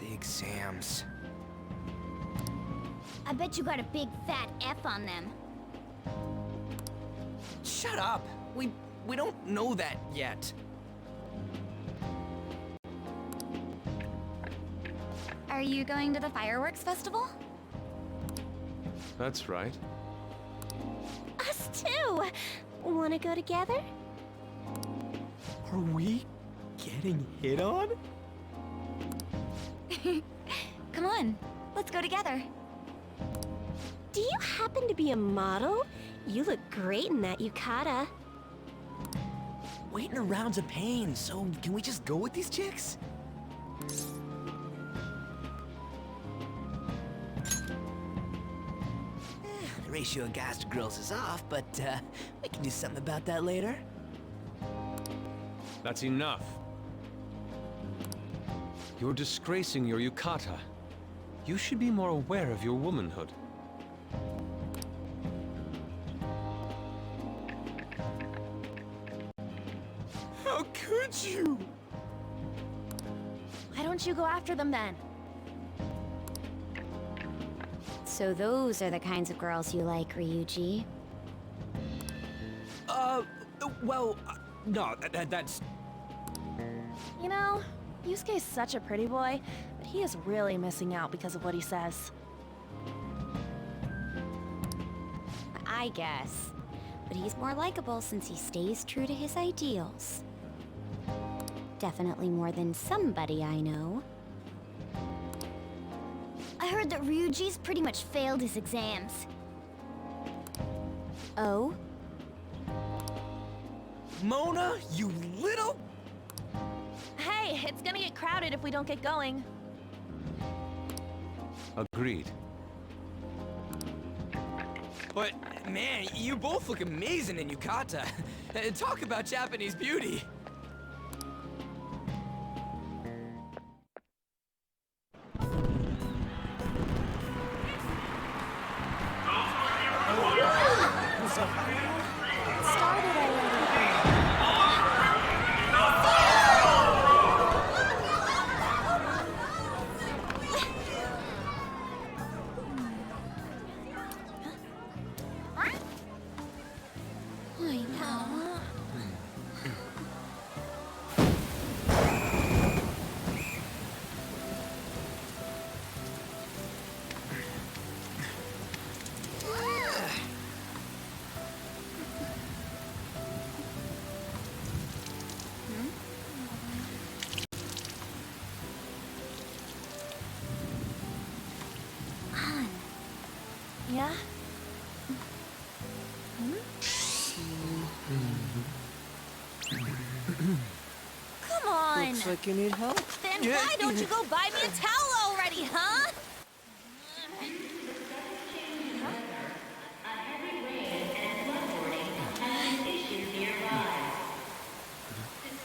the exams.
I bet you got a big fat F on them.
Shut up! We don't know that yet.
Are you going to the fireworks festival?
That's right.
Us too! Wanna go together?
Are we getting hit on?
Come on, let's go together.
Do you happen to be a model? You look great in that yukata.
Waiting around's a pain, so can we just go with these chicks? The ratio of guys to girls is off, but we can do something about that later.
That's enough. You're disgracing your yukata. You should be more aware of your womanhood.
How could you?
Why don't you go after them then?
So those are the kinds of girls you like, Ryuji.
Well, no, that's...
You know, Yusuke's such a pretty boy, but he is really missing out because of what he says.
I guess. But he's more likable since he stays true to his ideals. Definitely more than somebody I know.
I heard that Ryuji's pretty much failed his exams.
Oh?
Mona, you little...
Hey, it's gonna get crowded if we don't get going.
Agreed.
But, man, you both look amazing in yukata. Talk about Japanese beauty.
Yeah?
Come on!
Looks like you need help.
Then why don't you go buy me a towel already, huh?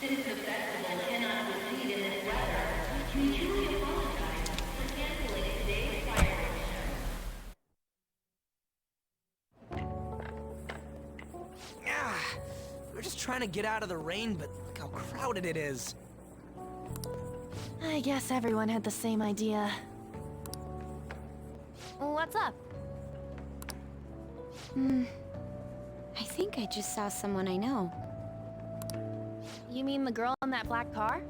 Since the festival cannot proceed in this weather, we truly apologize for canceling today's fireworks show.
We're just trying to get out of the rain, but look how crowded it is.
I guess everyone had the same idea. What's up?
I think I just saw someone I know.
You mean the girl in that black car?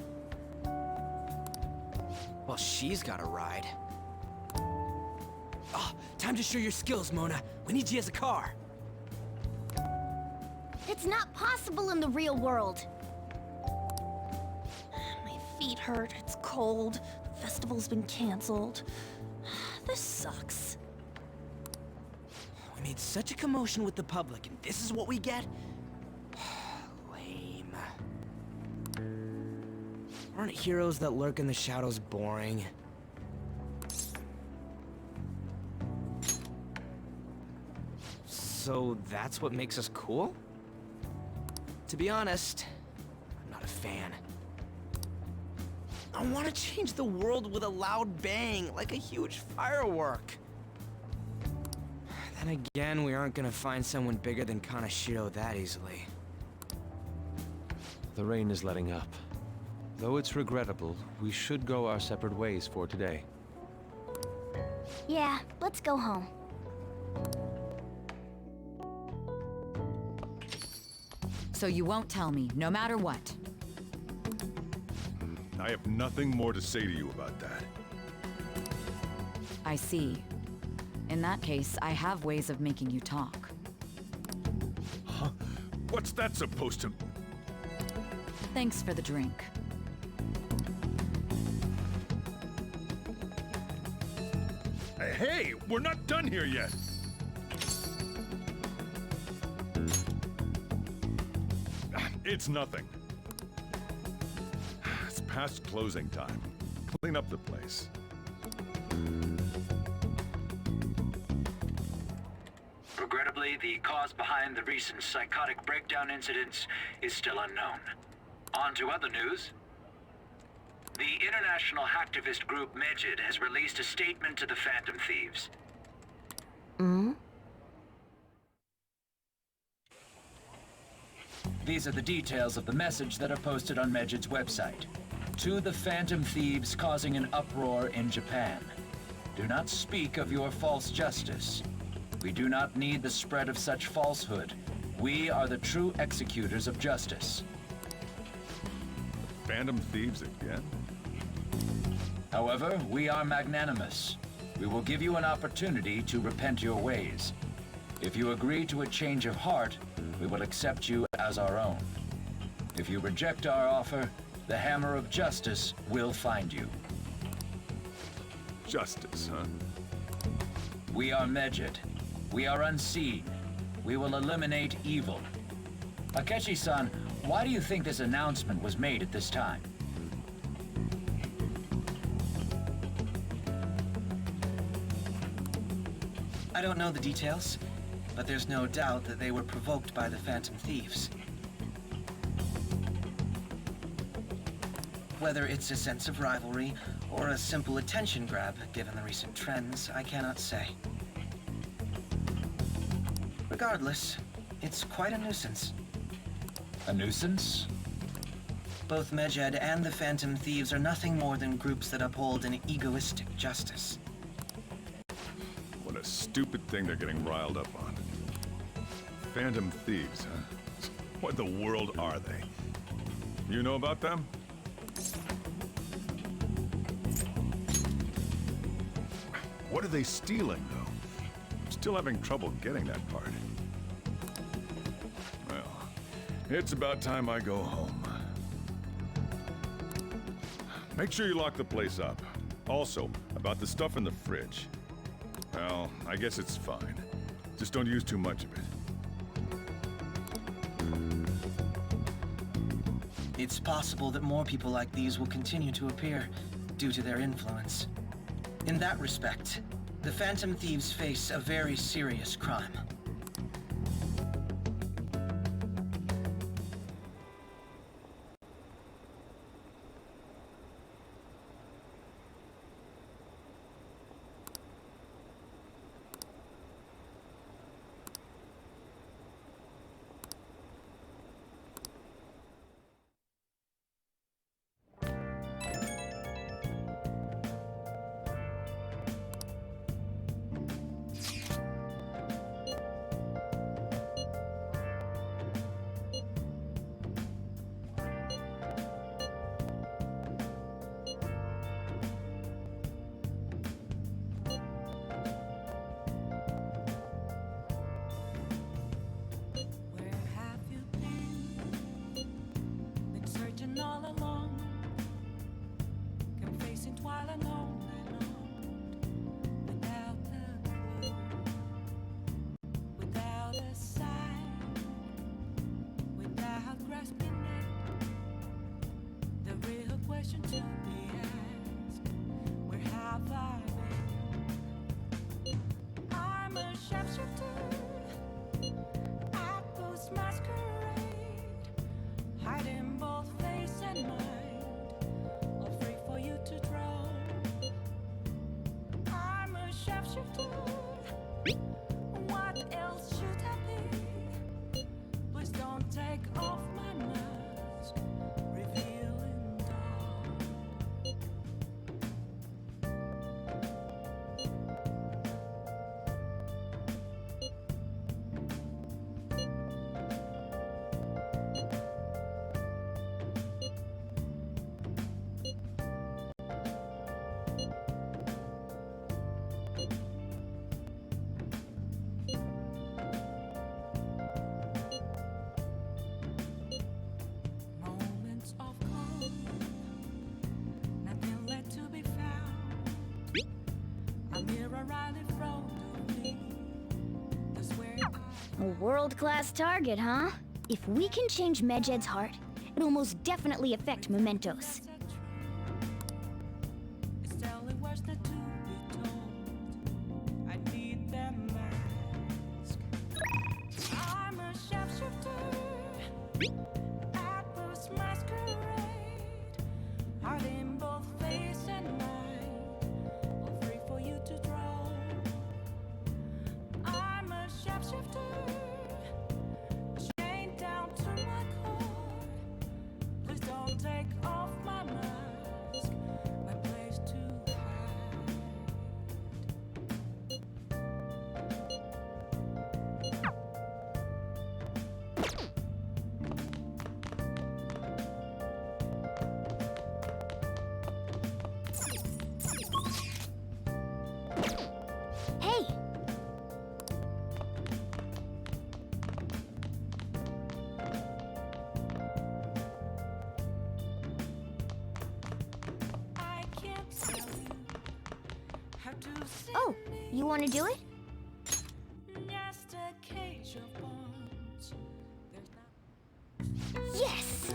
Well, she's got a ride. Oh, time to show your skills, Mona. We need you as a car.
It's not possible in the real world.
My feet hurt, it's cold, the festival's been canceled. This sucks.
We made such a commotion with the public, and this is what we get? Lame. Aren't heroes that lurk in the shadows boring? So that's what makes us cool? To be honest, I'm not a fan. I want to change the world with a loud bang, like a huge firework. Then again, we aren't gonna find someone bigger than Kaneshiro that easily.
The rain is letting up. Though it's regrettable, we should go our separate ways for today.
Yeah, let's go home.
So you won't tell me, no matter what.
I have nothing more to say to you about that.
I see. In that case, I have ways of making you talk.
Huh? What's that supposed to...
Thanks for the drink.
Hey, we're not done here yet! It's nothing. It's past closing time. Clean up the place.
Regrettably, the cause behind the recent psychotic breakdown incidents is still unknown. On to other news. The international hacktivist group Megid has released a statement to the Phantom Thieves. These are the details of the message that are posted on Megid's website. To the Phantom Thieves causing an uproar in Japan. Do not speak of your false justice. We do not need the spread of such falsehood. We are the true executors of justice.
Phantom Thieves again?
However, we are magnanimous. We will give you an opportunity to repent your ways. If you agree to a change of heart, we will accept you as our own. If you reject our offer, The Hammer of Justice will find you.
Justice, huh?
We are Medjed. We are unseen. We will eliminate evil. Akechi-san, why do you think this announcement was made at this time?
I don't know the details, but there's no doubt that they were provoked by the Phantom Thieves. Whether it's a sense of rivalry or a simple attention grab, given the recent trends, I cannot say. Regardless, it's quite a nuisance.
A nuisance?
Both Medjed and the Phantom Thieves are nothing more than groups that uphold an egoistic justice.
What a stupid thing they're getting riled up on. Phantom Thieves, huh? What in the world are they? You know about them? What are they stealing, though? I'm still having trouble getting that part. Well, it's about time I go home. Make sure you lock the place up. Also, about the stuff in the fridge. Well, I guess it's fine. Just don't use too much of it.
It's possible that more people like these will continue to appear due to their influence. In that respect, the Phantom Thieves face a very serious crime.
All along, confessing while alone without a clue, without a sign, without grasping it. The real question to be asked: where have I been? I'm a sharpshooter at post masquerade, hiding both face and mind, all free for you to draw. I'm a sharpshooter. What else should I be? Please don't take off my mask, revealing dawn. Moments of calm, nothing left to be found. A mirror right in front of me. That's where
A world-class target, huh? If we can change Medjed's heart, it'll most definitely affect Mementos.
it's telling words not to be told. I need that mask. I'm a sharpshooter at post masquerade, hiding both face and mind, all free for you to draw. I'm a sharpshooter, chained down to my core. Please don't take off my mask, my place to hide.
Hey! You want to do it?
Just a cage of bones.
Yes!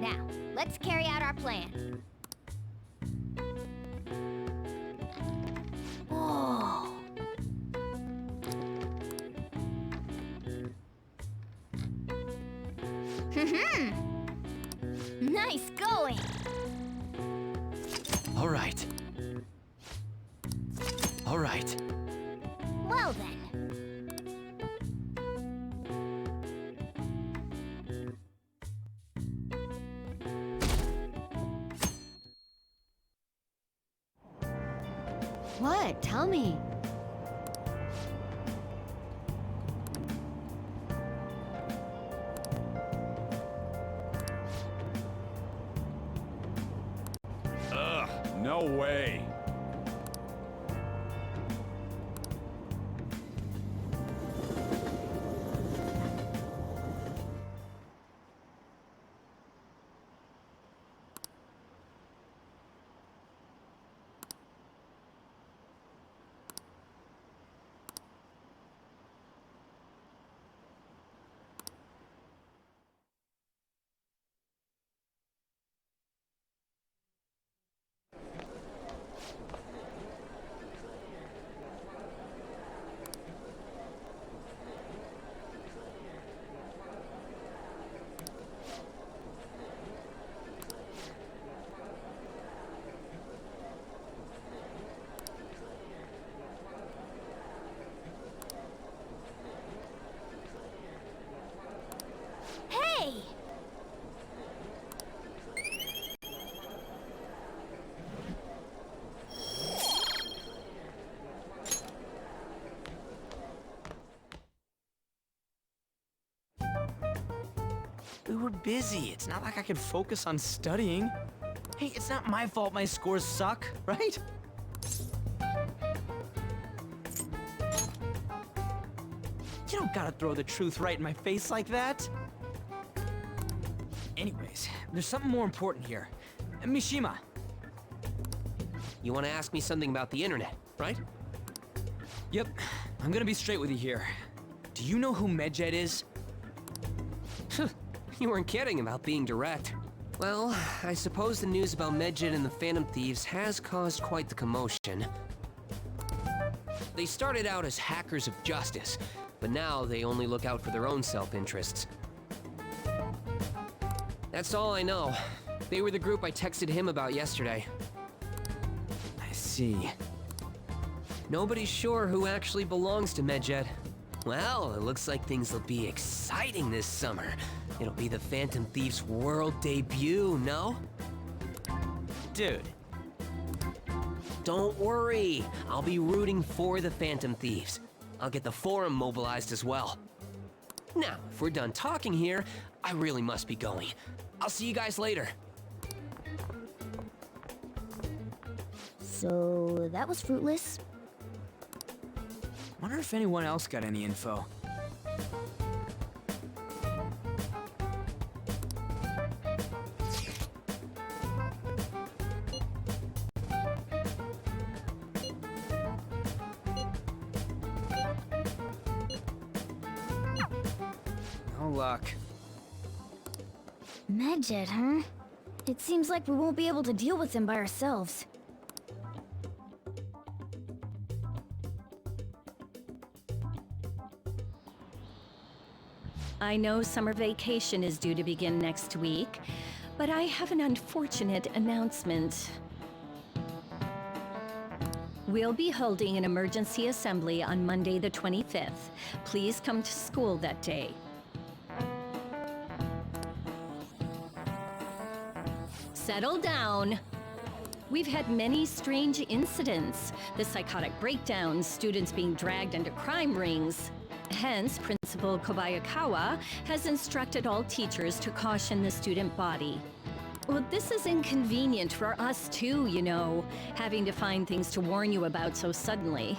Now, let's carry out our plan. Whoa. Nice going!
All right. All right.
Well then.
What? Tell me.
Ugh, no way.
Hey!
We were busy. It's not like I could focus on studying. Hey, it's not my fault my scores suck, right? You don't gotta throw the truth right in my face like that. Anyways, there's something more important here. Mishima.
You want to ask me something about the internet, right?
Yep, I'm gonna be straight with you here. Do you know who Medjed is?
You weren't kidding about being direct. Well, I suppose the news about Medjed and the Phantom Thieves has caused quite the commotion. They started out as hackers of justice, but now they only look out for their own self-interests. That's all I know. They were the group I texted him about yesterday.
I see.
Nobody's sure who actually belongs to Medjed. Well, it looks like things will be exciting this summer. It'll be the Phantom Thieves' world debut, no?
Dude.
Don't worry. I'll be rooting for the Phantom Thieves. I'll get the forum mobilized as well. Now, if we're done talking here, I really must be going. I'll see you guys later.
So, that was fruitless.
Wonder if anyone else got any info. No luck.
Medjed, huh? It seems like we won't be able to deal with them by ourselves.
I know summer vacation is due to begin next week, but I have an unfortunate announcement. We'll be holding an emergency assembly on Monday the 25th. Please come to school that day. Settle down. We've had many strange incidents. The psychotic breakdowns, students being dragged into crime rings. Hence, Principal Kobayakawa has instructed all teachers to caution the student body. Well, this is inconvenient for us too, you know, having to find things to warn you about so suddenly.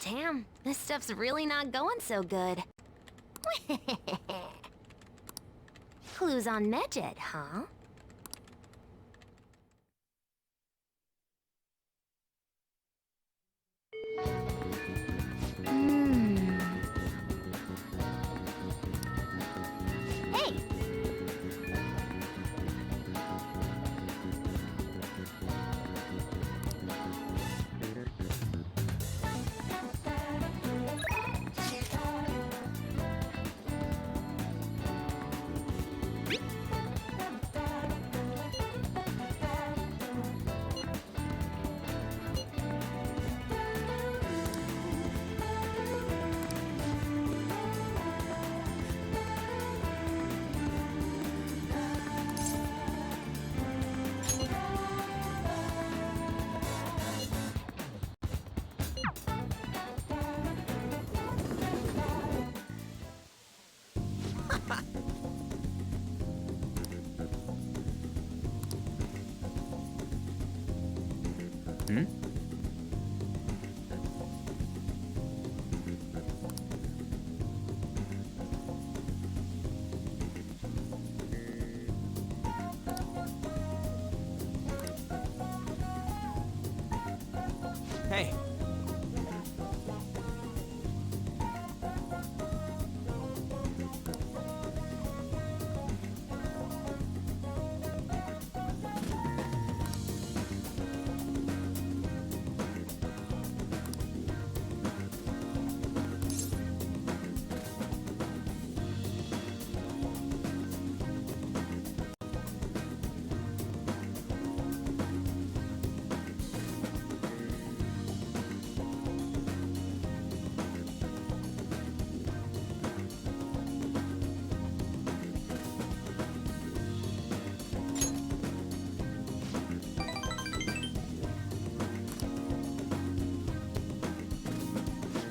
Damn, this stuff's really not going so good. Clues on Medjed, huh? Hey!
Hmm? Hey.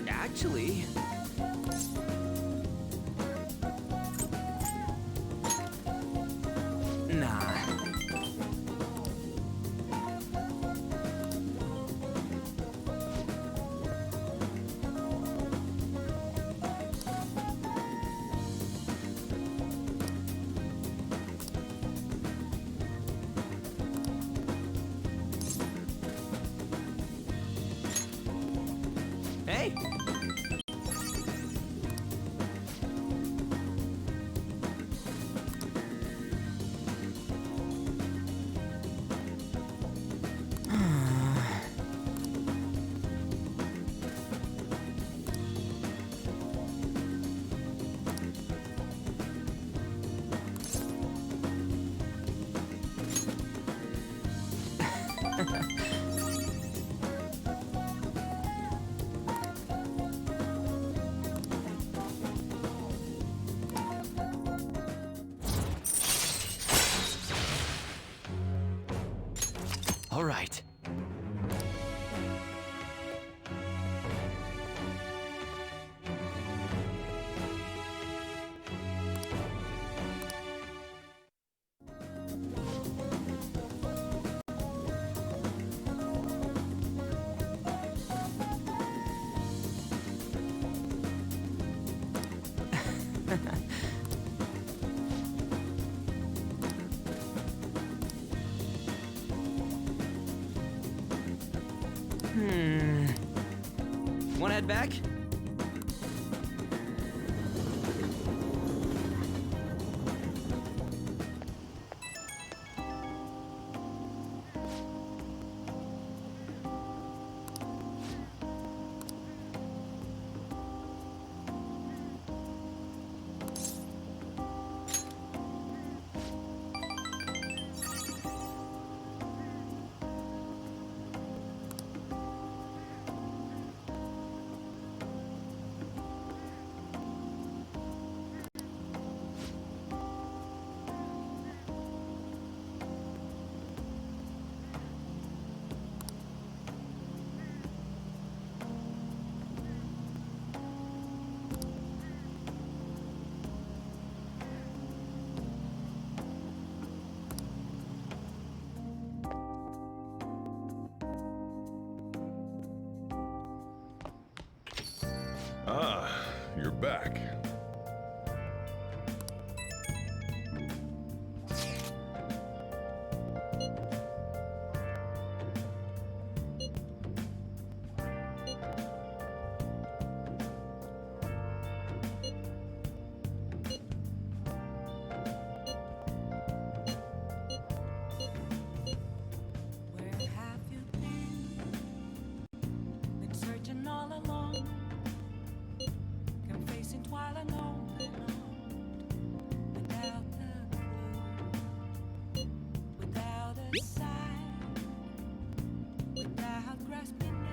Actually... Nah. Hey! All right. Wanna head back?
you're back.
Where have you been? Been searching all along, confessing while alone, without a clue, without a sign, without grasping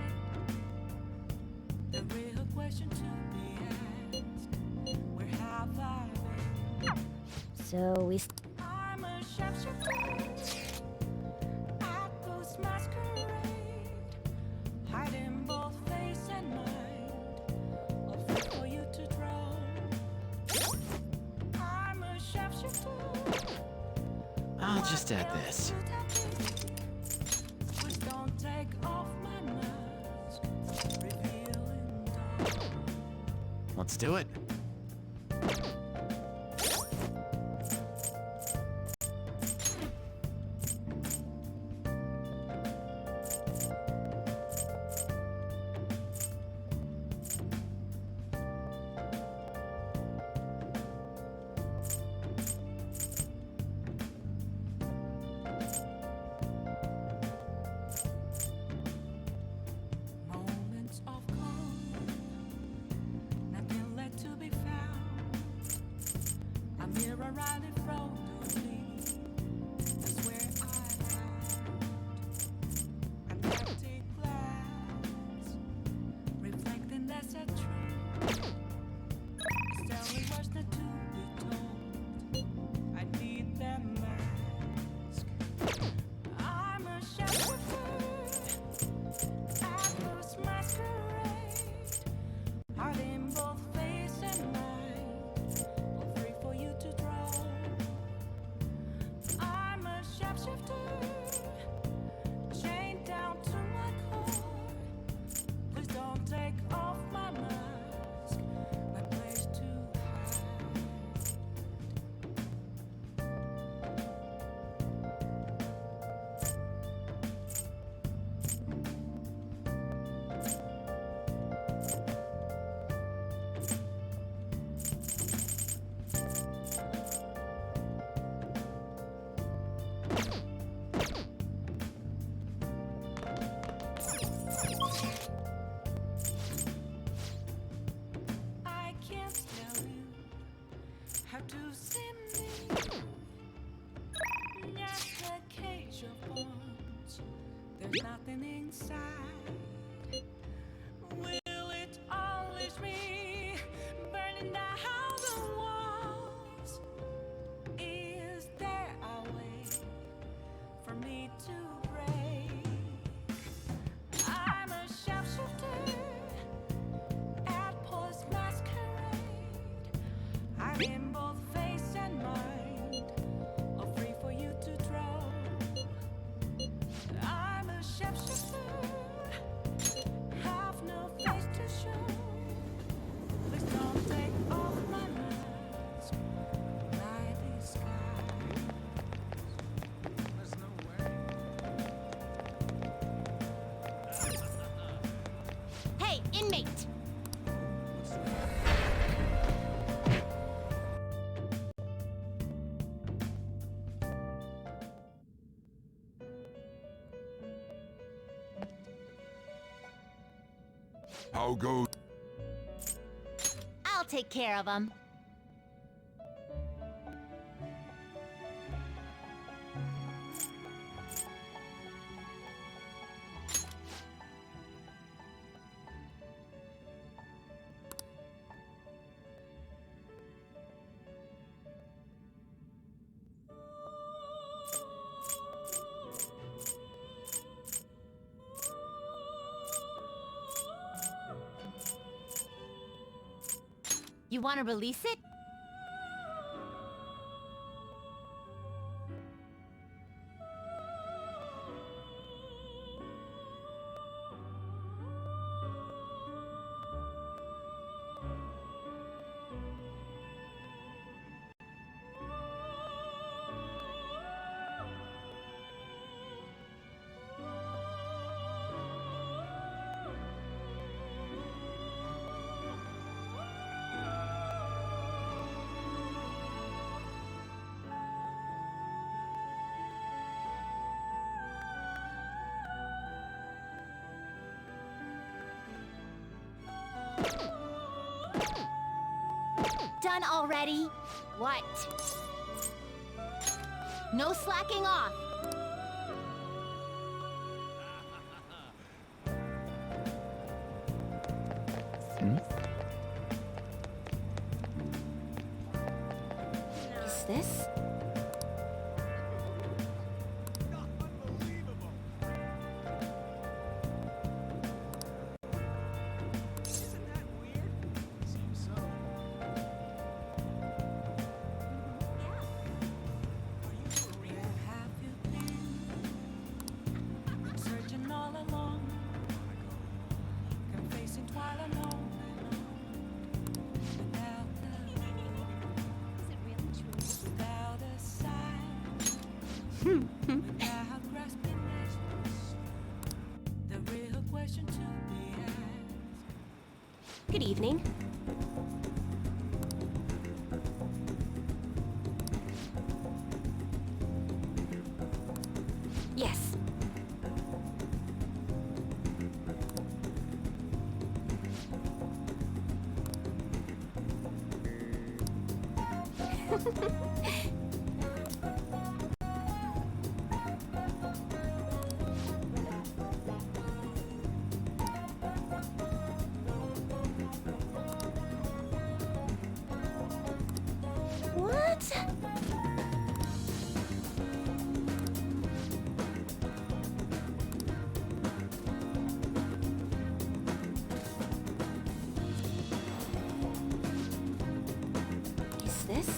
it. The real question to be asked: where have I been?
So we.
I'm a shapeshifter. Atlus masquerade, hiding both face and mind, a fit for you to draw. I'm a shapeshifter.
I'll just add this.
Please don't take off my mask, revealing dawn.
Let's do it.
Moments of calm, nothing left to be found. A mirror right in front of me is where I found an empty glass, reflecting that's a tree. It's telling what's not to be told. I need that mask. I'm a shapeshifter. Atlus masquerade, hiding both face and mind, all free for you to draw. I'm a shapeshifter, chained down to my core. Please don't take off my mask, my place to hide. I can't tell you how to see me. Just a cage of bones. There's nothing inside. Will it unleash me, burning down the walls? Is there a way for me to break? I'm a shapeshifter. Atlus masquerade, hiding both face and mind, all free for you to draw. I'm a shapeshifter, have no face to show. Please don't take off my mask, my disguise. There's no way.
Hey, inmate!
How goes?
I'll take care of him. You want to release it? Done already? What? No slacking off.
Is this?
Searching all along, confessing twilight alone. Without a sign, without grasping measures, the real question to be asked.
Good evening. Yes. What? Is this?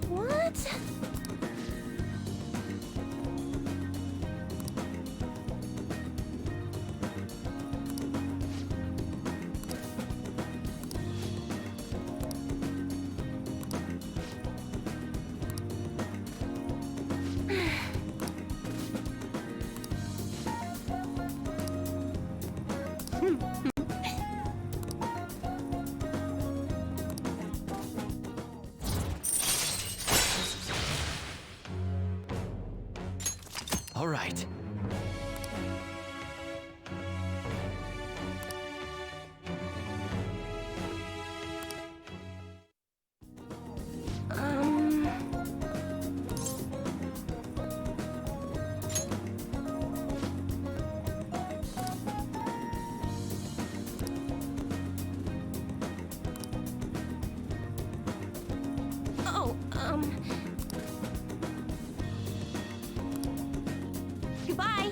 What?
All right.
Oh, goodbye.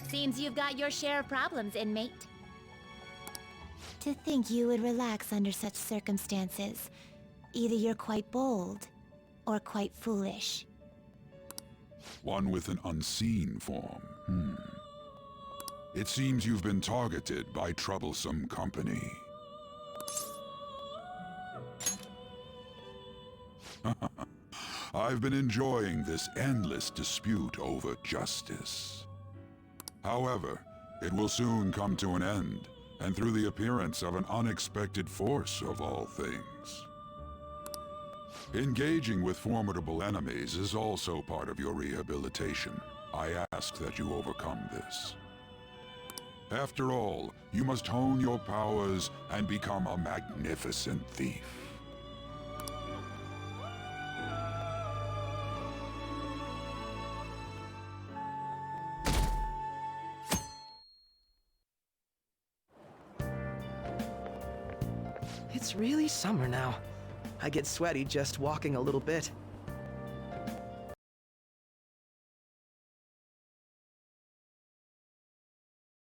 Seems you've got your share of problems, inmate.
To think you would relax under such circumstances. Either you're quite bold, or quite foolish.
One with an unseen form. It seems you've been targeted by troublesome company. I've been enjoying this endless dispute over justice. However, it will soon come to an end, and through the appearance of an unexpected force of all things. Engaging with formidable enemies is also part of your rehabilitation. I ask that you overcome this. After all, you must hone your powers and become a magnificent thief.
It's really summer now. I get sweaty just walking a little bit.